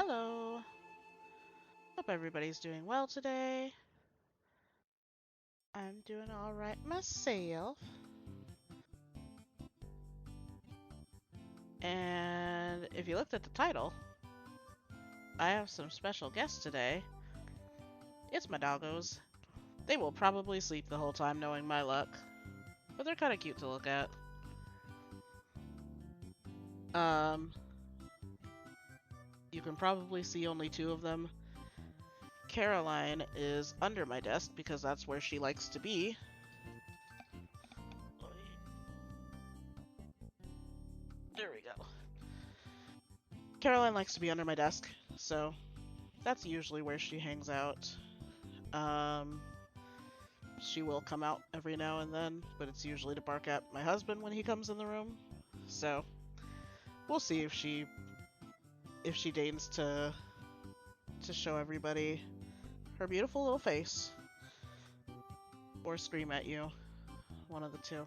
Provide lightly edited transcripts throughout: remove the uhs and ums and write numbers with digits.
Hello. Hope everybody's doing well today. I'm doing all right myself. And if you looked at the title, I have some special guests today. It's my doggos. They will probably sleep the whole time knowing my luck, but they're kind of cute to look at. Um, you can probably see only two of them. Caroline is under my desk because that's where she likes to be. There we go. Caroline likes to be under my desk, so that's usually where she hangs out. She will come out every now and then, but it's usually to bark at my husband when he comes in the room. So we'll see if she deigns to show everybody her beautiful little face or scream at you. One of the two.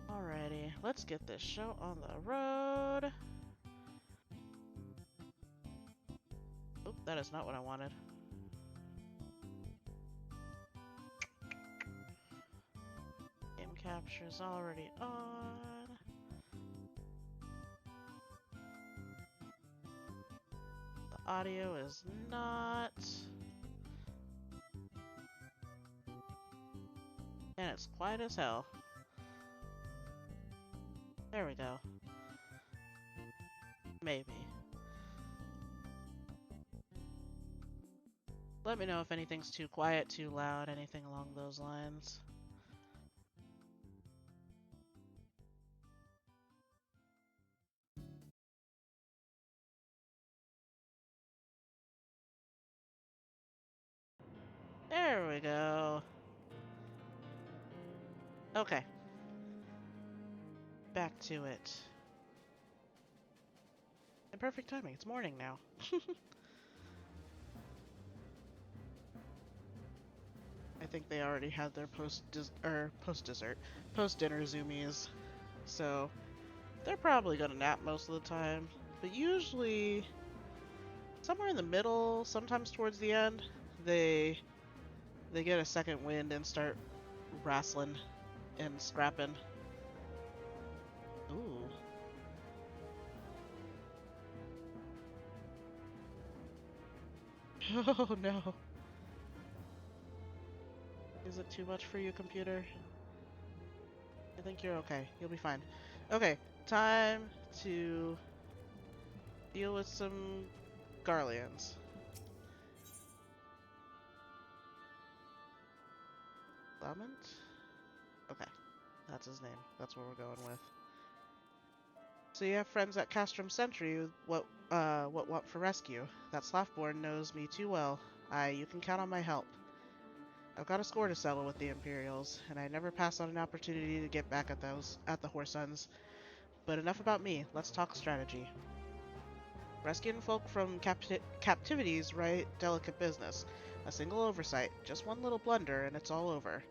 Alrighty, let's get this show on the road. Oop, that is not what I wanted. Game capture is already on. The audio is not. And it's quiet as hell. There we go. Maybe. Let me know if anything's too quiet, too loud, anything along those lines. There we go. Okay. Back to it. And perfect timing. It's morning now. I think they already had their post-dinner zoomies, so they're probably gonna nap most of the time. But usually, somewhere in the middle, sometimes towards the end, they get a second wind and start wrestling and scrapping. Ooh. Oh no. Is it too much for you, computer? I think you're okay. You'll be fine. Okay, time to deal with some Garleans. Lament? Okay, that's his name. That's what we're going with. So you have friends at Castrum Sentry. What want for rescue? That Slaffborn knows me too well. You can count on my help. I've got a score to settle with the Imperials, and I never pass on an opportunity to get back at the Whoresuns. But enough about me. Let's talk strategy. Rescuing folk from captivity is right delicate business. A single oversight, just one little blunder, and it's all over.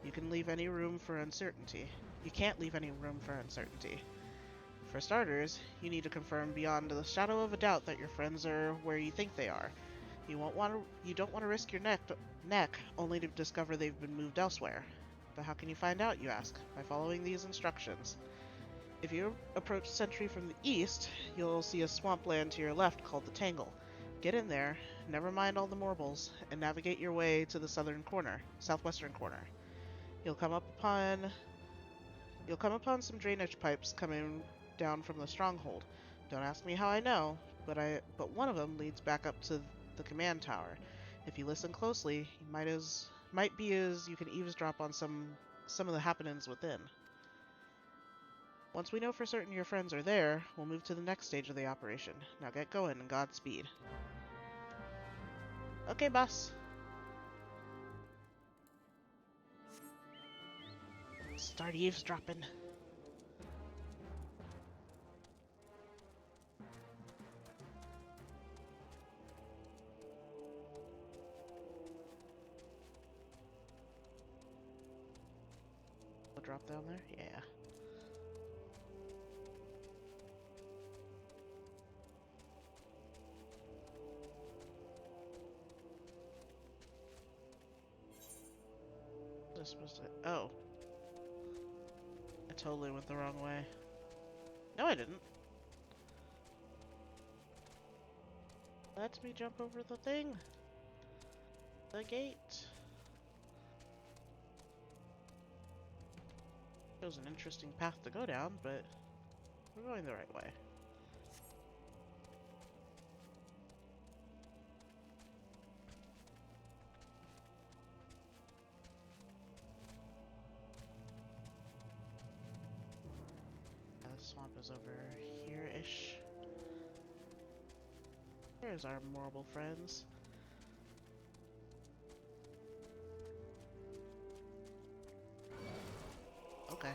You can't leave any room for uncertainty. For starters, you need to confirm beyond the shadow of a doubt that your friends are where you think they are. You don't want to risk your neck only to discover they've been moved elsewhere. But how can you find out, you ask? By following these instructions. If you approach Sentry from the east, you'll see a swampland to your left called the Tangle. Get in there, never mind all the morbles, and navigate your way to the southwestern corner. You'll come upon some drainage pipes coming down from the stronghold. Don't ask me how I know, but one of them leads back up to the command tower. If you listen closely, you might be as you can eavesdrop on some of the happenings within. Once we know for certain your friends are there, we'll move to the next stage of the operation. Now get going and Godspeed. Okay, boss. Start eavesdropping. Drop down there? Yeah. was supposed to... Oh. I totally went the wrong way. No, I didn't. Let me jump over the thing. The gate. It was an interesting path to go down, but we're going the right way. The swamp is over here-ish. There's our marble friends. Okay.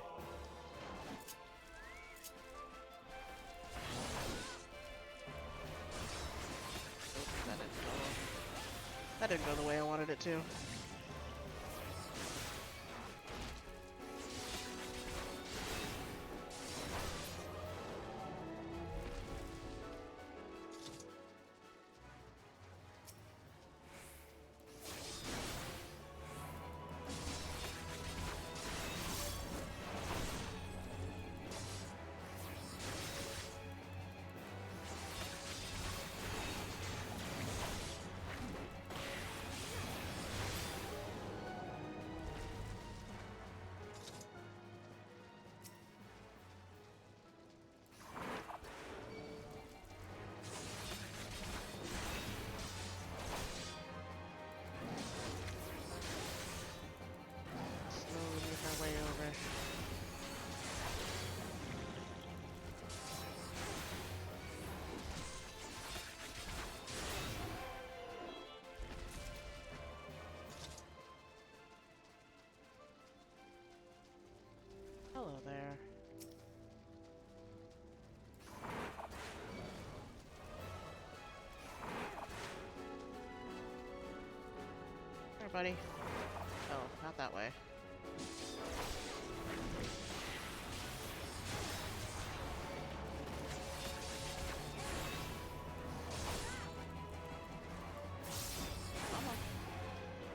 That didn't go the way I wanted it to. Way over. Hello there. Here, buddy. Oh, not that way.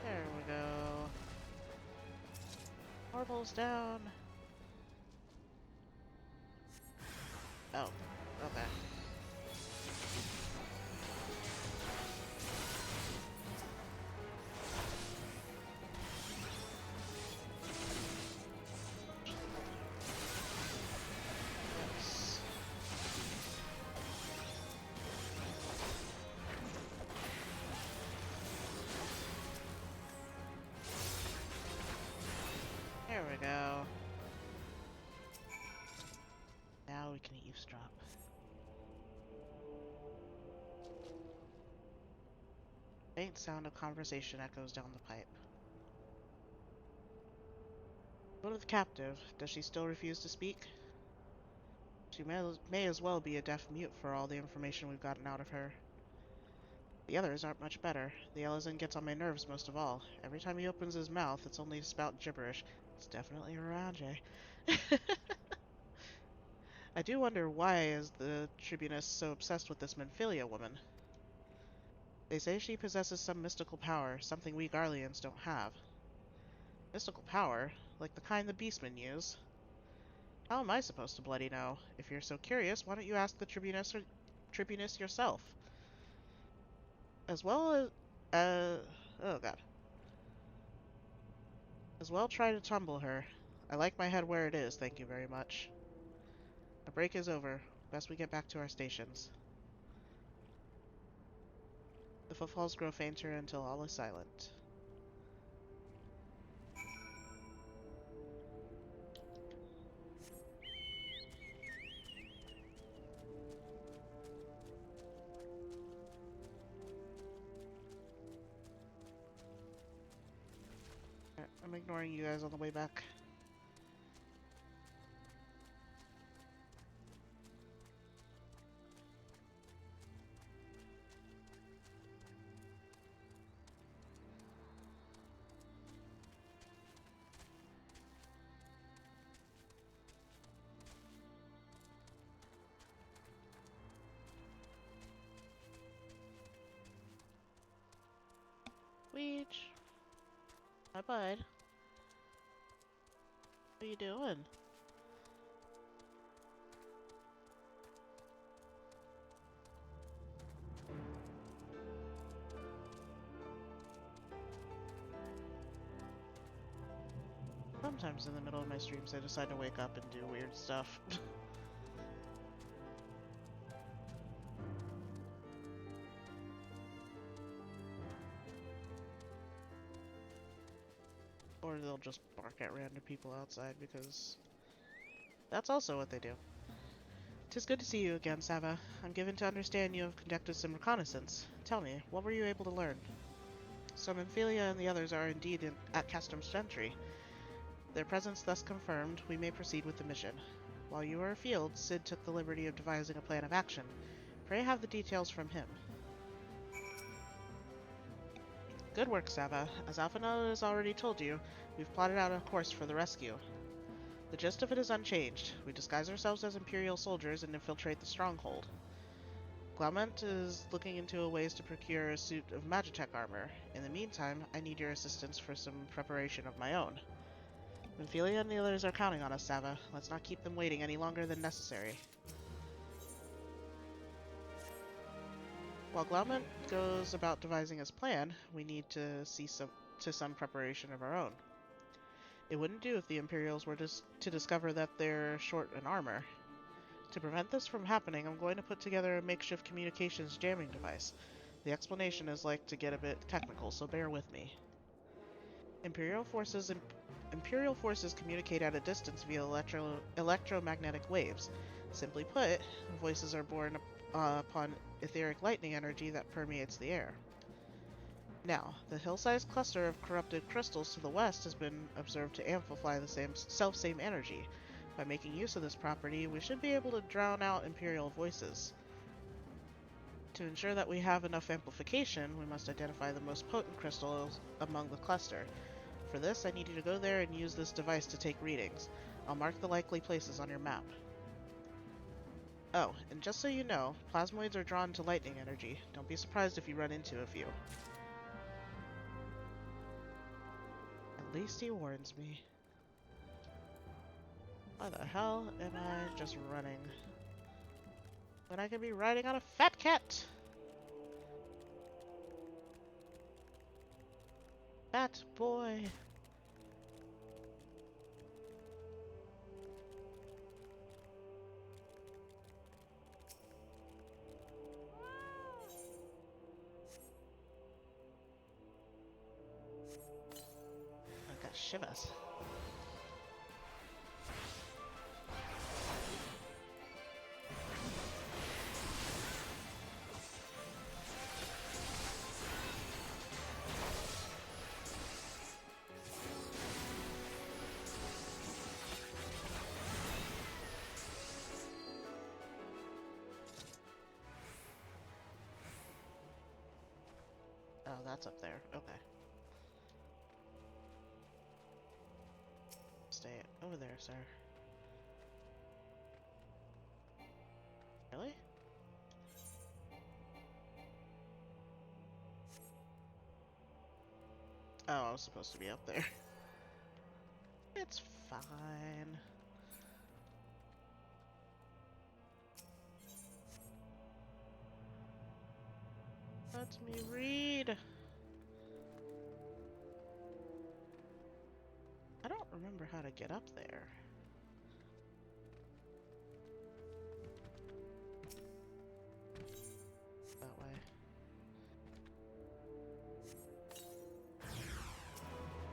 There we go. Marbles down. Oh, okay. Yes. There we go. Now we can eavesdrop. Faint sound of conversation echoes down the pipe. What of the captive? Does she still refuse to speak? She may as well be a deaf mute for all the information we've gotten out of her. The others aren't much better. The Elezen gets on my nerves most of all. Every time he opens his mouth, it's only to spout gibberish. It's definitely Orange. I do wonder why is the Tribunus so obsessed with this Menphilia woman. They say she possesses some mystical power, something we Garleans don't have. Mystical power? Like the kind the beastmen use? How am I supposed to bloody know? If you're so curious, why don't you ask the Tribunus yourself? As well as... oh god. As well try to tumble her. I like my head where it is, thank you very much. The break is over. Best we get back to our stations. The footfalls grow fainter until all is silent. I'm ignoring you guys on the way back. Weech. Hi, bud. What are you doing? Sometimes in the middle of my streams I decide to wake up and do weird stuff. Or they'll just bark at random people outside because that's also what they do. 'Tis good to see you again, Sava. I'm given to understand you have conducted some reconnaissance. Tell me, what were you able to learn? So Amphelia and the others are indeed at Castum's Gentry. Their presence thus confirmed, we may proceed with the mission. While you were afield, Sid took the liberty of devising a plan of action. Pray have the details from him. Good work, Sava. As Alphinaud has already told you, we've plotted out a course for the rescue. The gist of it is unchanged. We disguise ourselves as Imperial soldiers and infiltrate the stronghold. Glaument is looking into ways to procure a suit of Magitech armor. In the meantime, I need your assistance for some preparation of my own. Amphelia and the others are counting on us, Sava. Let's not keep them waiting any longer than necessary. While Glaument goes about devising his plan, we need to see some preparation of our own. It wouldn't do if the Imperials were to discover that they're short in armor. To prevent this from happening, I'm going to put together a makeshift communications jamming device. The explanation is like to get a bit technical, so bear with me. Imperial forces communicate at a distance via electromagnetic waves. Simply put, voices are born upon etheric lightning energy that permeates the air. Now, the hill-sized cluster of corrupted crystals to the west has been observed to amplify the same energy. By making use of this property, we should be able to drown out Imperial voices. To ensure that we have enough amplification, we must identify the most potent crystals among the cluster. For this, I need you to go there and use this device to take readings. I'll mark the likely places on your map. Oh, and just so you know, plasmoids are drawn to lightning energy. Don't be surprised if you run into a few. At least he warns me. Why the hell am I just running? When I could be riding on a fat cat! Fat boy! I got shivers. Oh, that's up there. Okay. Stay over there, sir. Really? Oh, I was supposed to be up there. It's fine. Let me read. I don't remember how to get up there. That way.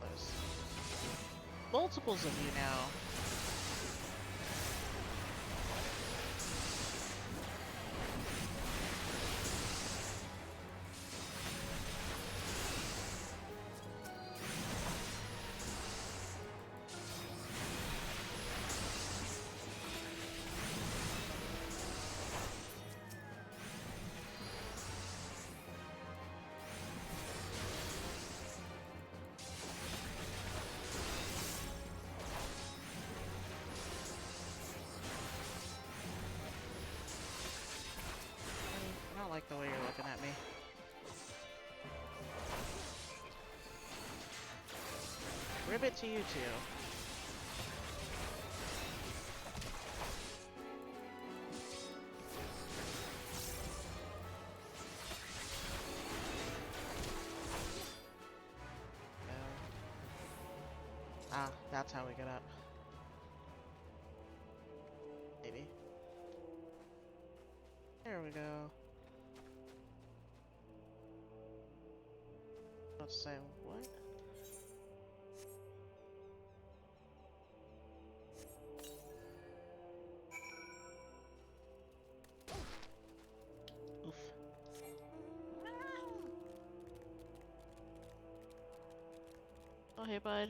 There's multiples of you now. I don't like the way you're looking at me. Ribbit to you two. Ah, that's how we get up. Maybe. There we go. Let's say what? Oof. Oh, hey, bud.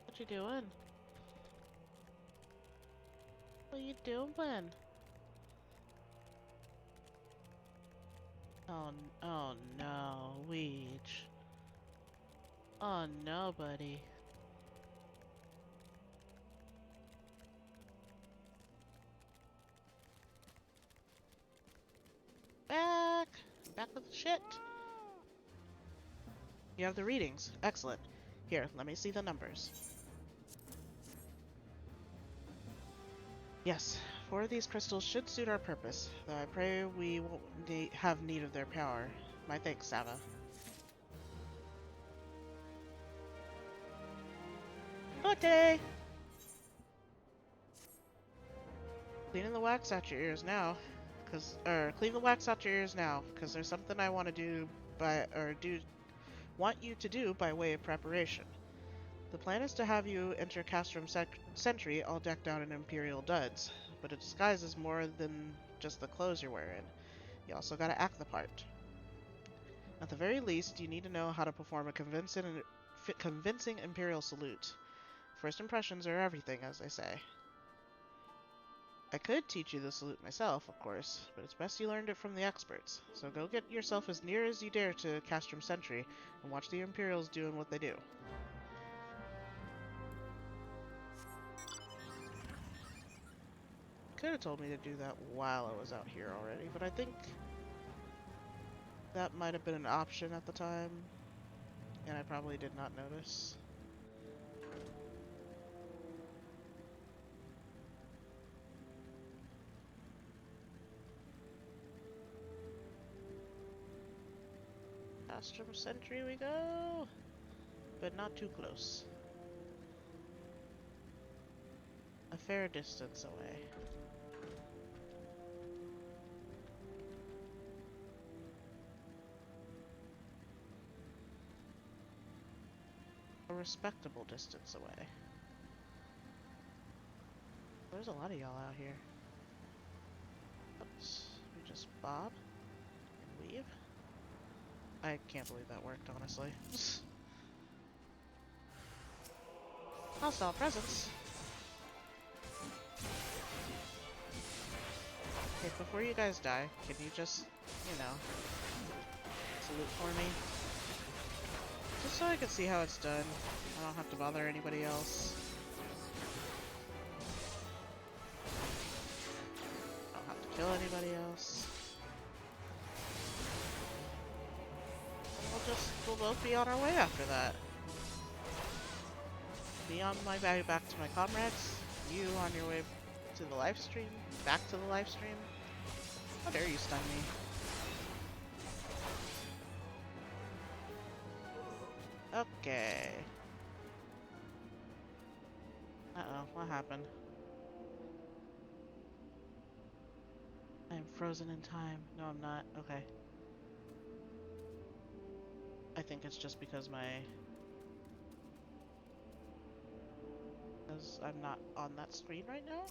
What you doing? What you doing? Oh no, Weege. Oh no, buddy. Back! Back with the shit! You have the readings. Excellent. Here, let me see the numbers. Yes, 4 of these crystals should suit our purpose, though I pray we won't have need of their power. My thanks, Sava. Good day! Cleaning the wax out your ears now. Clean the wax out your ears now, because there's something I want to do want you to do by way of preparation. The plan is to have you enter Castrum Sentry all decked out in Imperial duds, but it disguises more than just the clothes you're wearing. You also gotta act the part. At the very least, you need to know how to perform a convincing Imperial salute. First impressions are everything, as they say. I could teach you the salute myself, of course, but it's best you learned it from the experts. So go get yourself as near as you dare to Castrum Sentry, and watch the Imperials doing what they do. Could have told me to do that while I was out here already, but I think that might have been an option at the time, and I probably did not notice. Castrum Sentry we go, but not too close. A fair distance away. A respectable distance away. There's a lot of y'all out here. Oops. We just bob and weave. I can't believe that worked, honestly. Hostile presence. Okay, before you guys die, can you just, you know, salute for me? Just so I can see how it's done. I don't have to bother anybody else. I don't have to kill anybody else. We'll both be on our way after that. Me on my way back to my comrades. You on your way to the live stream. Back to the live stream. How dare you stun me? Okay. Uh-oh, what happened? I am frozen in time. No, I'm not. Okay. I think it's just because I'm not on that screen right now?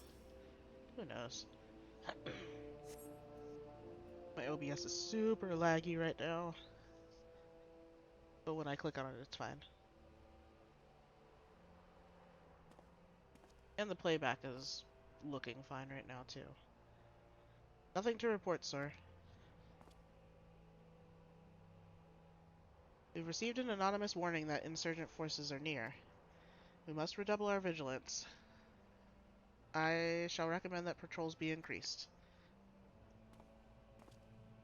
Who knows? My OBS is super laggy right now. But when I click on it, it's fine. And the playback is looking fine right now, too. Nothing to report, sir. We've received an anonymous warning that insurgent forces are near. We must redouble our vigilance. I shall recommend that patrols be increased.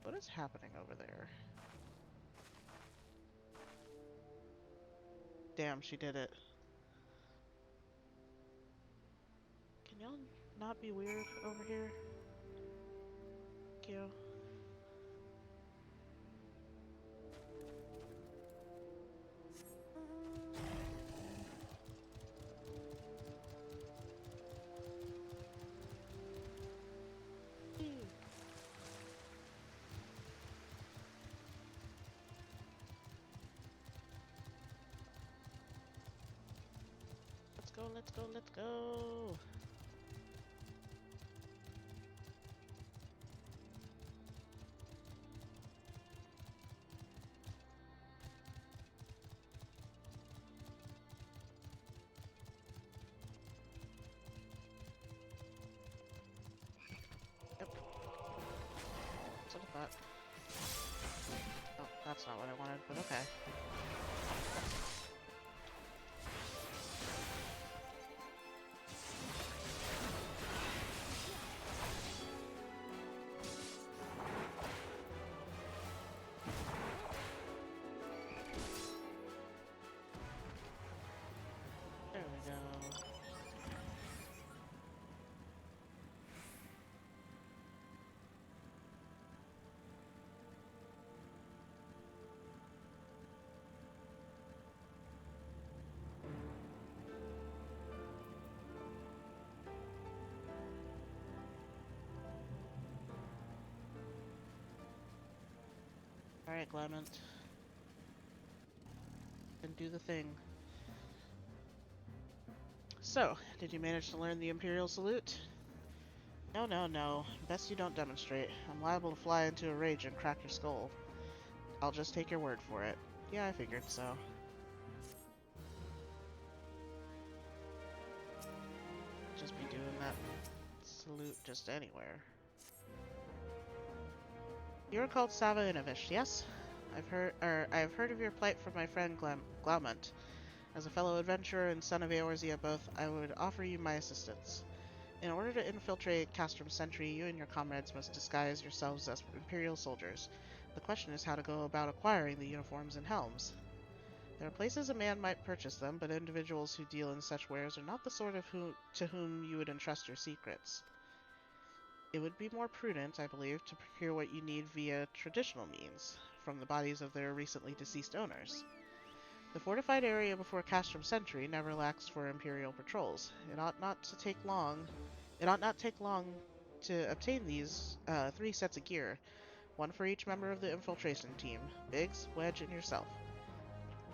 What is happening over there? Damn, she did it. Can y'all not be weird over here? Thank you. let's go, let's go. Yep. That's what I thought. Oh, that's not what I wanted, but okay. There we go. Alright, Clement. And do the thing. So, did you manage to learn the Imperial Salute? No, no, no. Best you don't demonstrate. I'm liable to fly into a rage and crack your skull. I'll just take your word for it. Yeah, I figured so. Just be doing that salute just anywhere. You're called Sava Inovish, yes? I've heard of your plight from my friend Glaumont. As a fellow adventurer and son of Eorzea both, I would offer you my assistance. In order to infiltrate Castrum Sentry, you and your comrades must disguise yourselves as Imperial soldiers. The question is how to go about acquiring the uniforms and helms. There are places a man might purchase them, but individuals who deal in such wares are not the sort of to whom you would entrust your secrets. It would be more prudent, I believe, to procure what you need via traditional means, from the bodies of their recently deceased owners. The fortified area before Castrum Sentry never lacks for Imperial patrols. It ought not take long to obtain these 3 sets of gear, one for each member of the infiltration team, Biggs, Wedge, and yourself.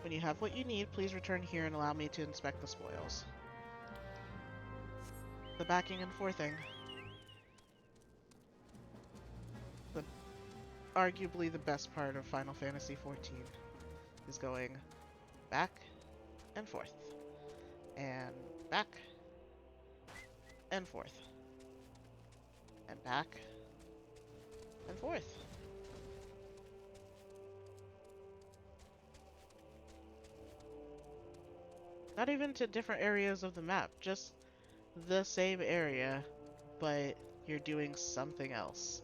When you have what you need, please return here and allow me to inspect the spoils. The backing and forthing. Arguably the best part of Final Fantasy XIV is going back and forth, and back and forth, and back and forth. Not even to different areas of the map, just the same area, but you're doing something else.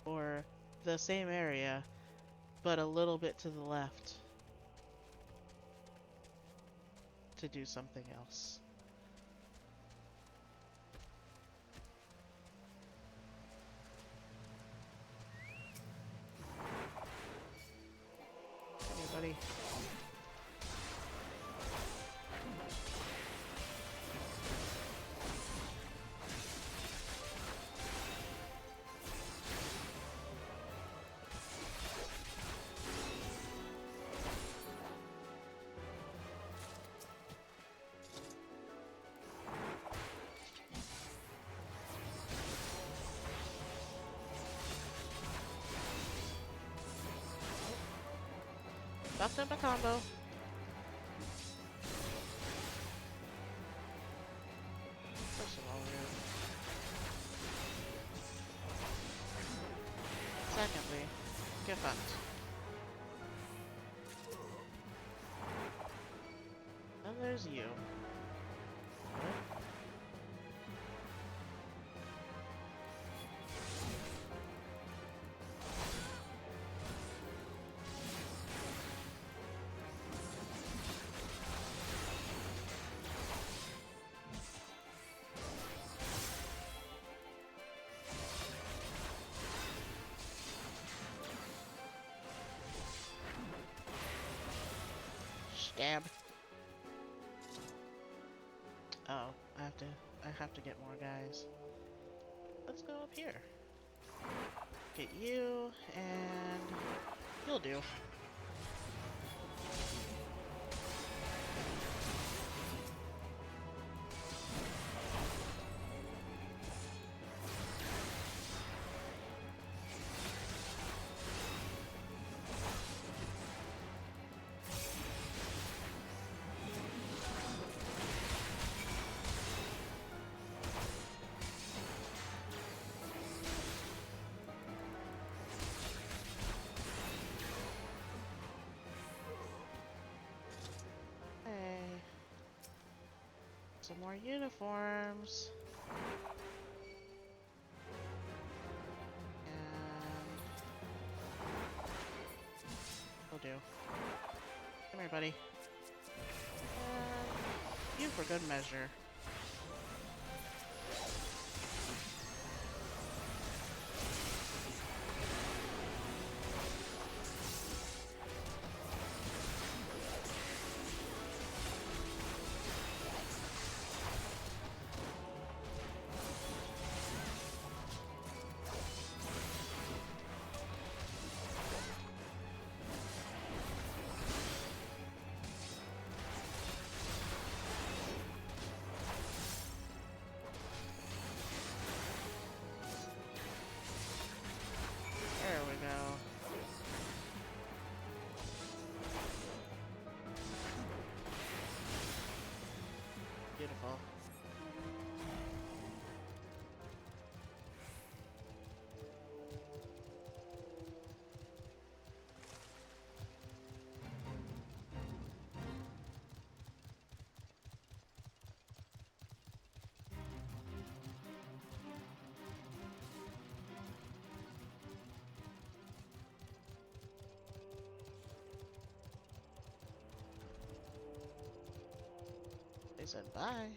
Or the same area, but a little bit to the left to do something else. Hey, buddy. Buffed up a combo. First of all, rude. Secondly, get fucked. And there's you. What? Stab. Oh, I have to I have to get more guys. Let's go up here. Get you, and you'll do. Hey. Some more uniforms. And will do. Come here, buddy. And you for good measure. There we go. Beautiful. They said bye.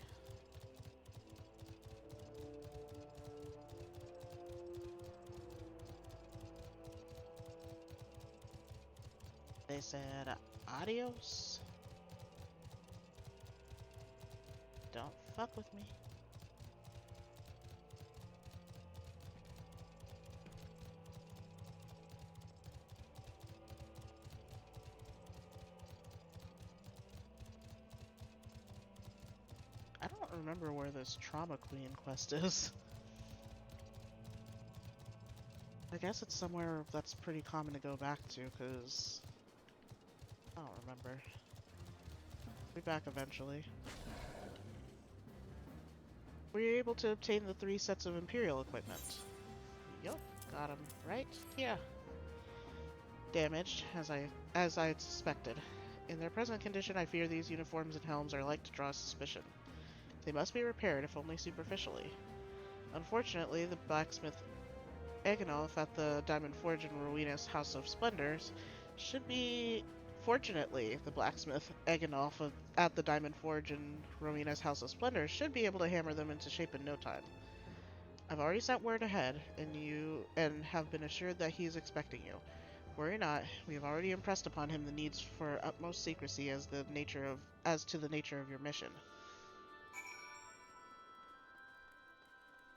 They said adios. Don't fuck with me. I don't remember where this Trauma Queen quest is. I guess it's somewhere that's pretty common to go back to, because I don't remember. Be back eventually. Were you able to obtain the 3 sets of Imperial equipment? Yup, got 'em, right? Yeah. Damaged, as I suspected. In their present condition, I fear these uniforms and helms are like to draw suspicion. They must be repaired, if only superficially. Unfortunately, the blacksmith Eganolf at the Diamond Forge in Rowena's House of Splendors should be... Fortunately, the blacksmith Eganolf at the Diamond Forge in Rowena's House of Splendors should be able to hammer them into shape in no time. I've already sent word ahead, and have been assured that he is expecting you. Worry not, we have already impressed upon him the needs for utmost secrecy as to the nature of your mission.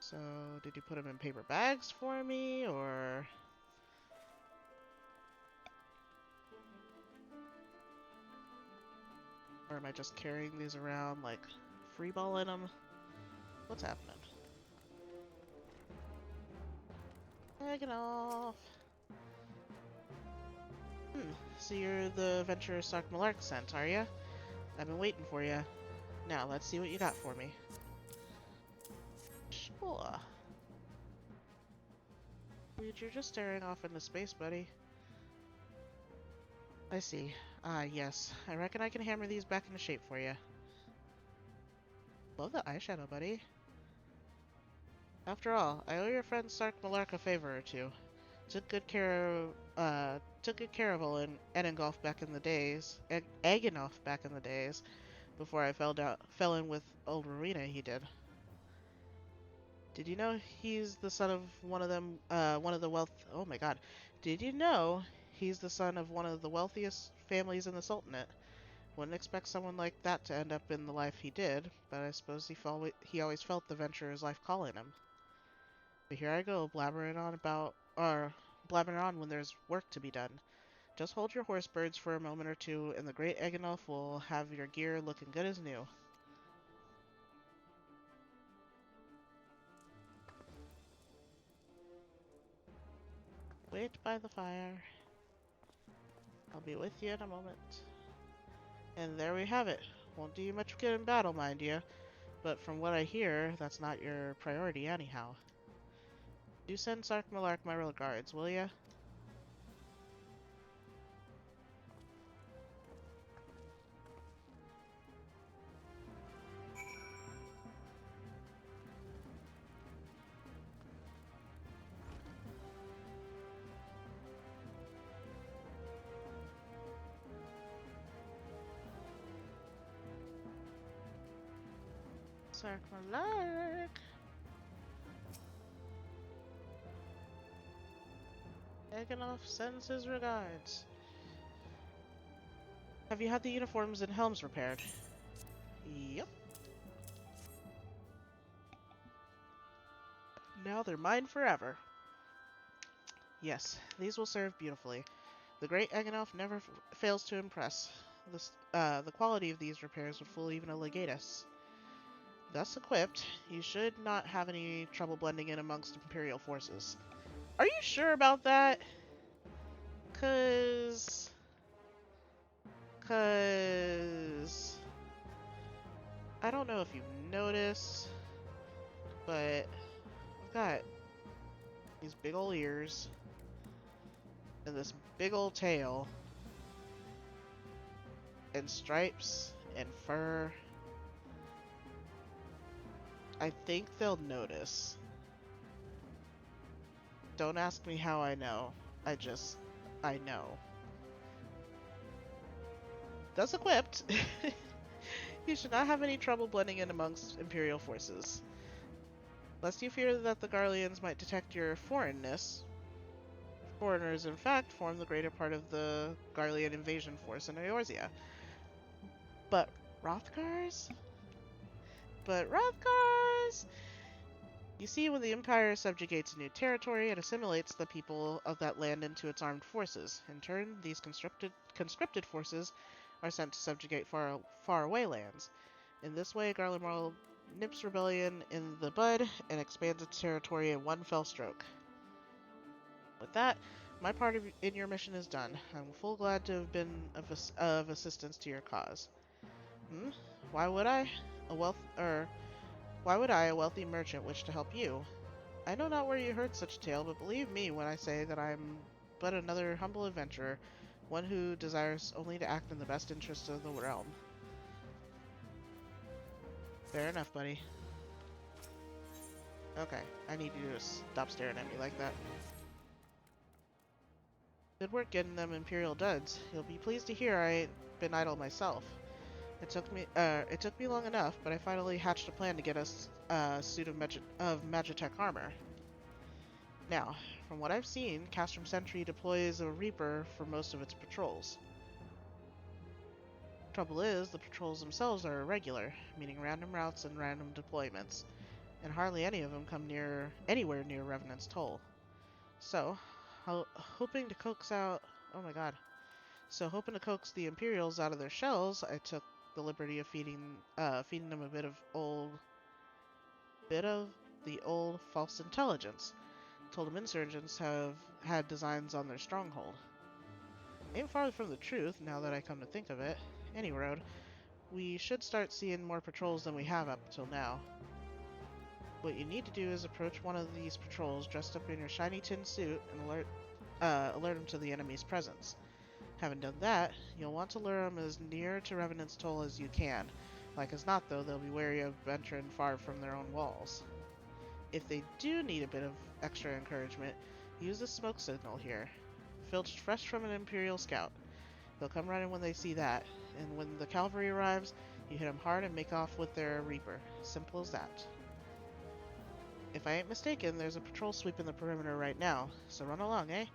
So, did you put them in paper bags for me, or... Or am I just carrying these around, like, freeballing them? What's happening? Taking off! So you're the adventurer Sark Malark sent, are ya? I've been waiting for ya. Now, let's see what you got for me. Sure. You're just staring off into space, buddy. I see. Ah, yes. I reckon I can hammer these back into shape for you. Love the eyeshadow, buddy. After all, I owe your friend Sark Malark a favor or two. Took good care of old Enengolf back in the days. Eganolf back in the days. Before I fell in with old Rowena, he did. Did you know he's the son of one of the oh my god. Did you know he's the son of one of the wealthiest families in the Sultanate? Wouldn't expect someone like that to end up in the life he did, but I suppose he always felt the venture his life calling him. But here I go, blabbering on when there's work to be done. Just hold your horse birds for a moment or two, and the great Eganolf will have your gear looking good as new. Wait by the fire. I'll be with you in a moment. And there we have it. Won't do you much good in battle, mind you, but from what I hear, that's not your priority anyhow. Do send Sark Malark my regards, will ya? Sark Malark! Eganolf sends his regards. Have you had the uniforms and helms repaired? Yep. Now they're mine forever. Yes, these will serve beautifully. The great Eganolf never fails to impress. The quality of these repairs would fool even a legatus. Thus equipped, you should not have any trouble blending in amongst Imperial forces. Are you sure about that? Cause I don't know if you've noticed, but I've got these big ol' ears and this big ol' tail and stripes and fur. I think they'll notice. Don't ask me how I know. I know. Thus equipped, you should not have any trouble blending in amongst Imperial forces. Lest you fear that the Garleans might detect your foreignness, foreigners in fact form the greater part of the Garlean invasion force in Eorzea. But Rothgars? You see, when the Empire subjugates a new territory, it assimilates the people of that land into its armed forces. In turn, these conscripted forces are sent to subjugate far-away lands. In this way, Garlemald nips rebellion in the bud and expands its territory in one fell stroke. With that, my part in your mission is done. I'm full glad to have been of assistance to your cause. Why would I? Why would I, a wealthy merchant, wish to help you? I know not where you heard such tale, but believe me when I say that I am but another humble adventurer, one who desires only to act in the best interests of the realm. Fair enough, buddy. Okay, I need you to stop staring at me like that. Good work getting them Imperial duds. You'll be pleased to hear I ain't been idle myself. It took me long enough, but I finally hatched a plan to get us a suit of Magitech armor. Now, from what I've seen, Castrum Sentry deploys a Reaper for most of its patrols. Trouble is, the patrols themselves are irregular, meaning random routes and random deployments, and hardly any of them come anywhere near Revenant's Toll. So, hoping to coax the Imperials out of their shells, I took the liberty of feeding them a bit of the old false intelligence. Told them insurgents have had designs on their stronghold. Ain't far from the truth, now that I come to think of it. Any road, we should start seeing more patrols than we have up till now. What you need to do is approach one of these patrols dressed up in your shiny tin suit and alert them to the enemy's presence. Having done that, you'll want to lure them as near to Revenant's Toll as you can. Like as not, though, they'll be wary of venturing far from their own walls. If they do need a bit of extra encouragement, use the smoke signal here. Filched fresh from an Imperial scout. They'll come running when they see that, and when the cavalry arrives, you hit them hard and make off with their Reaper. Simple as that. If I ain't mistaken, there's a patrol sweeping the perimeter right now, so run along, eh?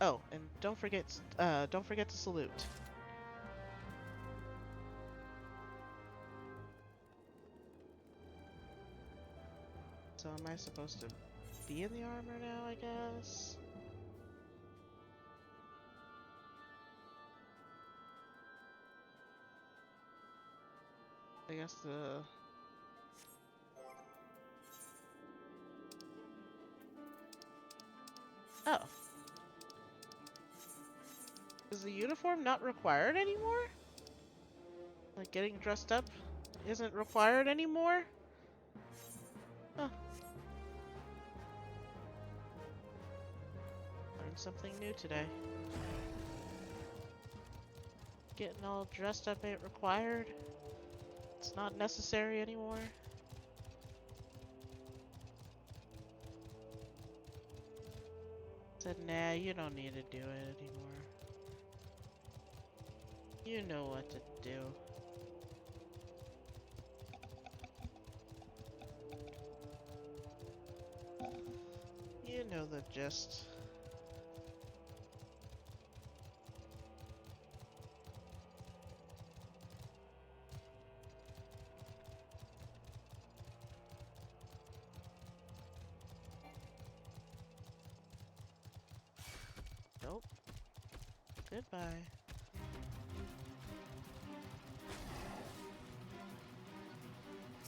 Oh, and don't forget to salute. So am I supposed to be in the armor now, I guess? I guess the... Oh. Is the uniform not required anymore? Like, getting dressed up isn't required anymore? Huh. Learned something new today. Getting all dressed up ain't required. It's not necessary anymore. Said, nah, you don't need to do it anymore. You know what to do. You know the gist. Nope. Goodbye.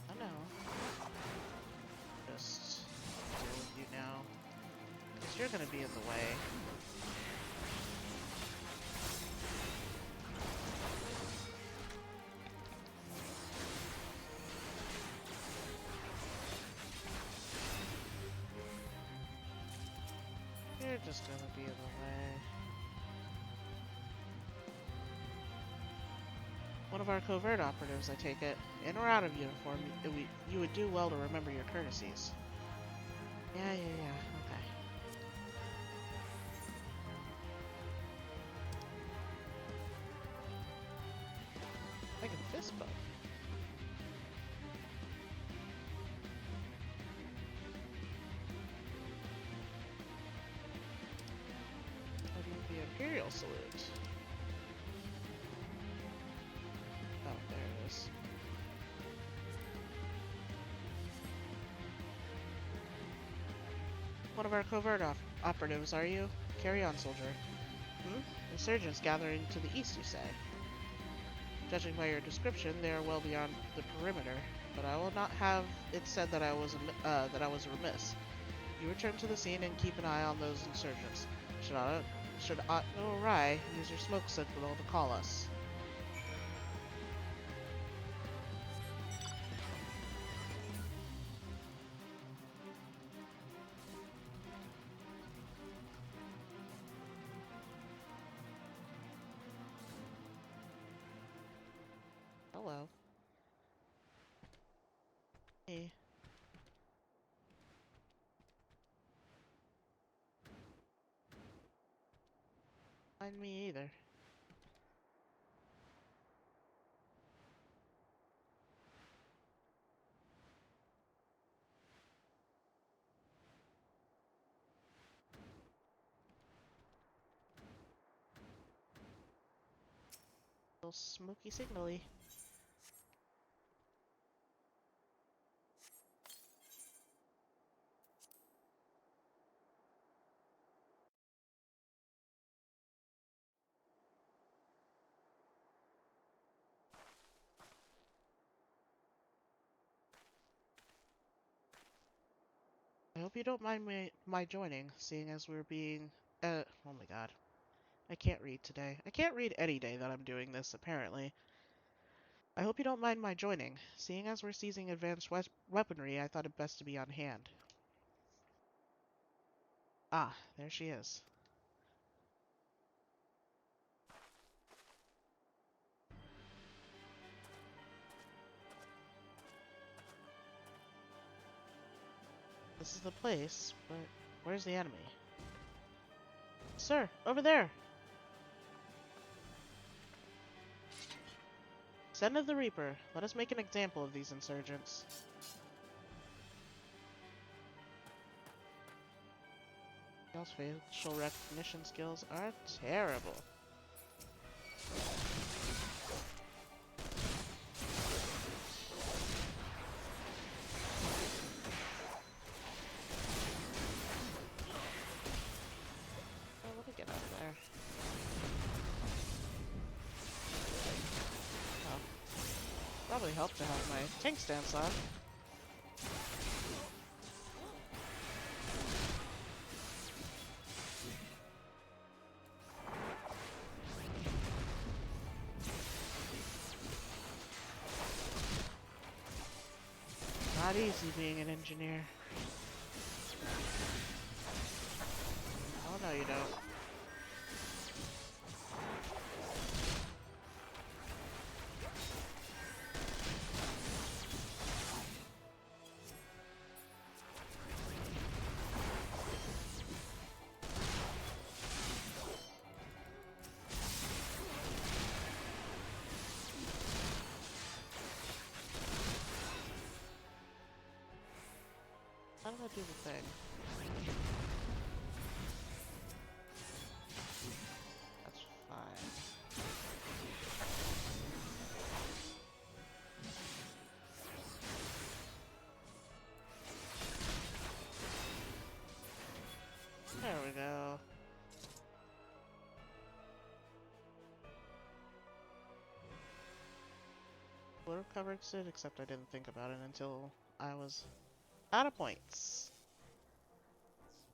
I know. Just deal with you now. Because you're gonna be in the way. You're just gonna be in the way. One of our covert operatives, I take it. In or out of uniform, you would do well to remember your courtesies. Yeah, okay. I can fist bump. How do the Imperial salute? Oh, there it is. One of our covert operatives, are you? Carry on, soldier. Hmm? Insurgents gathering to the east, you say? Judging by your description, they are well beyond the perimeter, but I will not have it said that I was remiss. You return to the scene and keep an eye on those insurgents. Should aught go awry, use your smoke signal to call us. Hello. Hey. Find me either. Little smoky signally. I hope you don't mind my joining, seeing as we're being... oh my god. I can't read today. I can't read any day that I'm doing this, apparently. I hope you don't mind my joining. Seeing as we're seizing advanced weaponry, I thought it best to be on hand. Ah, there she is. This is the place, but where's the enemy? Sir, over there! Send of the Reaper, let us make an example of these insurgents. Y'all's facial recognition skills are terrible. Well, probably helped to have my tank stance on. Not easy being an engineer. Oh no, you don't. How do I do the thing? That's fine. There we go. Would have covered it, except I didn't think about it until I was out of points.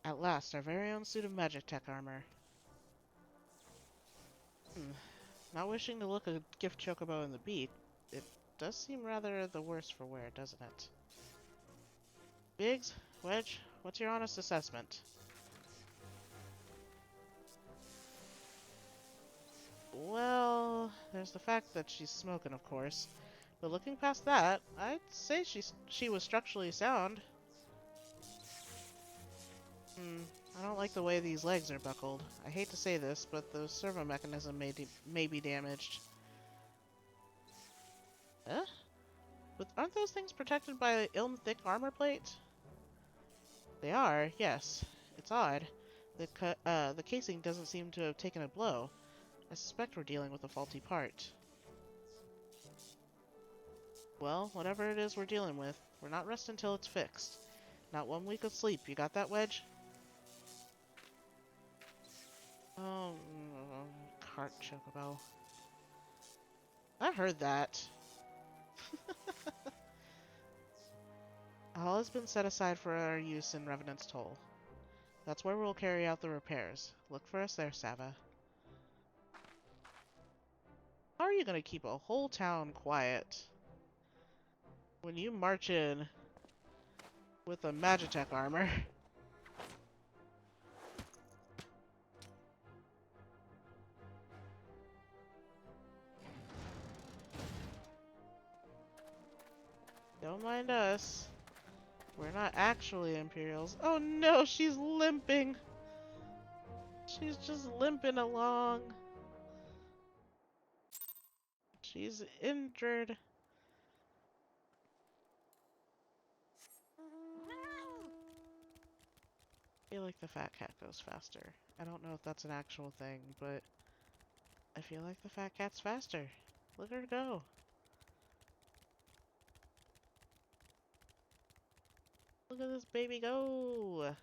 At last, our very own suit of magic tech armor. Not wishing to look a gift chocobo in the beak, it does seem rather the worse for wear, doesn't it? Biggs, Wedge, what's your honest assessment? Well, there's the fact that she's smoking, of course. But looking past that, I'd say she was structurally sound. I don't like the way these legs are buckled. I hate to say this, but the servo mechanism may be damaged. Huh? But aren't those things protected by the thick armor plate? They are, yes. It's odd. The casing doesn't seem to have taken a blow. I suspect we're dealing with a faulty part. Well, whatever it is we're dealing with, we're not resting until it's fixed. Not 1 week of sleep. You got that, Wedge? Oh, cart chocobo. I heard that. All has been set aside for our use in Revenant's Toll. That's where we'll carry out the repairs. Look for us there, Sava. How are you gonna keep a whole town quiet when you march in with a Magitech armor? Don't mind us. We're not actually Imperials. Oh no, she's limping. She's just limping along. She's injured. I feel like the fat cat goes faster. I don't know if that's an actual thing, but I feel like the fat cat's faster. Look at her go. Look at this baby go.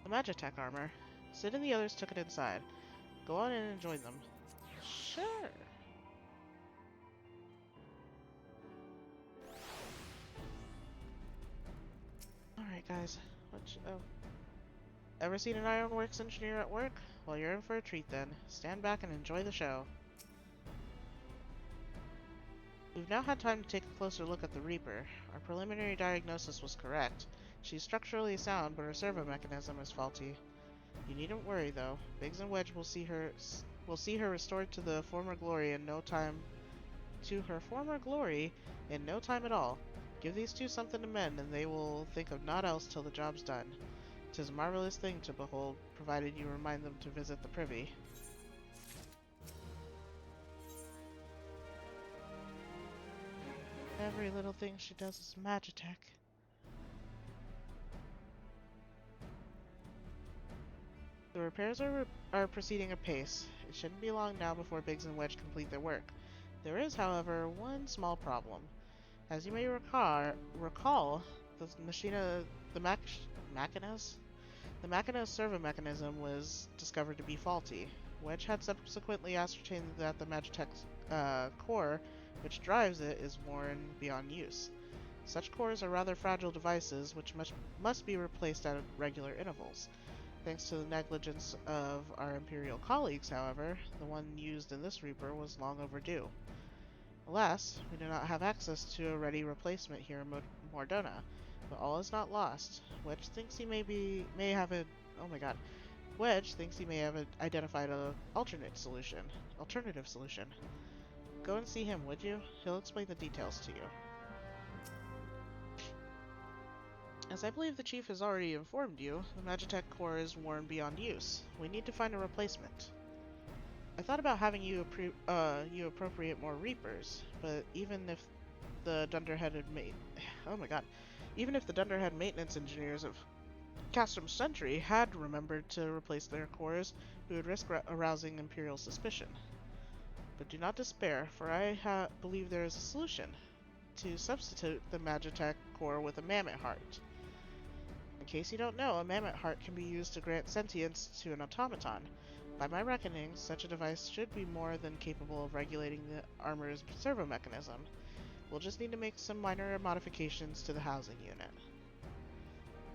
The Magitech armor. Sid and the others took it inside. Go on in and join them. Sure. Alright guys. Oh. Ever seen an ironworks engineer at work? Well, you're in for a treat then. Stand back and enjoy the show. We've now had time to take a closer look at the Reaper. Our preliminary diagnosis was correct. She's structurally sound, but her servo mechanism is faulty. You needn't worry though. Biggs and Wedge will see her restored to the former glory in no time. To her former glory in no time at all. Give these two something to mend, and they will think of naught else till the job's done. 'Tis a marvelous thing to behold, provided you remind them to visit the privy. Every little thing she does is Magitech. The repairs are proceeding apace. It shouldn't be long now before Biggs and Wedge complete their work. There is, however, one small problem. As you may recall, the machina, the machinas, the machina's servo mechanism was discovered to be faulty. Wedge had subsequently ascertained that the Magitech's core, which drives it, is worn beyond use. Such cores are rather fragile devices which must be replaced at regular intervals. Thanks to the negligence of our Imperial colleagues, however, the one used in this Reaper was long overdue. Alas, we do not have access to a ready replacement here in Mordona, but all is not lost. Wedge thinks he may have a oh my god. Wedge thinks he may have identified a alternative solution. Go and see him, would you? He'll explain the details to you. As I believe the chief has already informed you, the Magitech core is worn beyond use. We need to find a replacement. I thought about having you appropriate more Reapers, but even if the dunderheaded oh my god, even if the dunderhead maintenance engineers of Castrum Sentry had remembered to replace their cores, we would risk arousing Imperial suspicion. But do not despair, for I believe there is a solution: to substitute the Magitech core with a mammoth heart. In case you don't know, a mammoth heart can be used to grant sentience to an automaton. By my reckoning, such a device should be more than capable of regulating the armor's servo mechanism. We'll just need to make some minor modifications to the housing unit.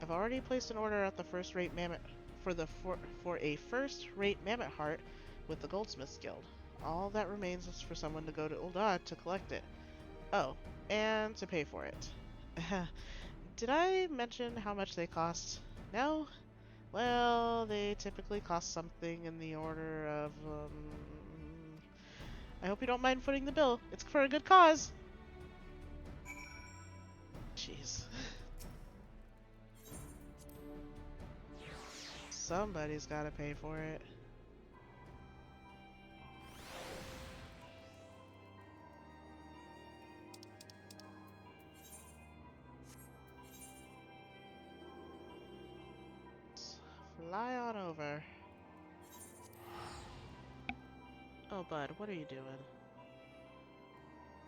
I've already placed an order at the first-rate mammoth for a first-rate mammoth heart with the Goldsmiths Guild. All that remains is for someone to go to Uldad to collect it. Oh, and to pay for it. Did I mention how much they cost? No? Well, they typically cost something in the order of, I hope you don't mind footing the bill. It's for a good cause. Jeez. Somebody's gotta pay for it. Fly on over. Oh, bud, what are you doing?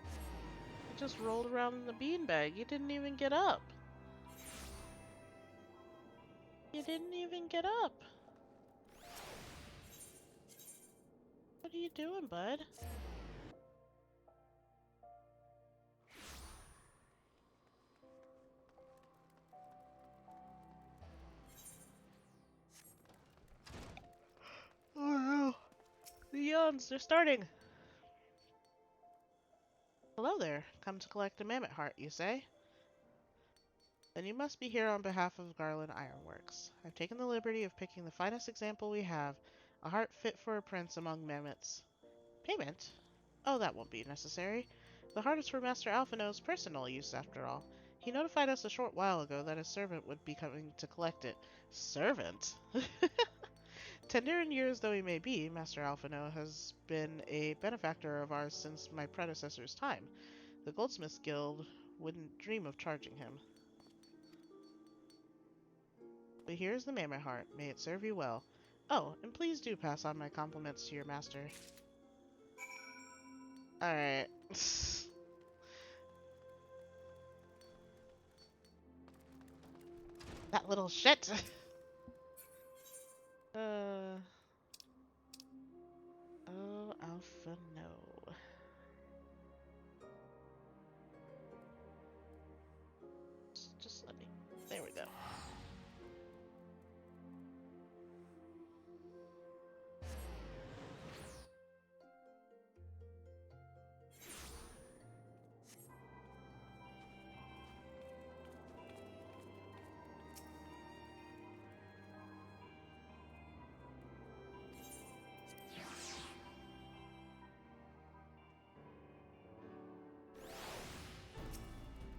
You just rolled around in the beanbag. You didn't even get up. You didn't even get up. What are you doing, bud? Oh no. The yawns, they're starting. Hello there. Come to collect a mammoth heart, you say? Then you must be here on behalf of Garland Ironworks. I've taken the liberty of picking the finest example we have, a heart fit for a prince among mammoths. Payment? Oh, that won't be necessary. The heart is for Master Alphino's personal use, after all. He notified us a short while ago that his servant would be coming to collect it. Servant? Tender in years though he may be, Master Alphino has been a benefactor of ours since my predecessor's time. The Goldsmiths Guild wouldn't dream of charging him. But here's the mammoth heart. May it serve you well. Oh, and please do pass on my compliments to your master. Alright. That little shit! Oh, Alpha, no. Just let me... There we go.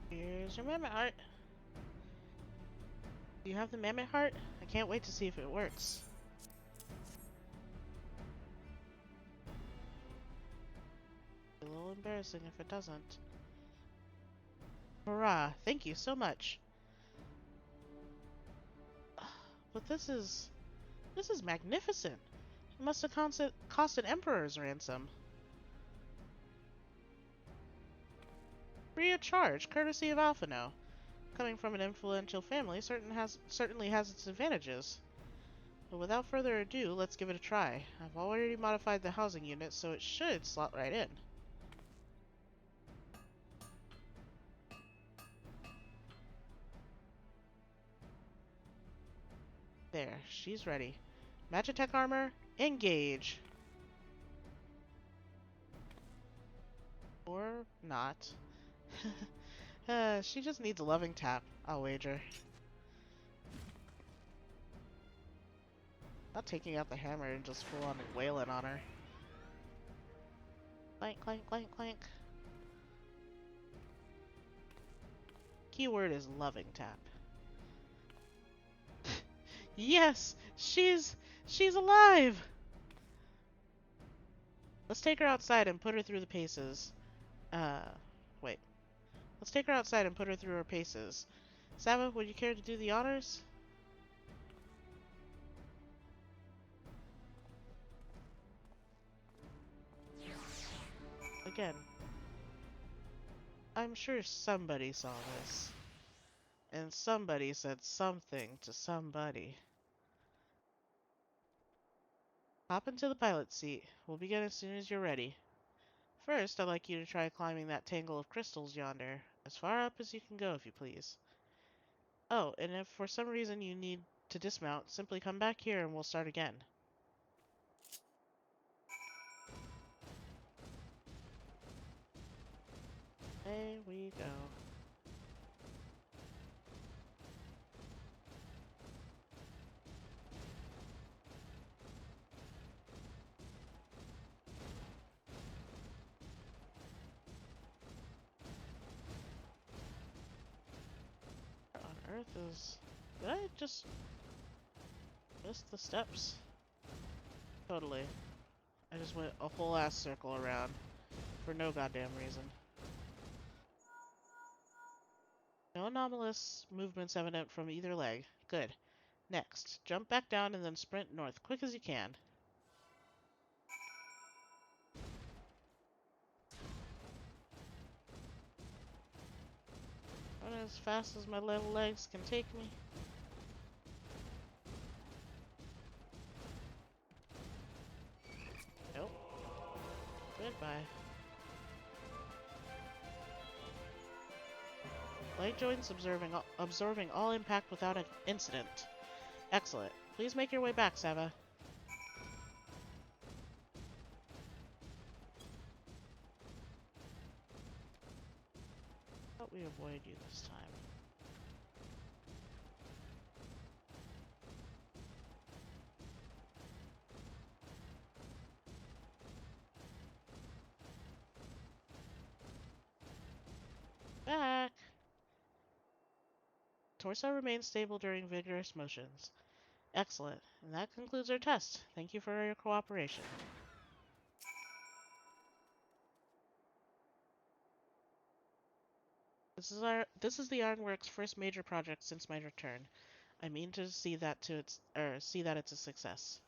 Here's your mammoth heart. Do you have the mammoth heart? I can't wait to see if it works. A little embarrassing if it doesn't. Hurrah! Thank you so much. But this is magnificent. It must have cost an emperor's ransom. Free of charge, courtesy of Alphino. Coming from an influential family certainly has its advantages. But without further ado, let's give it a try. I've already modified the housing unit, so it should slot right in. There, she's ready. Magitech armor, engage! Or not. She just needs a loving tap, I'll wager. Not taking out the hammer and just full on wailing on her. Clank, clank, clank, clank. Keyword is loving tap. Yes! She's alive! Let's take her outside and put her through the paces. Wait. Let's take her outside and put her through her paces. Sava, would you care to do the honors? Again. I'm sure somebody saw this. And somebody said something to somebody. Hop into the pilot seat. We'll begin as soon as you're ready. First, I'd like you to try climbing that tangle of crystals yonder. As far up as you can go, if you please. Oh, and if for some reason you need to dismount, simply come back here and we'll start again. There we go. What on earth is... Did I just miss the steps? Totally. I just went a whole ass circle around for no goddamn reason. No anomalous movements evident from either leg. Good. Next, jump back down and then sprint north, quick as you can. Run as fast as my little legs can take me. Nope. Goodbye. Light joints absorbing all impact without an incident. Excellent. Please make your way back, Sava. Thought we avoided you this time. Back! Torso remains stable during vigorous motions. Excellent. And that concludes our test. Thank you for your cooperation. This is the Ironworks' first major project since my return. I mean to see that it's a success.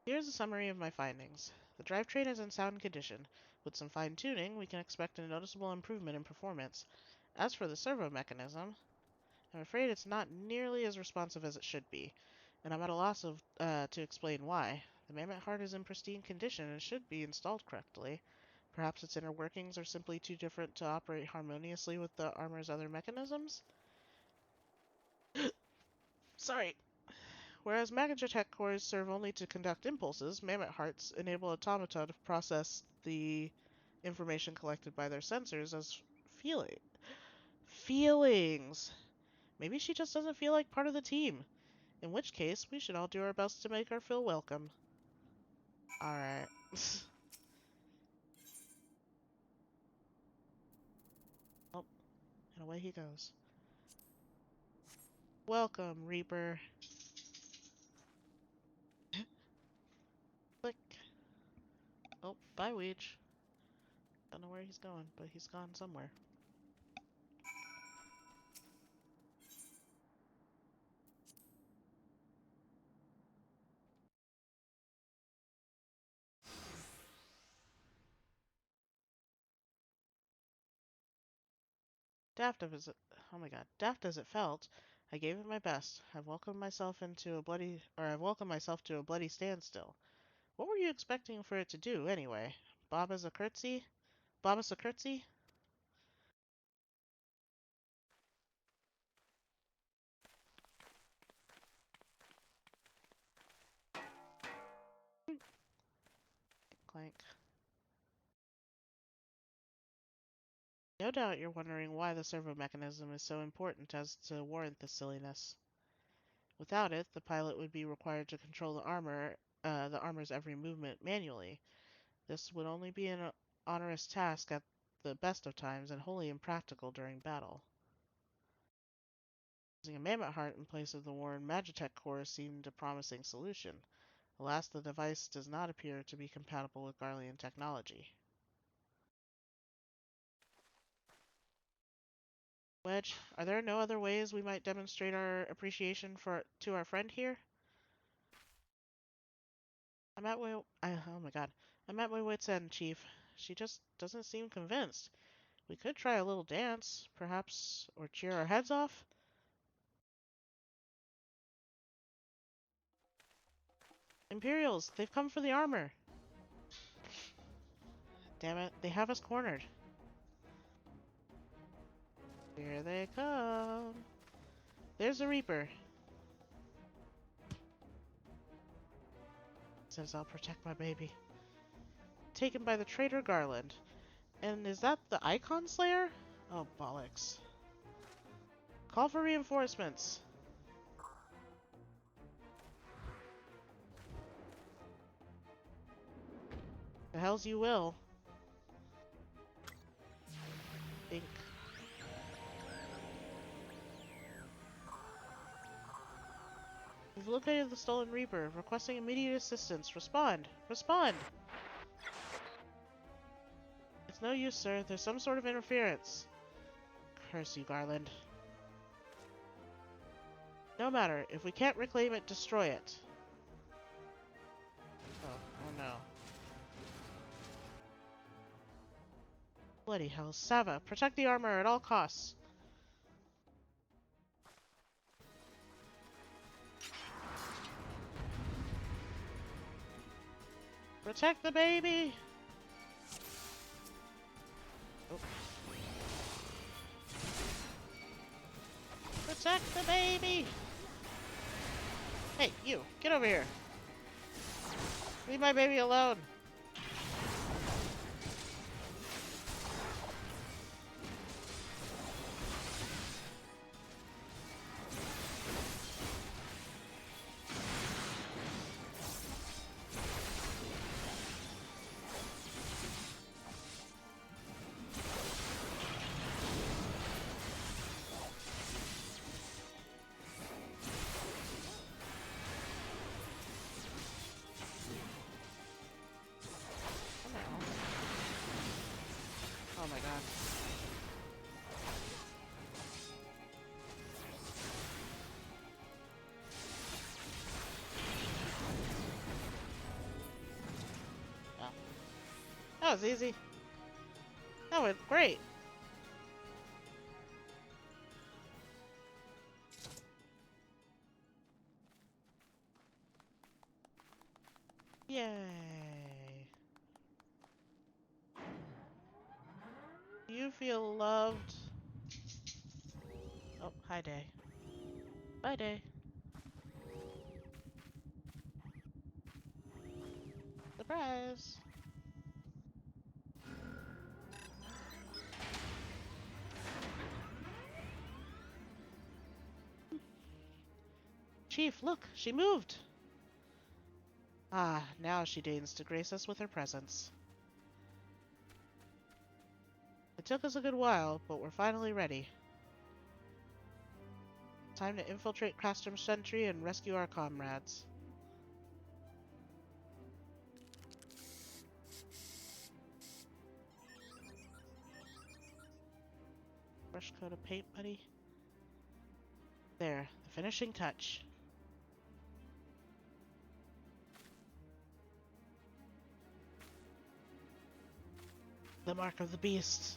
Here's a summary of my findings. The drivetrain is in sound condition. With some fine-tuning, we can expect a noticeable improvement in performance. As for the servo mechanism, I'm afraid it's not nearly as responsive as it should be, and I'm at a loss to explain why. The mammoth heart is in pristine condition and should be installed correctly. Perhaps its inner workings are simply too different to operate harmoniously with the armor's other mechanisms? Sorry. Whereas Magitech cores serve only to conduct impulses, mammoth hearts enable automata to process the information collected by their sensors as feeling. Feelings! Maybe she just doesn't feel like part of the team. In which case, we should all do our best to make her feel welcome. Alright. Oh, and away he goes. Welcome, Reaper. Click. Oh, bye, Weech. Don't know where he's going, but he's gone somewhere. Daft as it, oh my god, daft as it felt, I gave it my best. I've welcomed myself to a bloody standstill. What were you expecting for it to do, anyway? Bob us a curtsy? Bob us a curtsy? Clank. No doubt you're wondering why the servo mechanism is so important as to warrant this silliness. Without it, the pilot would be required to control the armor's every movement manually. This would only be an onerous task at the best of times and wholly impractical during battle. Using a mammoth heart in place of the worn Magitech core seemed a promising solution. Alas, the device does not appear to be compatible with Garlean technology. Wedge, are there no other ways we might demonstrate our appreciation to our friend here? Oh my god. I'm at my wit's end, Chief. She just doesn't seem convinced. We could try a little dance, perhaps, or cheer our heads off. Imperials, they've come for the armor. Damn it, they have us cornered. Here they come. There's a Reaper. Says I'll protect my baby. Taken by the traitor Garland. And is that the Icon Slayer? Oh, bollocks. Call for reinforcements. The hells you will. Think. We've located the stolen Reaper, requesting immediate assistance. Respond! Respond! It's no use, sir. There's some sort of interference. Curse you, Garland. No matter. If we can't reclaim it, destroy it. Oh no. Bloody hell. Sava, protect the armor at all costs. Protect the baby! Oh. Protect the baby! Hey, you! Get over here! Leave my baby alone! Oh my god. Oh. That was easy. That went great. Yay. You feel loved. Oh, hi, Day. Bye, Day. Surprise! Chief, look! She moved! Ah, now she deigns to grace us with her presence. It took us a good while, but we're finally ready. Time to infiltrate Castrum Sentry and rescue our comrades. Brush coat of paint, buddy. There, the finishing touch. The mark of the beast.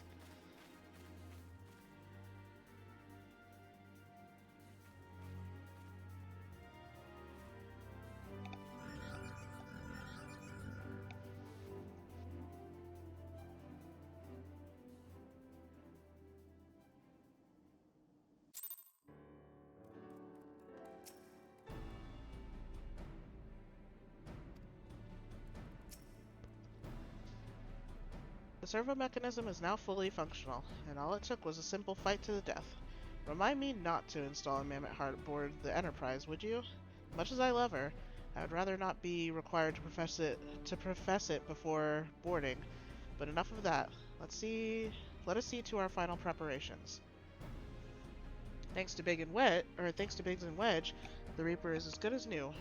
The servo mechanism is now fully functional, and all it took was a simple fight to the death. Remind me not to install a mammoth heart aboard the Enterprise, would you? Much as I love her, I would rather not be required to profess it before boarding. But enough of that. Let us see to our final preparations. Thanks to Biggs and Wedge, the Reaper is as good as new.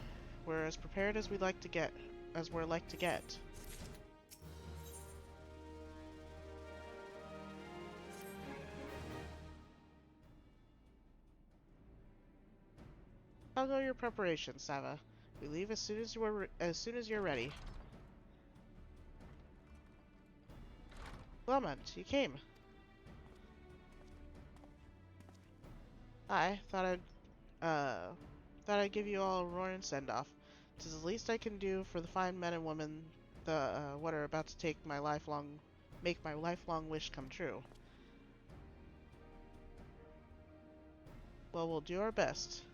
We're as prepared as we're like to get. How go your preparations, Sava? We leave as soon as you're ready. Clement, you came. I thought I'd give you all a roaring send-off. 'Tis the least I can do for the fine men and women what are about to make my lifelong wish come true. Well, we'll do our best.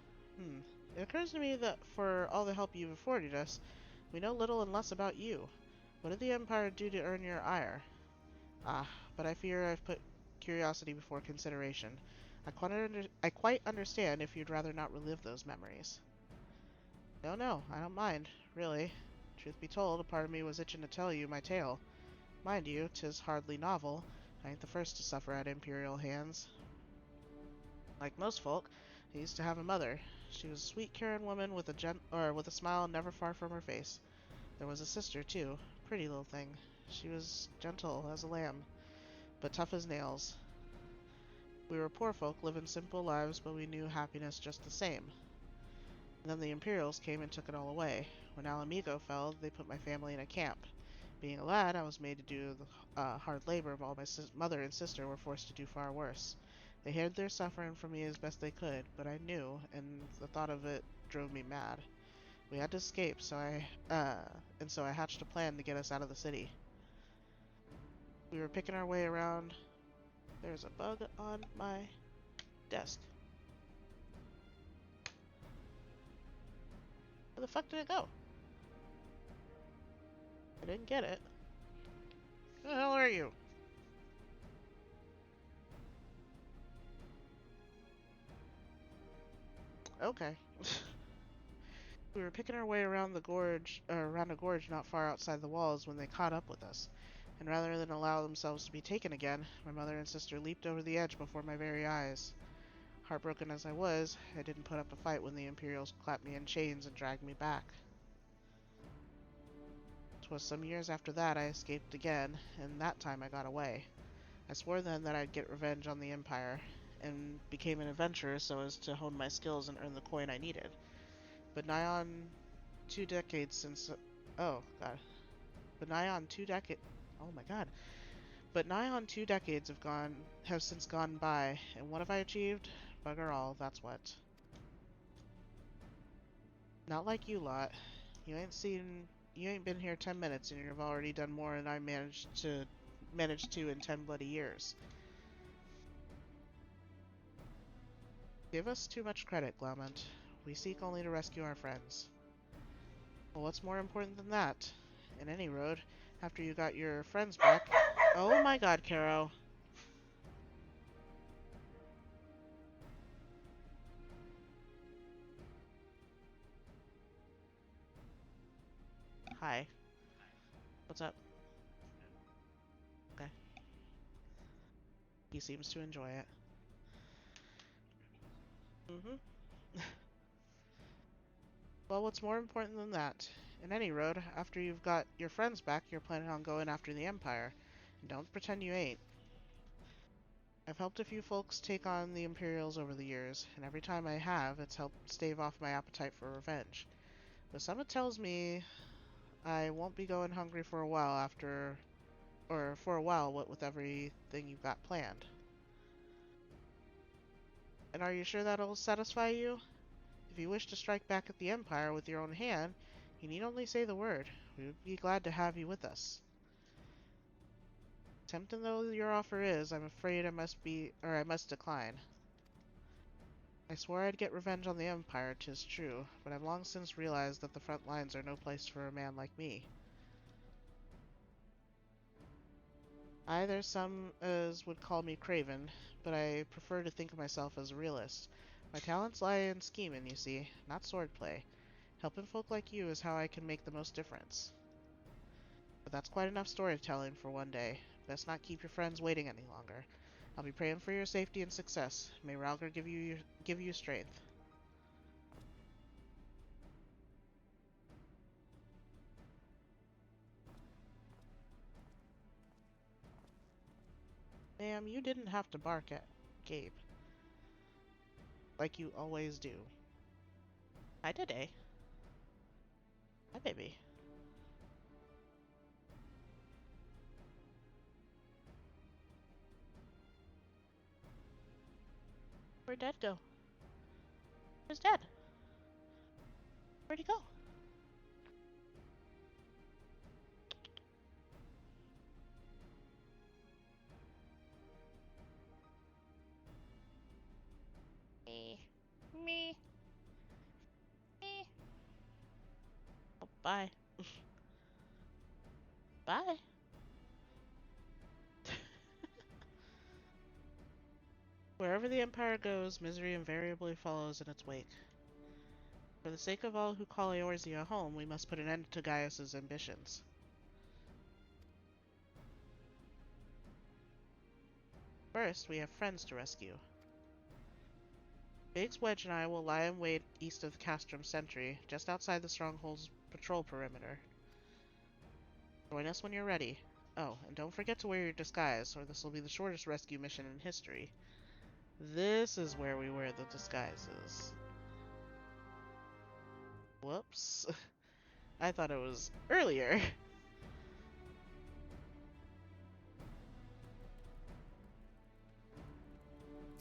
It occurs to me that for all the help you've afforded us, we know little and less about you. What did the Empire do to earn your ire? Ah, but I fear I've put curiosity before consideration. I quite understand if you'd rather not relive those memories. No, I don't mind, really. Truth be told, a part of me was itching to tell you my tale. Mind you, 'tis hardly novel. I ain't the first to suffer at Imperial hands. Like most folk, I used to have a mother. She was a sweet, caring woman with a smile never far from her face. There was a sister, too. Pretty little thing. She was gentle as a lamb, but tough as nails. We were poor folk living simple lives, but we knew happiness just the same. And then the Imperials came and took it all away. When Alamigo fell, they put my family in a camp. Being a lad, I was made to do the hard labor while my mother and sister were forced to do far worse. They hid their suffering from me as best they could, but I knew, and the thought of it drove me mad. We had to escape, so I hatched a plan to get us out of the city. We were picking our way around. There's a bug on my desk. Where the fuck did it go? I didn't get it. Who the hell are you? Okay. We were picking our way around around a gorge not far outside the walls when they caught up with us. And rather than allow themselves to be taken again, my mother and sister leaped over the edge before my very eyes. Heartbroken as I was, I didn't put up a fight when the Imperials clapped me in chains and dragged me back. 'Twas some years after that I escaped again, and that time I got away. I swore then that I'd get revenge on the Empire, and became an adventurer so as to hone my skills and earn the coin I needed. But nigh on 2 decades since... Oh, God. But nigh on 2 decades... Oh, my God. But nigh on 2 decades have since gone by, and what have I achieved? Bugger all, that's what. Not like you lot. You ain't been here 10 minutes, and you've already done more than I managed to in 10 bloody years. Give us too much credit, Glaument. We seek only to rescue our friends. Well, what's more important than that? In any road, after you got your friends back... Oh my God, Caro. Hi. What's up? Okay. He seems to enjoy it. Well, what's more important than that? In any road, after you've got your friends back, you're planning on going after the Empire. And don't pretend you ain't. I've helped a few folks take on the Imperials over the years, and every time I have, it's helped stave off my appetite for revenge. But something tells me I won't be going hungry for a while what with everything you've got planned. And are you sure that'll satisfy you? If you wish to strike back at the Empire with your own hand, you need only say the word. We would be glad to have you with us. Tempting though your offer is, I'm afraid I must decline. I swore I'd get revenge on the Empire, 'tis true, but I've long since realized that the front lines are no place for a man like me. There's some as would call me craven, but I prefer to think of myself as a realist. My talents lie in scheming, you see, not swordplay. Helping folk like you is how I can make the most difference. But that's quite enough storytelling for one day. Best not keep your friends waiting any longer. I'll be praying for your safety and success. May Ralgar give you strength. Ma'am, you didn't have to bark at Gabe, like you always do. Hi, Dede. Hi, baby. Where'd Dad go? Where's Dad? Where'd he go? Me. Me. Me. Oh, bye. Bye. Wherever the Empire goes, misery invariably follows in its wake. For the sake of all who call Eorzea home, we must put an end to Gaius's ambitions. First, we have friends to rescue. Biggs, Wedge, and I will lie in wait east of the Castrum Sentry, just outside the Stronghold's patrol perimeter. Join us when you're ready. Oh, and don't forget to wear your disguise, or this will be the shortest rescue mission in history. This is where we wear the disguises. Whoops. I thought it was earlier.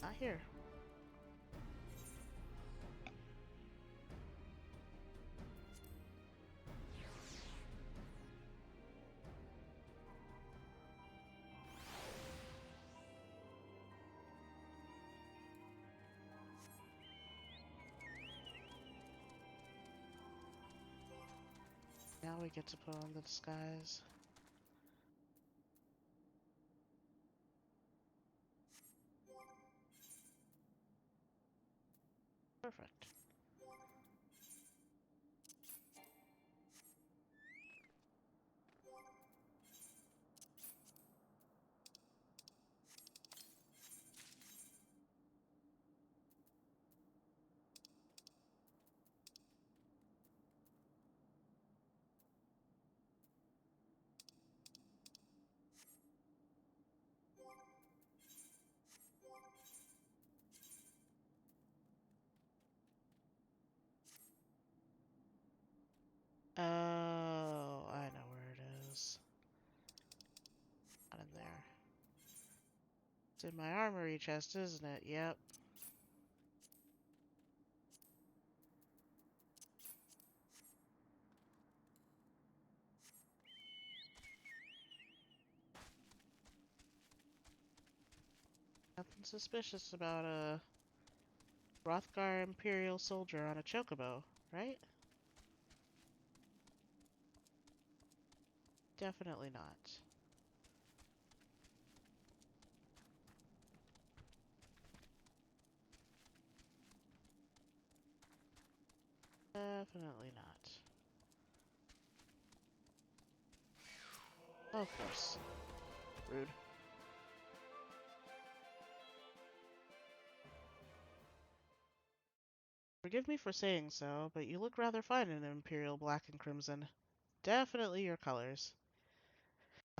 Not here. Now we get to put on the disguise. Perfect. Oh, I know where it is. Not in there. It's in my armory chest, isn't it? Yep. Nothing suspicious about a Hrothgar Imperial soldier on a chocobo, right? Definitely not. Definitely not. Of course. Rude. Forgive me for saying so, but you look rather fine in Imperial black and crimson. Definitely your colors.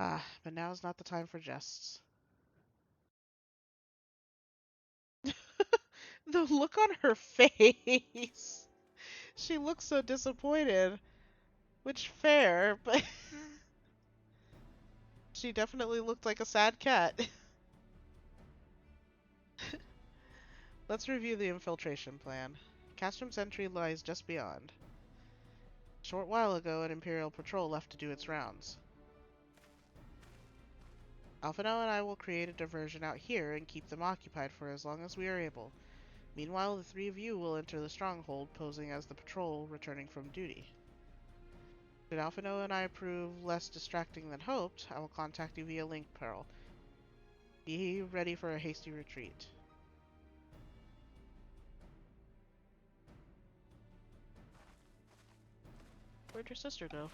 Ah, but now's not the time for jests. The look on her face! She looks so disappointed. Which, fair, but she definitely looked like a sad cat. Let's review the infiltration plan. Castrum Sentry lies just beyond. A short while ago, an Imperial patrol left to do its rounds. Alphino and I will create a diversion out here and keep them occupied for as long as we are able. Meanwhile, the three of you will enter the stronghold, posing as the patrol returning from duty. Should Alphino and I prove less distracting than hoped, I will contact you via link pearl. Be ready for a hasty retreat. Where'd your sister go?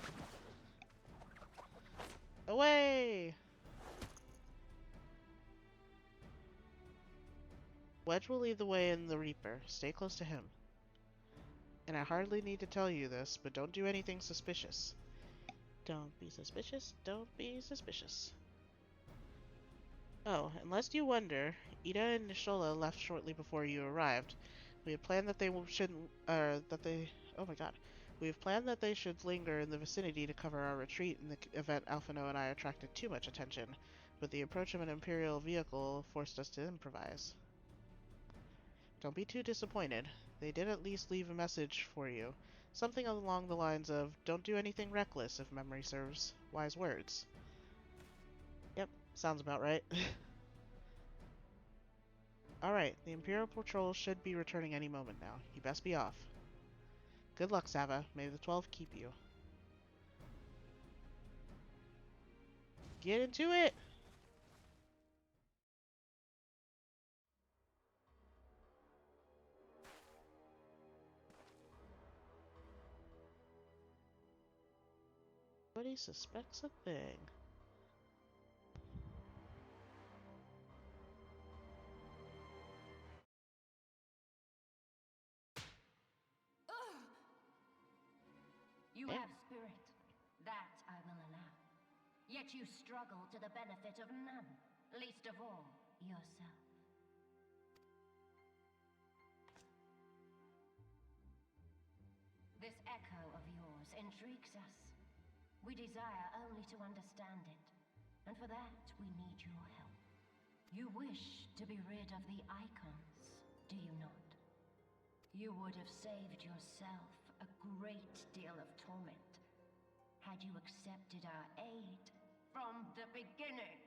Away! Wedge will lead the way in the Reaper. Stay close to him. And I hardly need to tell you this, but don't do anything suspicious. Don't be suspicious. Don't be suspicious. Oh, and lest you wonder, Ida and Nishola left shortly before you arrived. We had planned that they shouldn't, oh my god. We have planned that they should linger in the vicinity to cover our retreat in the event Alphino and I attracted too much attention, but the approach of an Imperial vehicle forced us to improvise. Don't be too disappointed. They did at least leave a message for you. Something along the lines of, don't do anything reckless, if memory serves. Wise words. Yep, sounds about right. Alright, the Imperial Patrol should be returning any moment now. You best be off. Good luck, Sava. May the 12 keep you. Get into it! Nobody suspects a thing. You have spirit. That I will allow. Yet you struggle to the benefit of none, least of all, yourself. This echo of yours intrigues us. We desire only to understand it, and for that we need your help. You wish to be rid of the icons, do you not? You would have saved yourself a great deal of torment had you accepted our aid from the beginning.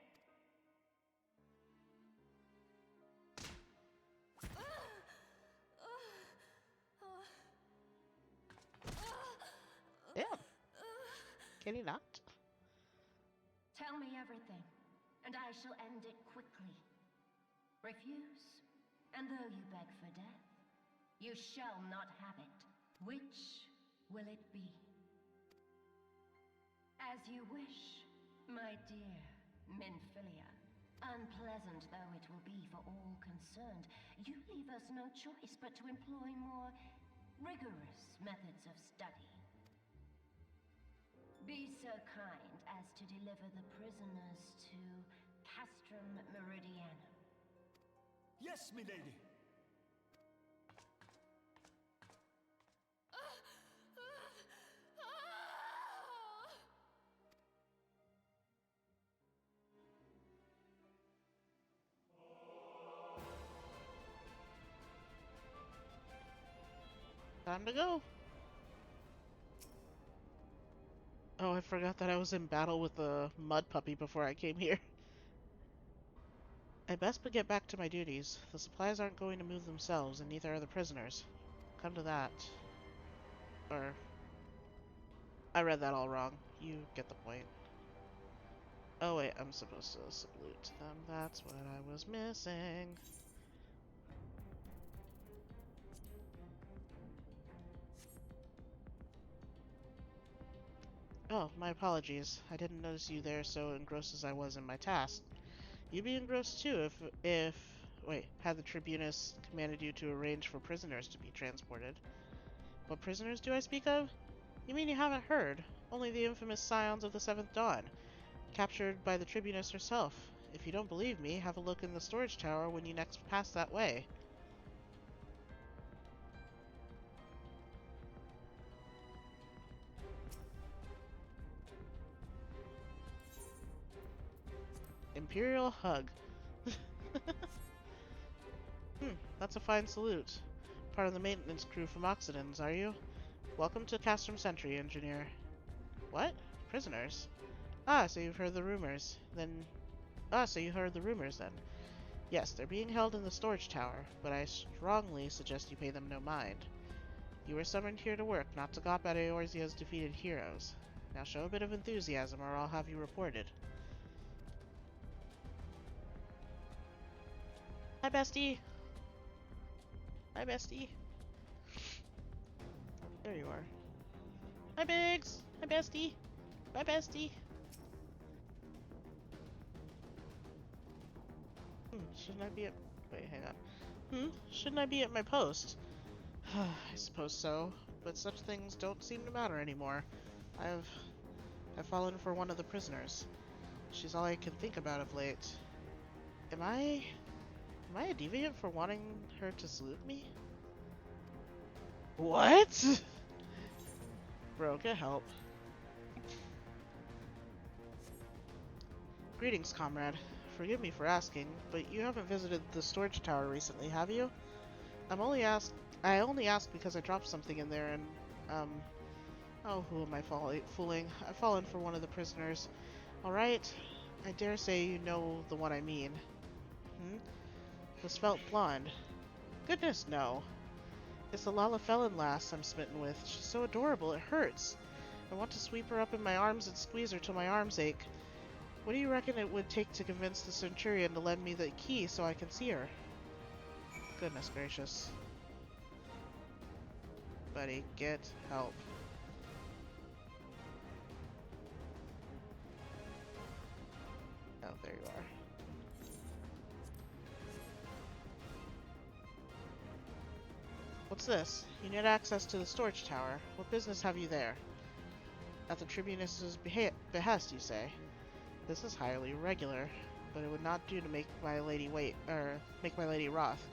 Damn. Can he not? Tell me everything, and I shall end it quickly. Refuse, and though you beg for death, you shall not have it. Which will it be? As you wish, my dear Minfilia. Unpleasant though it will be for all concerned, you leave us no choice but to employ more rigorous methods of study. Be so kind as to deliver the prisoners to Castrum Meridianum. Yes, milady. Time to go. Oh, I forgot that I was in battle with the mud puppy before I came here. I best but get back to my duties. The supplies aren't going to move themselves, and neither are the prisoners. Come to that. Or... I read that all wrong. You get the point. Oh wait, I'm supposed to salute them. That's what I was missing. Oh, my apologies. I didn't notice you there so engrossed as I was in my task. You'd be engrossed too wait, had the Tribunus commanded you to arrange for prisoners to be transported. What prisoners do I speak of? You mean you haven't heard? Only the infamous Scions of the Seventh Dawn, captured by the Tribunus herself. If you don't believe me, have a look in the storage tower when you next pass that way. Imperial hug. That's a fine salute. Part of the maintenance crew from Oxidans, are you? Welcome to Castrum Sentry, Engineer. What? Prisoners? Ah, so you've heard the rumors. So you heard the rumors then. Yes, they're being held in the storage tower, but I strongly suggest you pay them no mind. You were summoned here to work, not to gawp at Eorzea's defeated heroes. Now show a bit of enthusiasm or I'll have you reported. Hi, bestie. Hi, bestie. There you are. Hi, Biggs. Hi, bestie. Bye, bestie. Shouldn't I be at... Wait, hang on. Shouldn't I be at my post? I suppose so, but such things don't seem to matter anymore. I've fallen for one of the prisoners. She's all I can think about of late. Am I a deviant for wanting her to salute me? What? Bro, get help. Greetings, comrade. Forgive me for asking, but you haven't visited the storage tower recently, have you? I only asked because I dropped something in there and, oh, who am I fooling? I've fallen for one of the prisoners. Alright, I dare say you know the one I mean. The svelte blonde. Goodness, no. It's the Lalafellan lass I'm smitten with. She's so adorable, it hurts. I want to sweep her up in my arms and squeeze her till my arms ache. What do you reckon it would take to convince the Centurion to lend me the key so I can see her? Goodness gracious. Buddy, get help. Oh, there you are. What's this? You need access to the storage tower. What business have you there? At the Tribunus's behest, you say? This is highly irregular, but it would not do to make my lady wroth.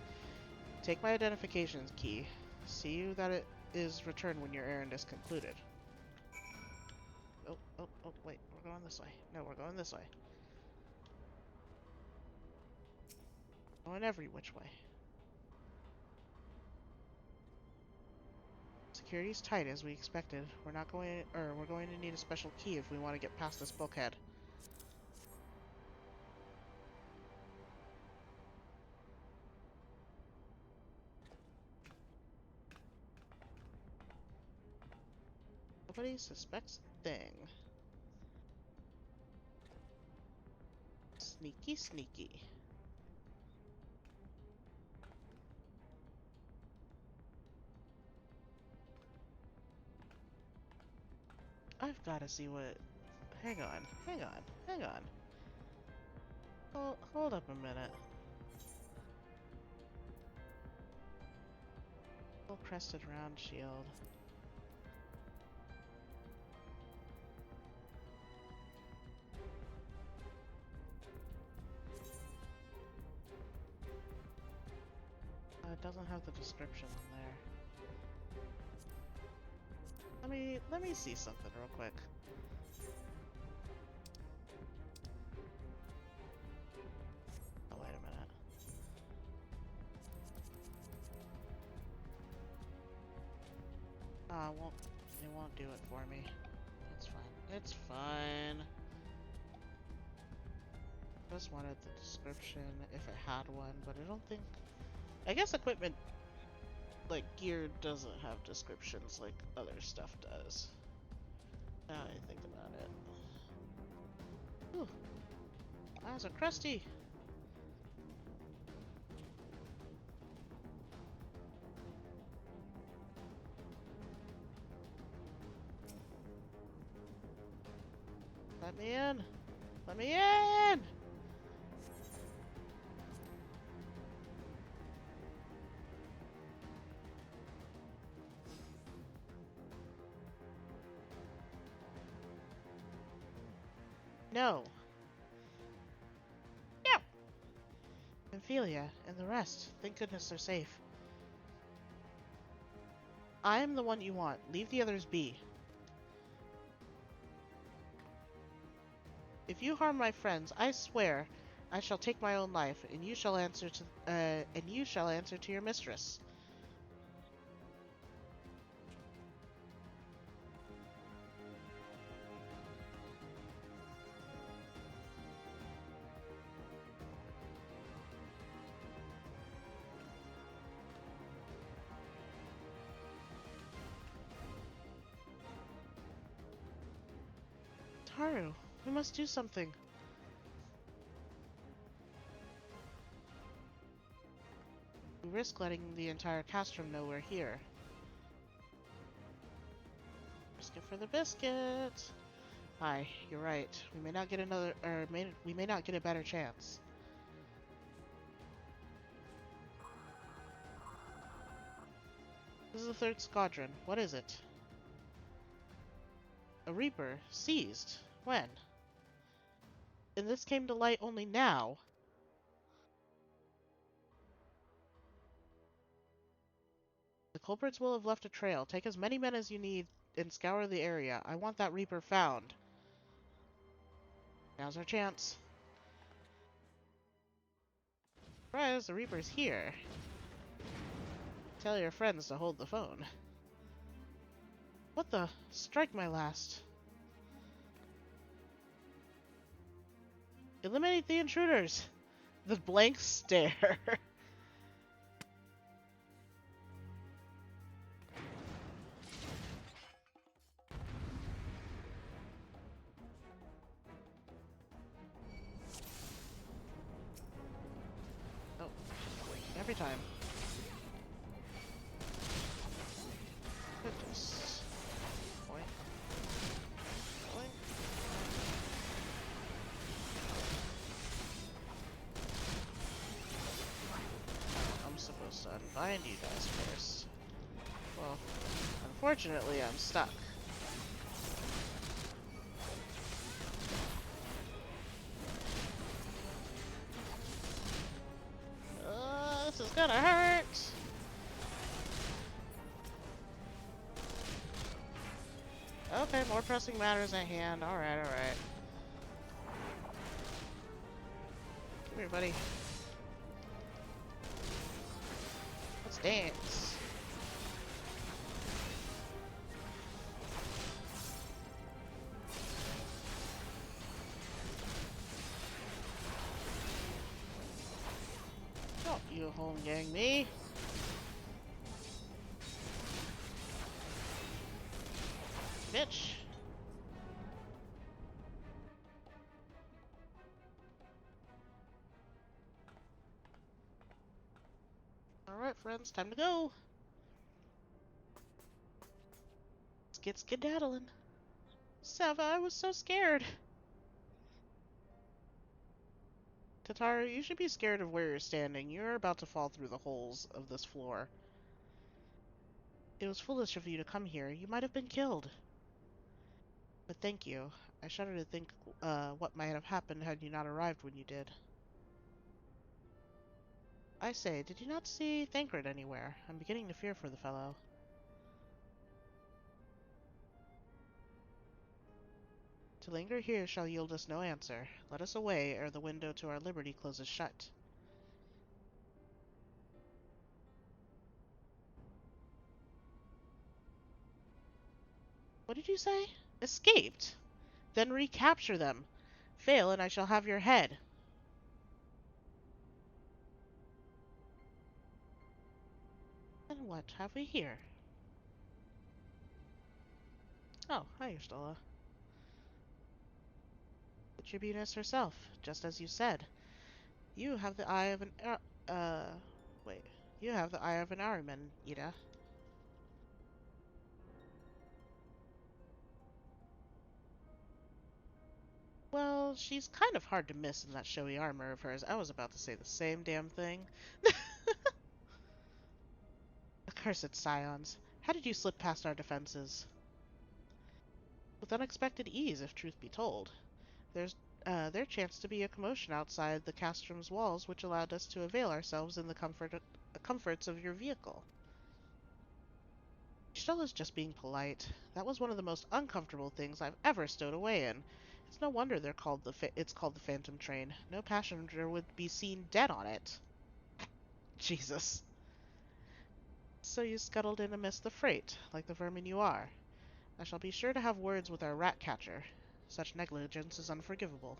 Take my identification key. See you that it is returned when your errand is concluded. Oh, wait, we're going this way. No, we're going this way. Going every which way. Security's tight as we expected. We're going to need a special key if we want to get past this bulkhead. Nobody suspects a thing. Sneaky, sneaky. I've got to see what... Hang on. Hold up a minute. Little crested round shield. It doesn't have the description on there. Let me see something real quick. Oh, wait a minute. It won't do it for me. It's fine. It's fine. Just wanted the description if it had one, but I don't think... I guess equipment, like gear, doesn't have descriptions like other stuff does. Now I think about it. Ooh. Eyes are crusty! Let me in! Let me in! No. No! Ophelia and the rest, thank goodness they're safe. I am the one you want. Leave the others be. If you harm my friends, I swear I shall take my own life, and you shall answer to your mistress. Taru, we must do something. We risk letting the entire castrum know we're here. Risk it for the biscuit. Hi, you're right. We may not get we may not get a better chance. This is the 3rd Squadron. What is it? A Reaper. Seized. When? And this came to light only now. The culprits will have left a trail. Take as many men as you need and scour the area. I want that Reaper found. Now's our chance. Surprise, the Reaper's here. Tell your friends to hold the phone. What the? Strike my last. Eliminate the intruders. The blank stare. Oh, every time. Goodness. Point. Point. I'm supposed to unbind you guys first. Well, unfortunately, I'm stuck. This is gonna hurt! Okay, more pressing matters at hand. Alright, alright. Come here, buddy. Let's dance. Don't you home gang me. Bitch. Alright, friends, time to go. Let's get skedaddling. Sava, I was so scared. Tatara, you should be scared of where you're standing. You're about to fall through the holes of this floor. It was foolish of you to come here. You might have been killed. But thank you. I shudder to think what might have happened had you not arrived when you did. I say, did you not see Thancred anywhere? I'm beginning to fear for the fellow. To linger here shall yield us no answer. Let us away ere the window to our liberty closes shut. What did you say? Escaped? Then recapture them. Fail, and I shall have your head. And what have we here? Oh, hi, Ursula. The Tribuness herself, just as you said. You have the eye of an wait. You have the eye of an Ahriman, Ida. Well, she's kind of hard to miss in that showy armor of hers. I was about to say the same damn thing. Accursed scions. How did you slip past our defenses? With unexpected ease, if truth be told. There chanced to be a commotion outside the castrum's walls, which allowed us to avail ourselves in the comforts of your vehicle. Stella's just being polite. That was one of the most uncomfortable things I've ever stowed away in. It's no wonder it's called the Phantom Train. No passenger would be seen dead on it. Jesus. So you scuttled in amidst the freight, like the vermin you are. I shall be sure to have words with our rat catcher. Such negligence is unforgivable.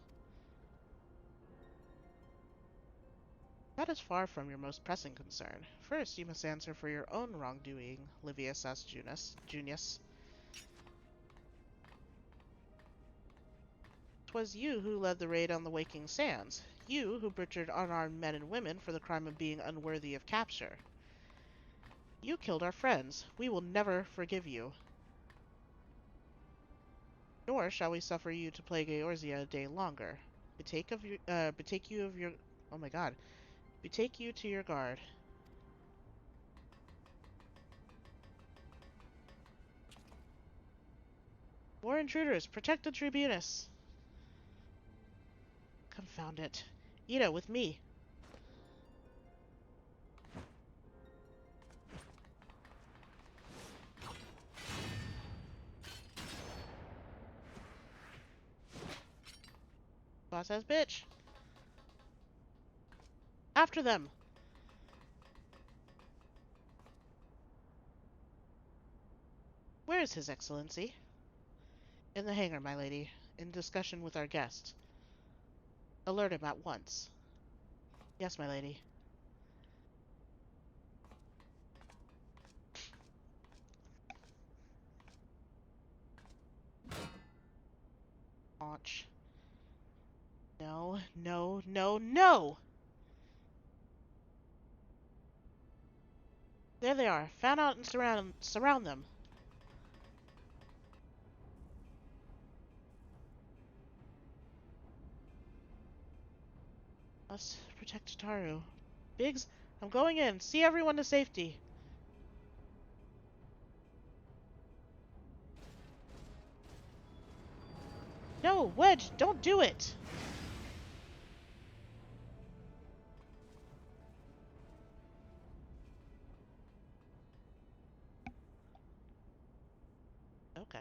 That is far from your most pressing concern. First, you must answer for your own wrongdoing, Livius S. Junius. 'Twas you who led the raid on the Waking Sands. You, who butchered unarmed men and women for the crime of being unworthy of capture. You killed our friends. We will never forgive you. Nor shall we suffer you to plague Eorzea a day longer. Betake you to your guard. More intruders! Protect the Tribunus! Confound it. Ida, with me. Boss ass bitch. After them! Where is His Excellency? In the hangar, my lady. In discussion with our guest. Alert him at once. Yes, my lady. Launch. No, no, no, no! There they are. Fan out and surround them. Must protect Taru. Biggs, I'm going in. See everyone to safety. No, Wedge, don't do it! Okay.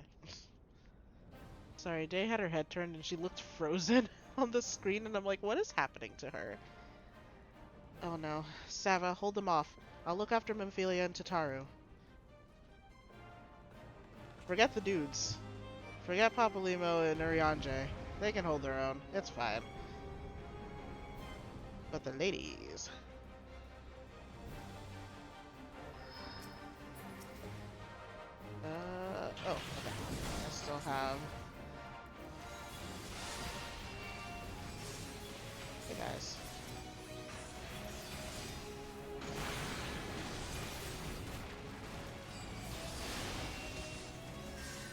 Sorry, Day had her head turned and she looked frozen on the screen and I'm like, what is happening to her? Oh no. Sava, hold them off. I'll look after Memphilia and Tataru. Forget the dudes. Forget Papalimo and Urianje. They can hold their own. It's fine. But the ladies... oh, okay. I still have... Hey guys.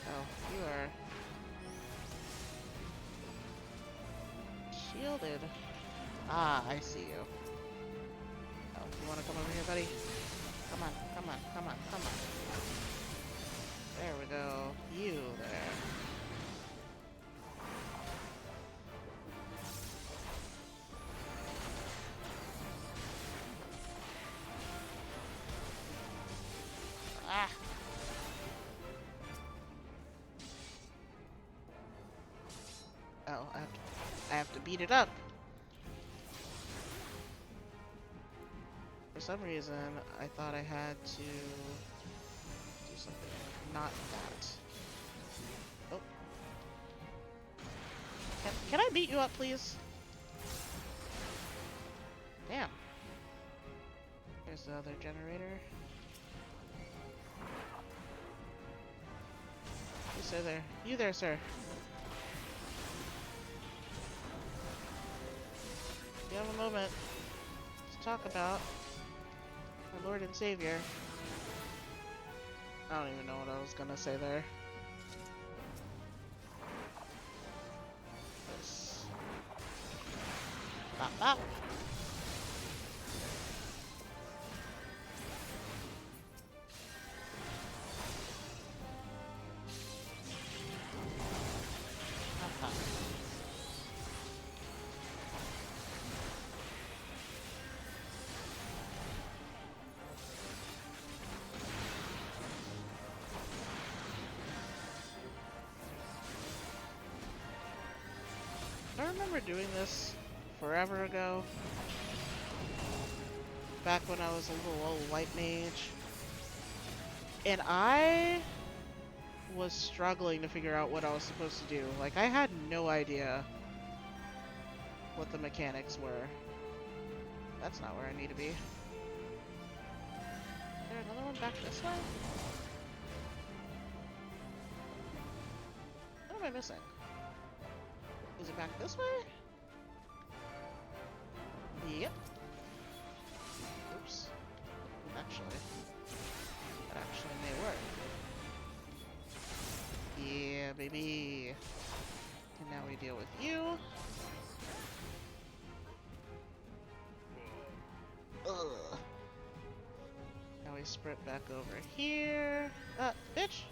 Oh, you are... shielded. Ah, I see you. Oh, you wanna come over here, buddy? Come on, come on, come on, come on. There we go. You there. Ah! Oh, I have to beat it up. For some reason, I thought I had to do something. Not that. Oh. Can I beat you up, please? Damn. There's the other generator. You sir there. You there, sir. You have a moment to talk about our Lord and Savior. I don't even know what I was gonna say there. Let's... Bop, bop. Bop, bop. I remember doing this forever ago. Back when I was a little old white mage. And I was struggling to figure out what I was supposed to do. Like, I had no idea what the mechanics were. That's not where I need to be. Is there another one back this way? What am I missing? Is it back this way? Yep. Oops. Actually, that actually may work. Yeah, baby. And now we deal with you. Ugh. Now we sprint back over here. Bitch!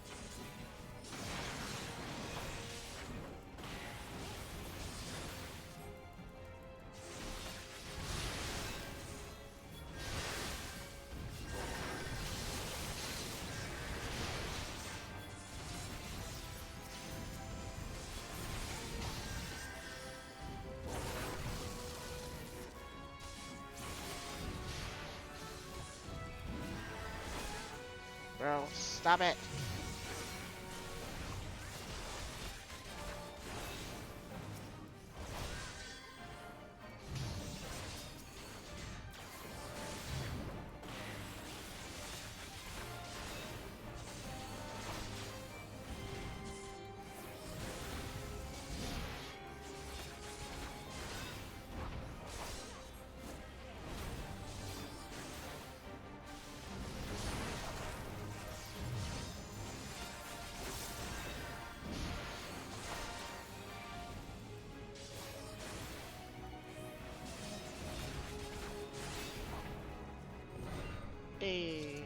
Bro, stop it. Hey.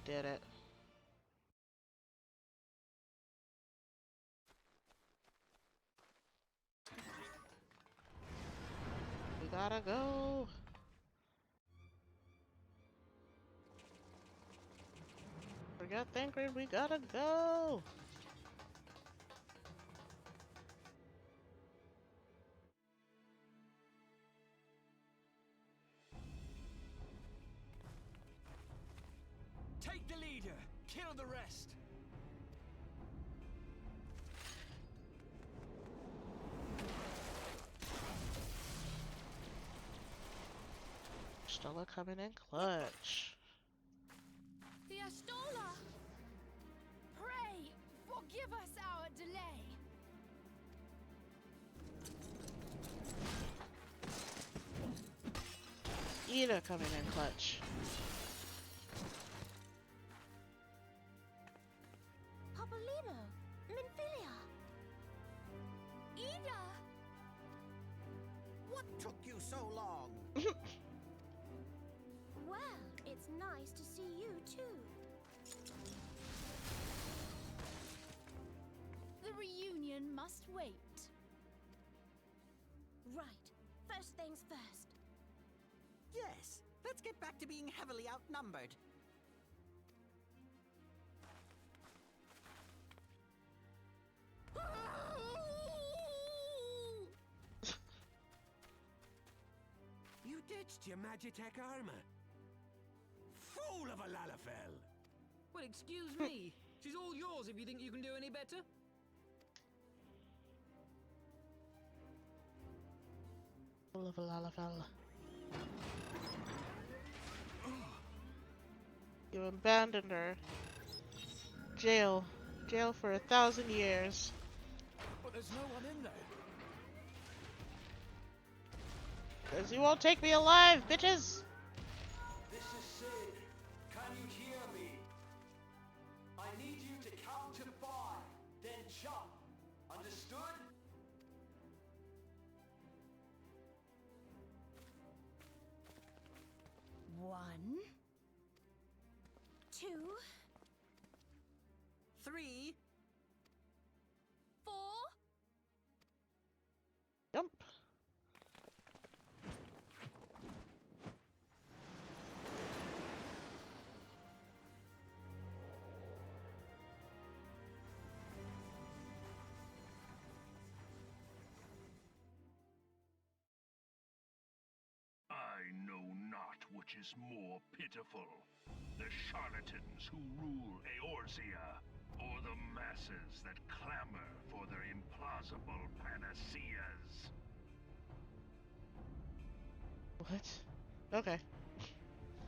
Did it. We gotta go. Forget Thancred, we gotta go. Take the leader. Kill the rest. Stella coming in clutch. The Astola! Pray, forgive us our delay. Ida coming in clutch. Papolino, Minfilia. Ida! What took you so long? Well, it's nice to see you too. The reunion must wait. Right. First things first. Yes, let's get back to being heavily outnumbered. You ditched your Magitech armor. Fool of a Lalafell. Well, excuse me. She's all yours if you think you can do any better. You abandoned her. Jail. Jail for 1,000 years. But there's no one in there. Cause you won't take me alive, bitches! This is Sid. Can you hear me? I need you to count to 5, then jump. Understood? One, two, 3, 4. Jump. I know not which is more pitiful, the charlatans who rule Eorzea, or the masses that clamor for their implausible panaceas. What? Okay.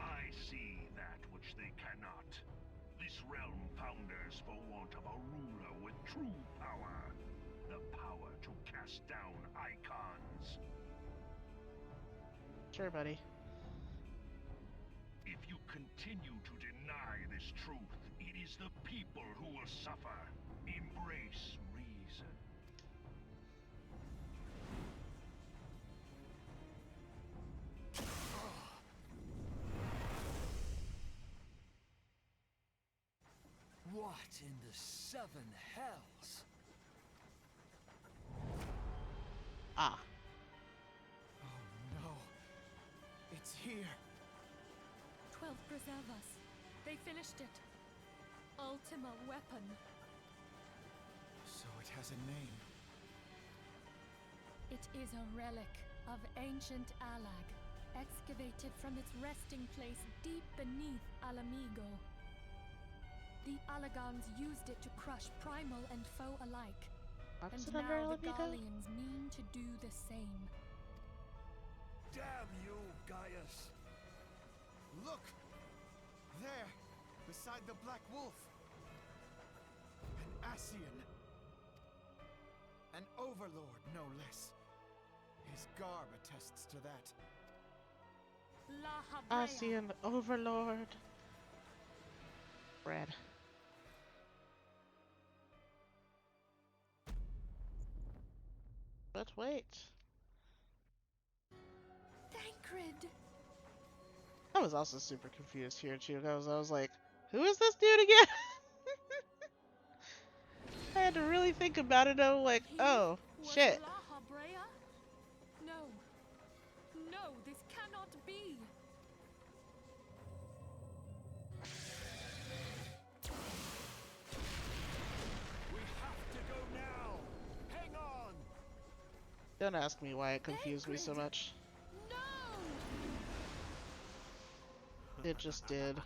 I see that which they cannot. This realm founders for want of a ruler with true power. The power cast down icons. Sure, buddy. If you continue to deny this truth, it is the people who will suffer. Embrace reason. What in the seven hells? Ah. Oh no. It's here. 12 preserve us. They finished it. Ultima weapon. So it has a name. It is a relic of ancient Alag, excavated from its resting place deep beneath Alamigo. The Alagons used it to crush primal and foe alike. What's And it under now the Alameda? Gallians mean to do the same. Damn you, Gaius! Look! There! Beside the Black Wolf! An Ascian! An overlord, no less. His garb attests to that. La Habrea. Ascian Overlord. Red. But wait. Thancred. I was also super confused here too. I was like, who is this dude again? I had to really think about it. I was like, He oh, was shit. La Habrea? No. No, this cannot be. We have to go now! Hang on! Don't ask me why it confused me so Thancred. much. No! It just did.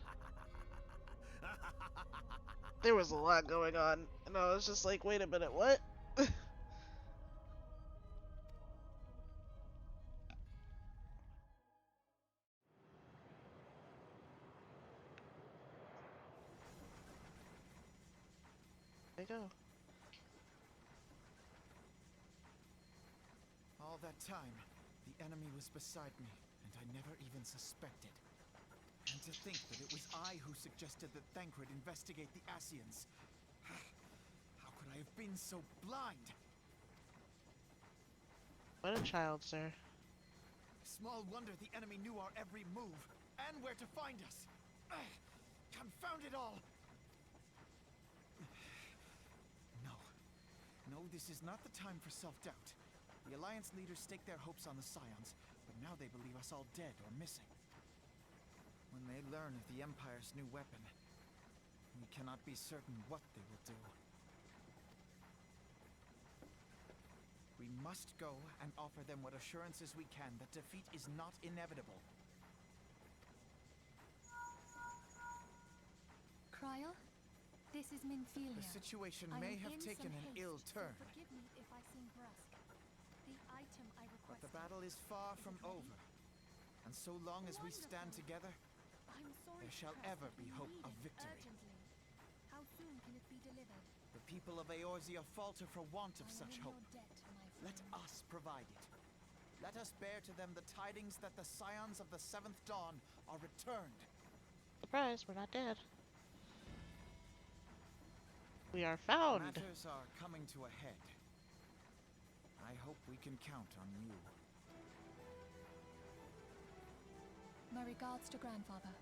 There was a lot going on, and I was just like, wait a minute, what? There you go. All that time, the enemy was beside me, and I never even suspected. And to think that it was I who suggested that Thancred investigate the Ascians. How could I have been so blind? What a child, sir. Small wonder the enemy knew our every move, and where to find us. Confound it all! No. No, this is not the time for self-doubt. The Alliance leaders staked their hopes on the Scions, but now they believe us all dead or missing. When they learn of the Empire's new weapon, we cannot be certain what they will do. We must go and offer them what assurances we can that defeat is not inevitable. Cryle, this is Minfilia. The situation I may am have in taken some an haste, ill so turn, forgive me if I seem brusque. The item I but requested. the battle is far from ready? over. And so long as we stand Wonderful. together, I'm sorry there to shall press, ever but be we hope need of it victory. Urgently. How soon can it be delivered? the people of Eorzea falter for want of I am such in hope. your debt, my Let friend. us provide it. Let us bear to them the tidings that the Scions of the Seventh Dawn are returned. Surprise, we're not dead. We are found. Matters are coming to a head. I hope we can count on you. My regards to grandfather.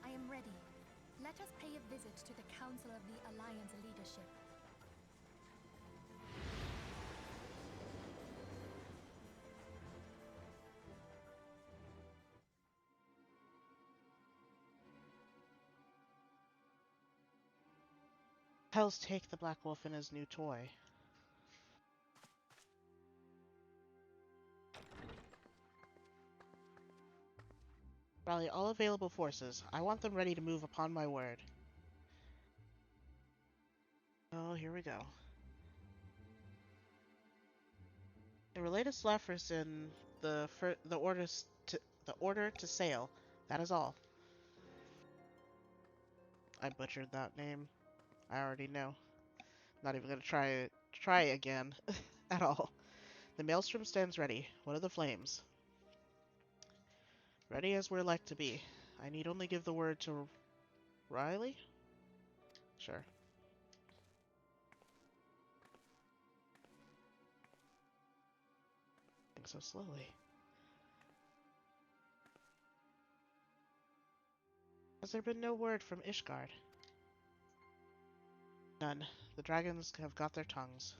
I am ready. Let us pay a visit to the Council of the Alliance leadership. Hell's take the Black Wolf and his new toy. Rally all available forces. I want them ready to move upon my word. Oh, here we go. The latest letters in the order to sail. That is all. I butchered that name. I already know. Not even gonna try again at all. The maelstrom stands ready. What are the flames? Ready as we're like to be. I need only give the word to Riley? Sure. Think so slowly. Has there been no word from Ishgard? None. The dragons have got their tongues.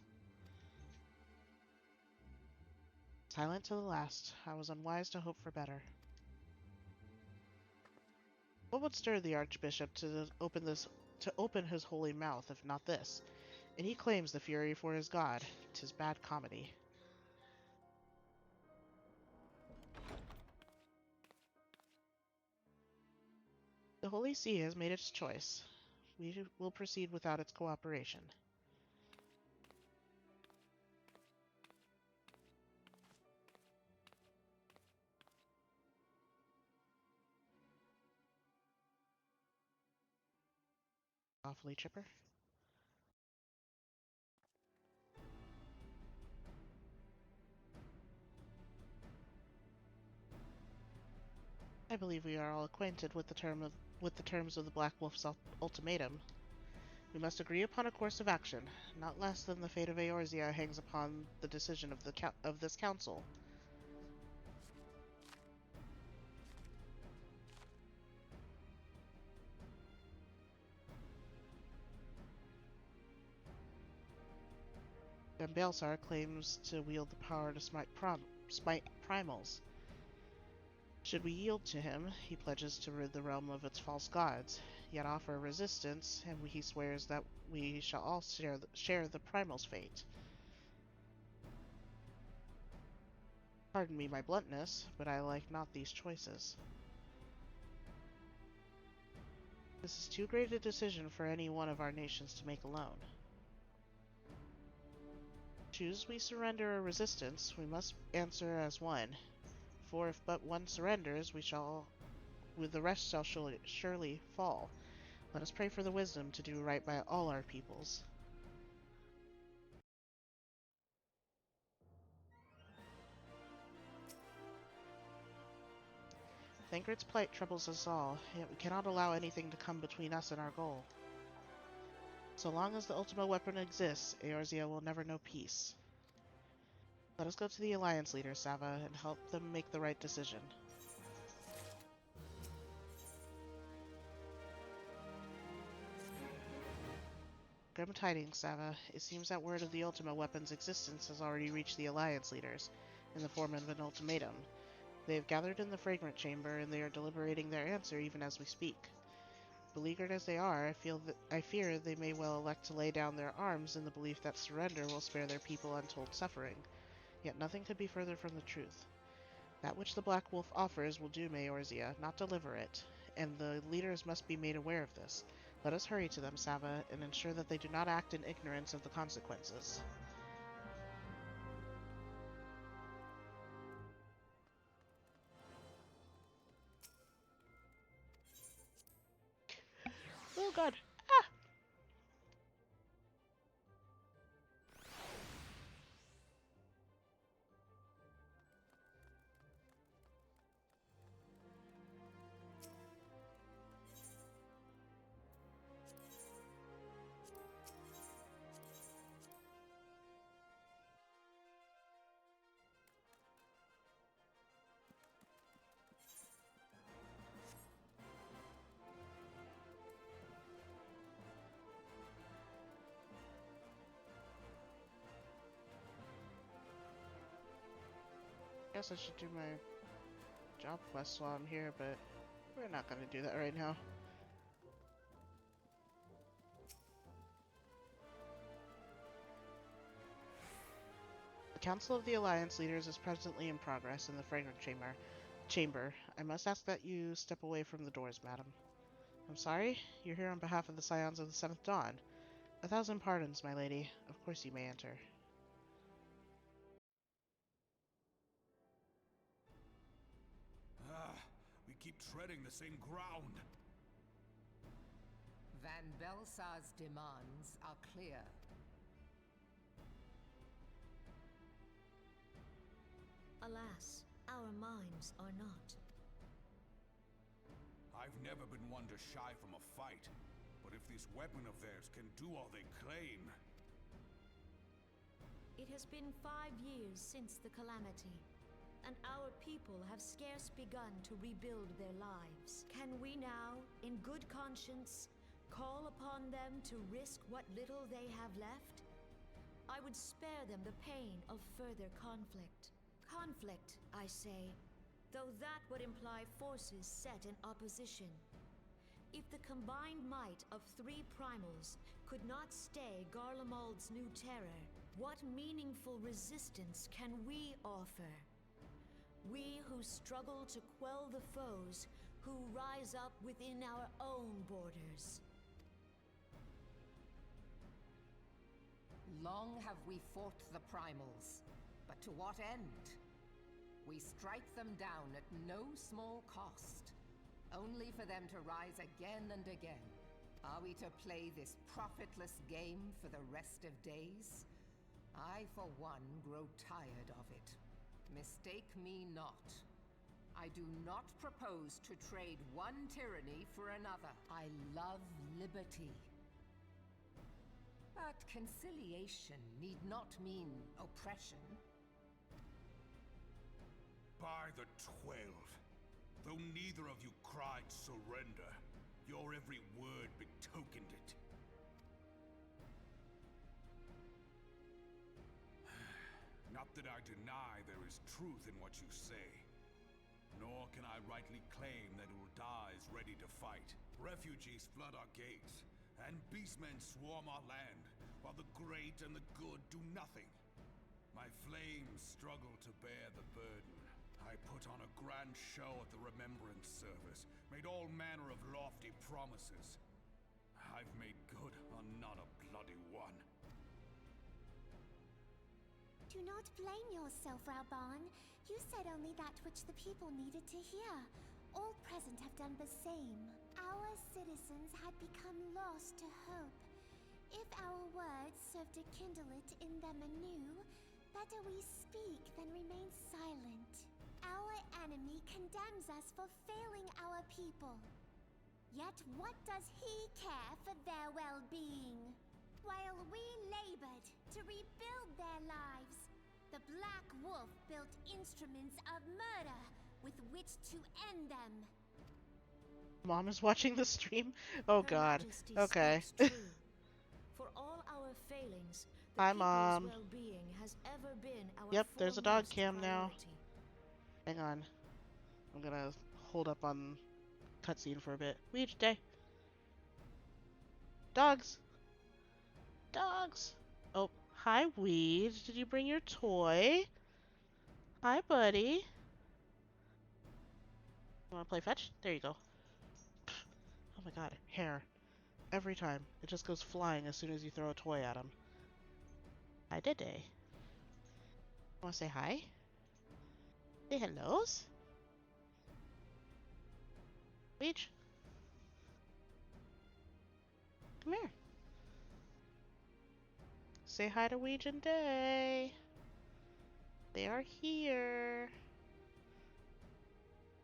Silent to the last. I was unwise to hope for better. What would stir the Archbishop to open his holy mouth, if not this? And he claims the fury for his god. 'Tis bad comedy. The Holy See has made its choice. We will proceed without its cooperation. Awfully chipper. I believe we are all acquainted with the terms of the Black Wolf's ultimatum. We must agree upon a course of action. Not less than the fate of Eorzea hangs upon the decision of this council. Balsar claims to wield the power to smite primals. Should we yield to him, he pledges to rid the realm of its false gods, yet offer resistance, and he swears that we shall all share the primal's fate. Pardon me my bluntness, but I like not these choices. This is too great a decision for any one of our nations to make alone. Choose we surrender or resistance, we must answer as one. For if but one surrenders, the rest shall surely fall. Let us pray for the wisdom to do right by all our peoples. Thancred's plight troubles us all, yet we cannot allow anything to come between us and our goal. So long as the Ultima weapon exists, Eorzea will never know peace. Let us go to the Alliance leaders, Sava, and help them make the right decision. Grim tidings, Sava. It seems that word of the Ultima weapon's existence has already reached the Alliance leaders, in the form of an ultimatum. They have gathered in the Fragrant Chamber, and they are deliberating their answer even as we speak. Beleaguered as they are, I fear they may well elect to lay down their arms in the belief that surrender will spare their people untold suffering. Yet nothing could be further from the truth. That which the Black Wolf offers will doom Eorzea, not deliver it, and the leaders must be made aware of this. Let us hurry to them, Sava, and ensure that they do not act in ignorance of the consequences. Oh god! Ah! Guess I should do my job quest while I'm here, but we're not gonna do that right now. The Council of the Alliance Leaders is presently in progress in the Fragrant Chamber. I must ask that you step away from the doors, madam. I'm sorry? You're here on behalf of the Scions of the Seventh Dawn. 1,000 pardons, my lady. Of course you may enter. We keep treading the same ground. Van Belsar's demands are clear. Alas, our minds are not. I've never been one to shy from a fight, but if this weapon of theirs can do all they claim... It has been 5 years since the calamity, and our people have scarce begun to rebuild their lives. Can we now, in good conscience, call upon them to risk what little they have left? I would spare them the pain of further conflict. Conflict, I say, though that would imply forces set in opposition. If the combined might of 3 primals could not stay Garlemald's new terror, what meaningful resistance can we offer? We who struggle to quell the foes who rise up within our own borders. Long have we fought the primals, but to what end? We strike them down at no small cost, only for them to rise again and again. Are we to play this profitless game for the rest of days? I, for one, grow tired of it. Mistake me not. I do not propose to trade one tyranny for another. I love liberty. But conciliation need not mean oppression. By the 12, though neither of you cried surrender, your every word betokened it. Not that I deny there is truth in what you say, nor can I rightly claim that Ul'dah's ready to fight. Refugees flood our gates, and beastmen swarm our land, while the great and the good do nothing. My flames struggle to bear the burden. I put on a grand show at the Remembrance Service, made all manner of lofty promises. I've made good on not a bloody one. Do not blame yourself, Raban. You said only that which the people needed to hear. All present have done the same. Our citizens had become lost to hope. If our words serve to kindle it in them anew, better we speak than remain silent. Our enemy condemns us for failing our people. Yet what does he care for their well-being? While we labored to rebuild their lives, the Black Wolf built instruments of murder with which to end them. Mom is watching the stream? Oh Her god. Majesty Okay. speaks true. For all our failings, the Hi, people's Mom. well-being has ever been our Yep, there's a dog foremost cam now. priority. Hang on. I'm gonna hold up on cutscene for a bit. Weege day. Dogs. Dogs. Oh, hi, Weege. Did you bring your toy? Hi, buddy. Wanna play fetch? There you go. Oh my god, hair. Every time. It just goes flying as soon as you throw a toy at him. Hi, Dede. Wanna say hi? Say hellos? Weege? Come here. Say hi to Weege and Day. They are here.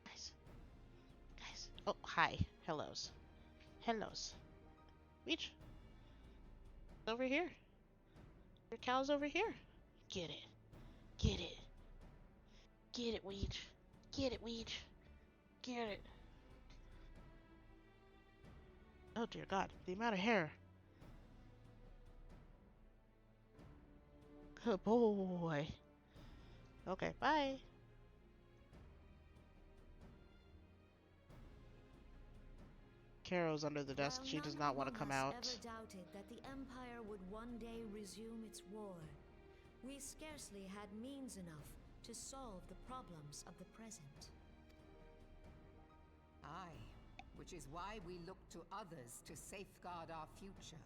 Guys. Guys. Oh, hi. Hellos. Hellos. Weege. Over here. Your cow's over here. Get it. Get it. Get it, Weege. Get it, Weege. Get it. Oh dear god, the amount of hair. Good boy. Okay, bye. Caro's under the desk. While She does none not want to among come us out. ever doubted that the Empire would one day resume its war, we scarcely had means enough to solve the problems of the present. Aye, which is why we look to others to safeguard our future.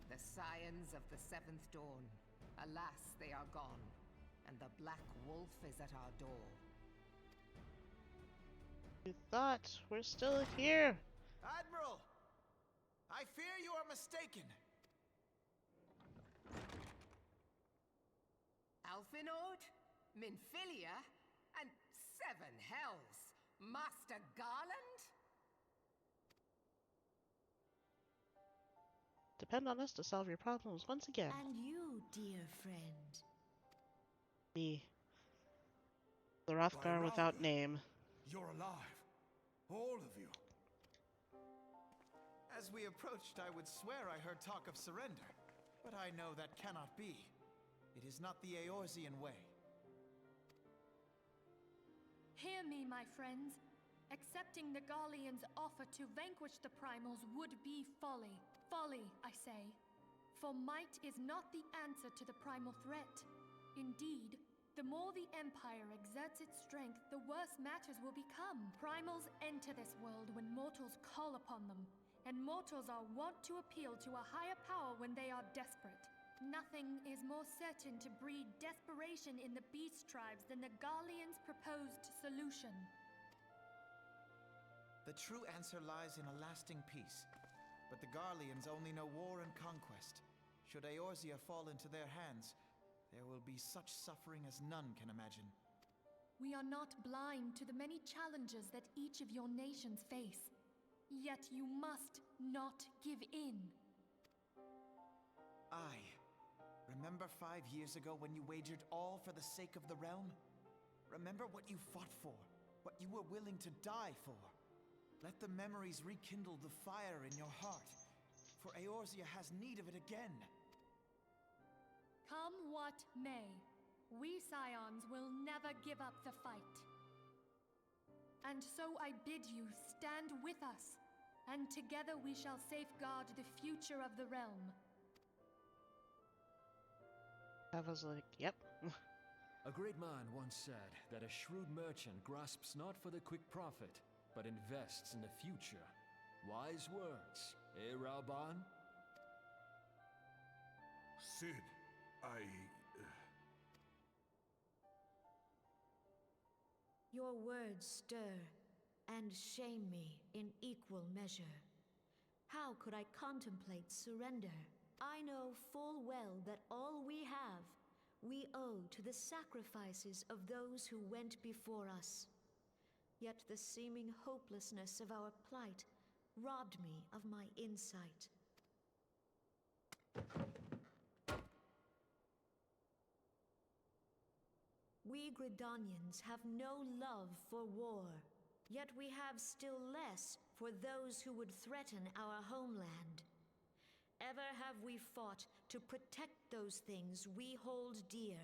The scions of the Seventh Dawn. Alas, they are gone, and the Black Wolf is at our door. You thought we're still here. Admiral! I fear you are mistaken. Alphinord, Minfilia, and Seven Hells. Master Garland? Depend on us to solve your problems once again. And you, dear friend. Me. The Rothgar without name. You're alive. All of you. As we approached, I would swear I heard talk of surrender. But I know that cannot be. It is not the Eorzean way. Hear me, my friends. Accepting the Garleans' offer to vanquish the Primals would be folly. Folly, I say. For might is not the answer to the primal threat. Indeed, the more the Empire exerts its strength, the worse matters will become. Primals enter this world when mortals call upon them, and mortals are wont to appeal to a higher power when they are desperate. Nothing is more certain to breed desperation in the beast tribes than the Garleans' proposed solution. The true answer lies in a lasting peace. But the Garleans only know war and conquest. Should Eorzea fall into their hands, there will be such suffering as none can imagine. We are not blind to the many challenges that each of your nations face. Yet you must not give in. Remember 5 years ago when you wagered all for the sake of the realm? Remember what you fought for, what you were willing to die for. Let the memories rekindle the fire in your heart, for Eorzea has need of it again. Come what may, we Scions will never give up the fight. And so I bid you stand with us, and together we shall safeguard the future of the realm. I was like, yep. A great man once said that a shrewd merchant grasps not for the quick profit, but invests in the future. Wise words, eh, Rauban? Sid, Your words stir and shame me in equal measure. How could I contemplate surrender? I know full well that all we have, we owe to the sacrifices of those who went before us. Yet the seeming hopelessness of our plight robbed me of my insight. We Gridanians have no love for war, yet we have still less for those who would threaten our homeland. Ever have we fought to protect those things we hold dear,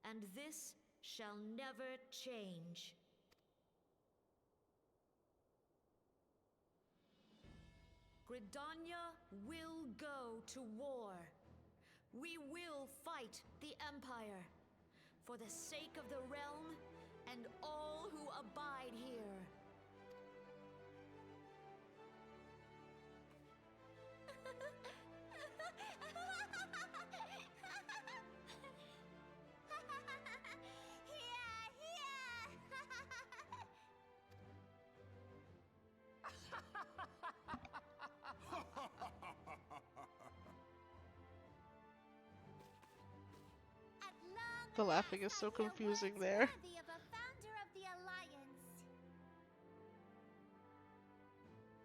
and this shall never change. Gridania will go to war. We will fight the Empire for the sake of the realm and all who abide here. The laughing is so confusing there. Worthy of a founder of the Alliance.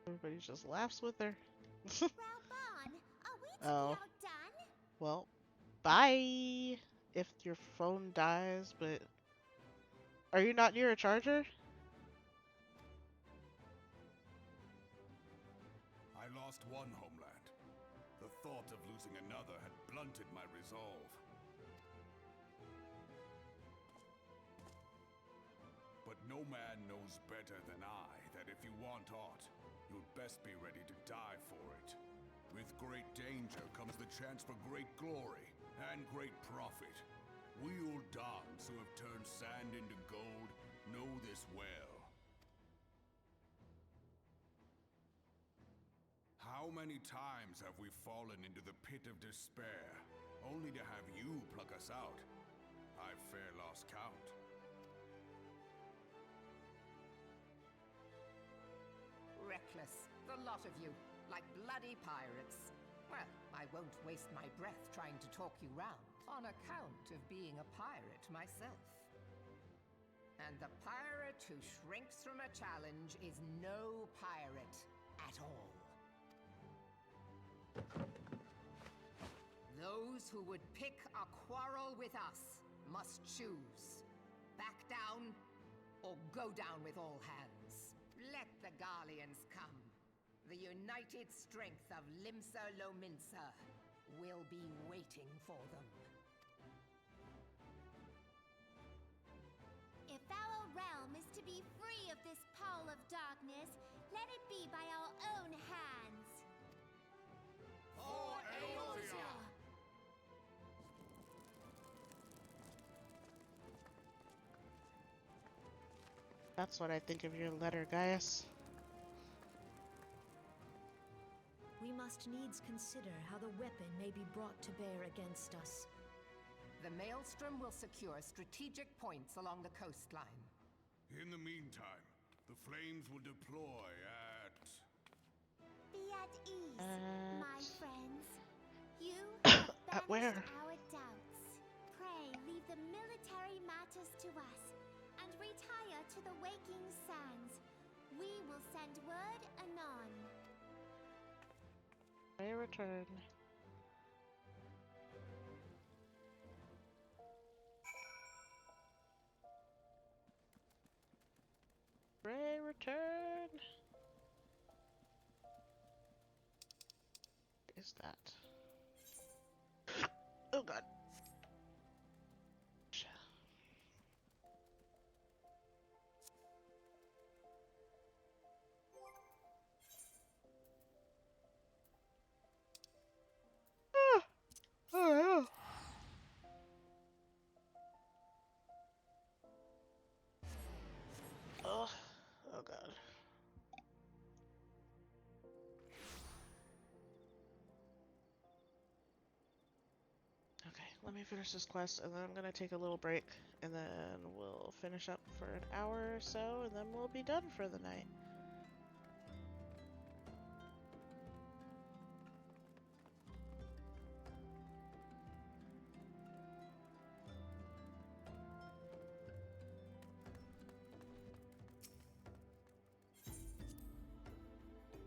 Everybody just laughs with her. Rauban, are we to Oh. be outdone? Well, bye if your phone dies, but... Are you not near a charger? I lost one homeland. The thought of losing another had blunted my resolve. But no man knows better than I that if you want aught, you'd best be ready to die for it. With great danger comes the chance for great glory and great profit. We Uldans who have turned sand into gold know this well. How many times have we fallen into the pit of despair, only to have you pluck us out? I've fair lost count. Reckless, the lot of you. like bloody pirates. Well, I won't waste my breath trying to talk you round, on account of being a pirate myself. And the pirate who shrinks from a challenge is no pirate at all. Those who would pick a quarrel with us must choose. Back down, or go down with all hands. Let the Garleans come. The united strength of Limsa Lominsa will be waiting for them. If our realm is to be free of this pall of darkness, let it be by our own hands. For Eorzea! That's what I think of your letter, Gaius. We must needs consider how the weapon may be brought to bear against us. The Maelstrom will secure strategic points along the coastline. In the meantime, the flames will deploy at... Be at ease, my friends. You At have where? banished our doubts. Pray leave the military matters to us, and retire to the waking sands. We will send word anon. I return. Ray, return! What is that? Oh god. Ah! Oh, oh, oh god. Okay, let me finish this quest and then I'm gonna take a little break and then we'll finish up for an hour or so and then we'll be done for the night.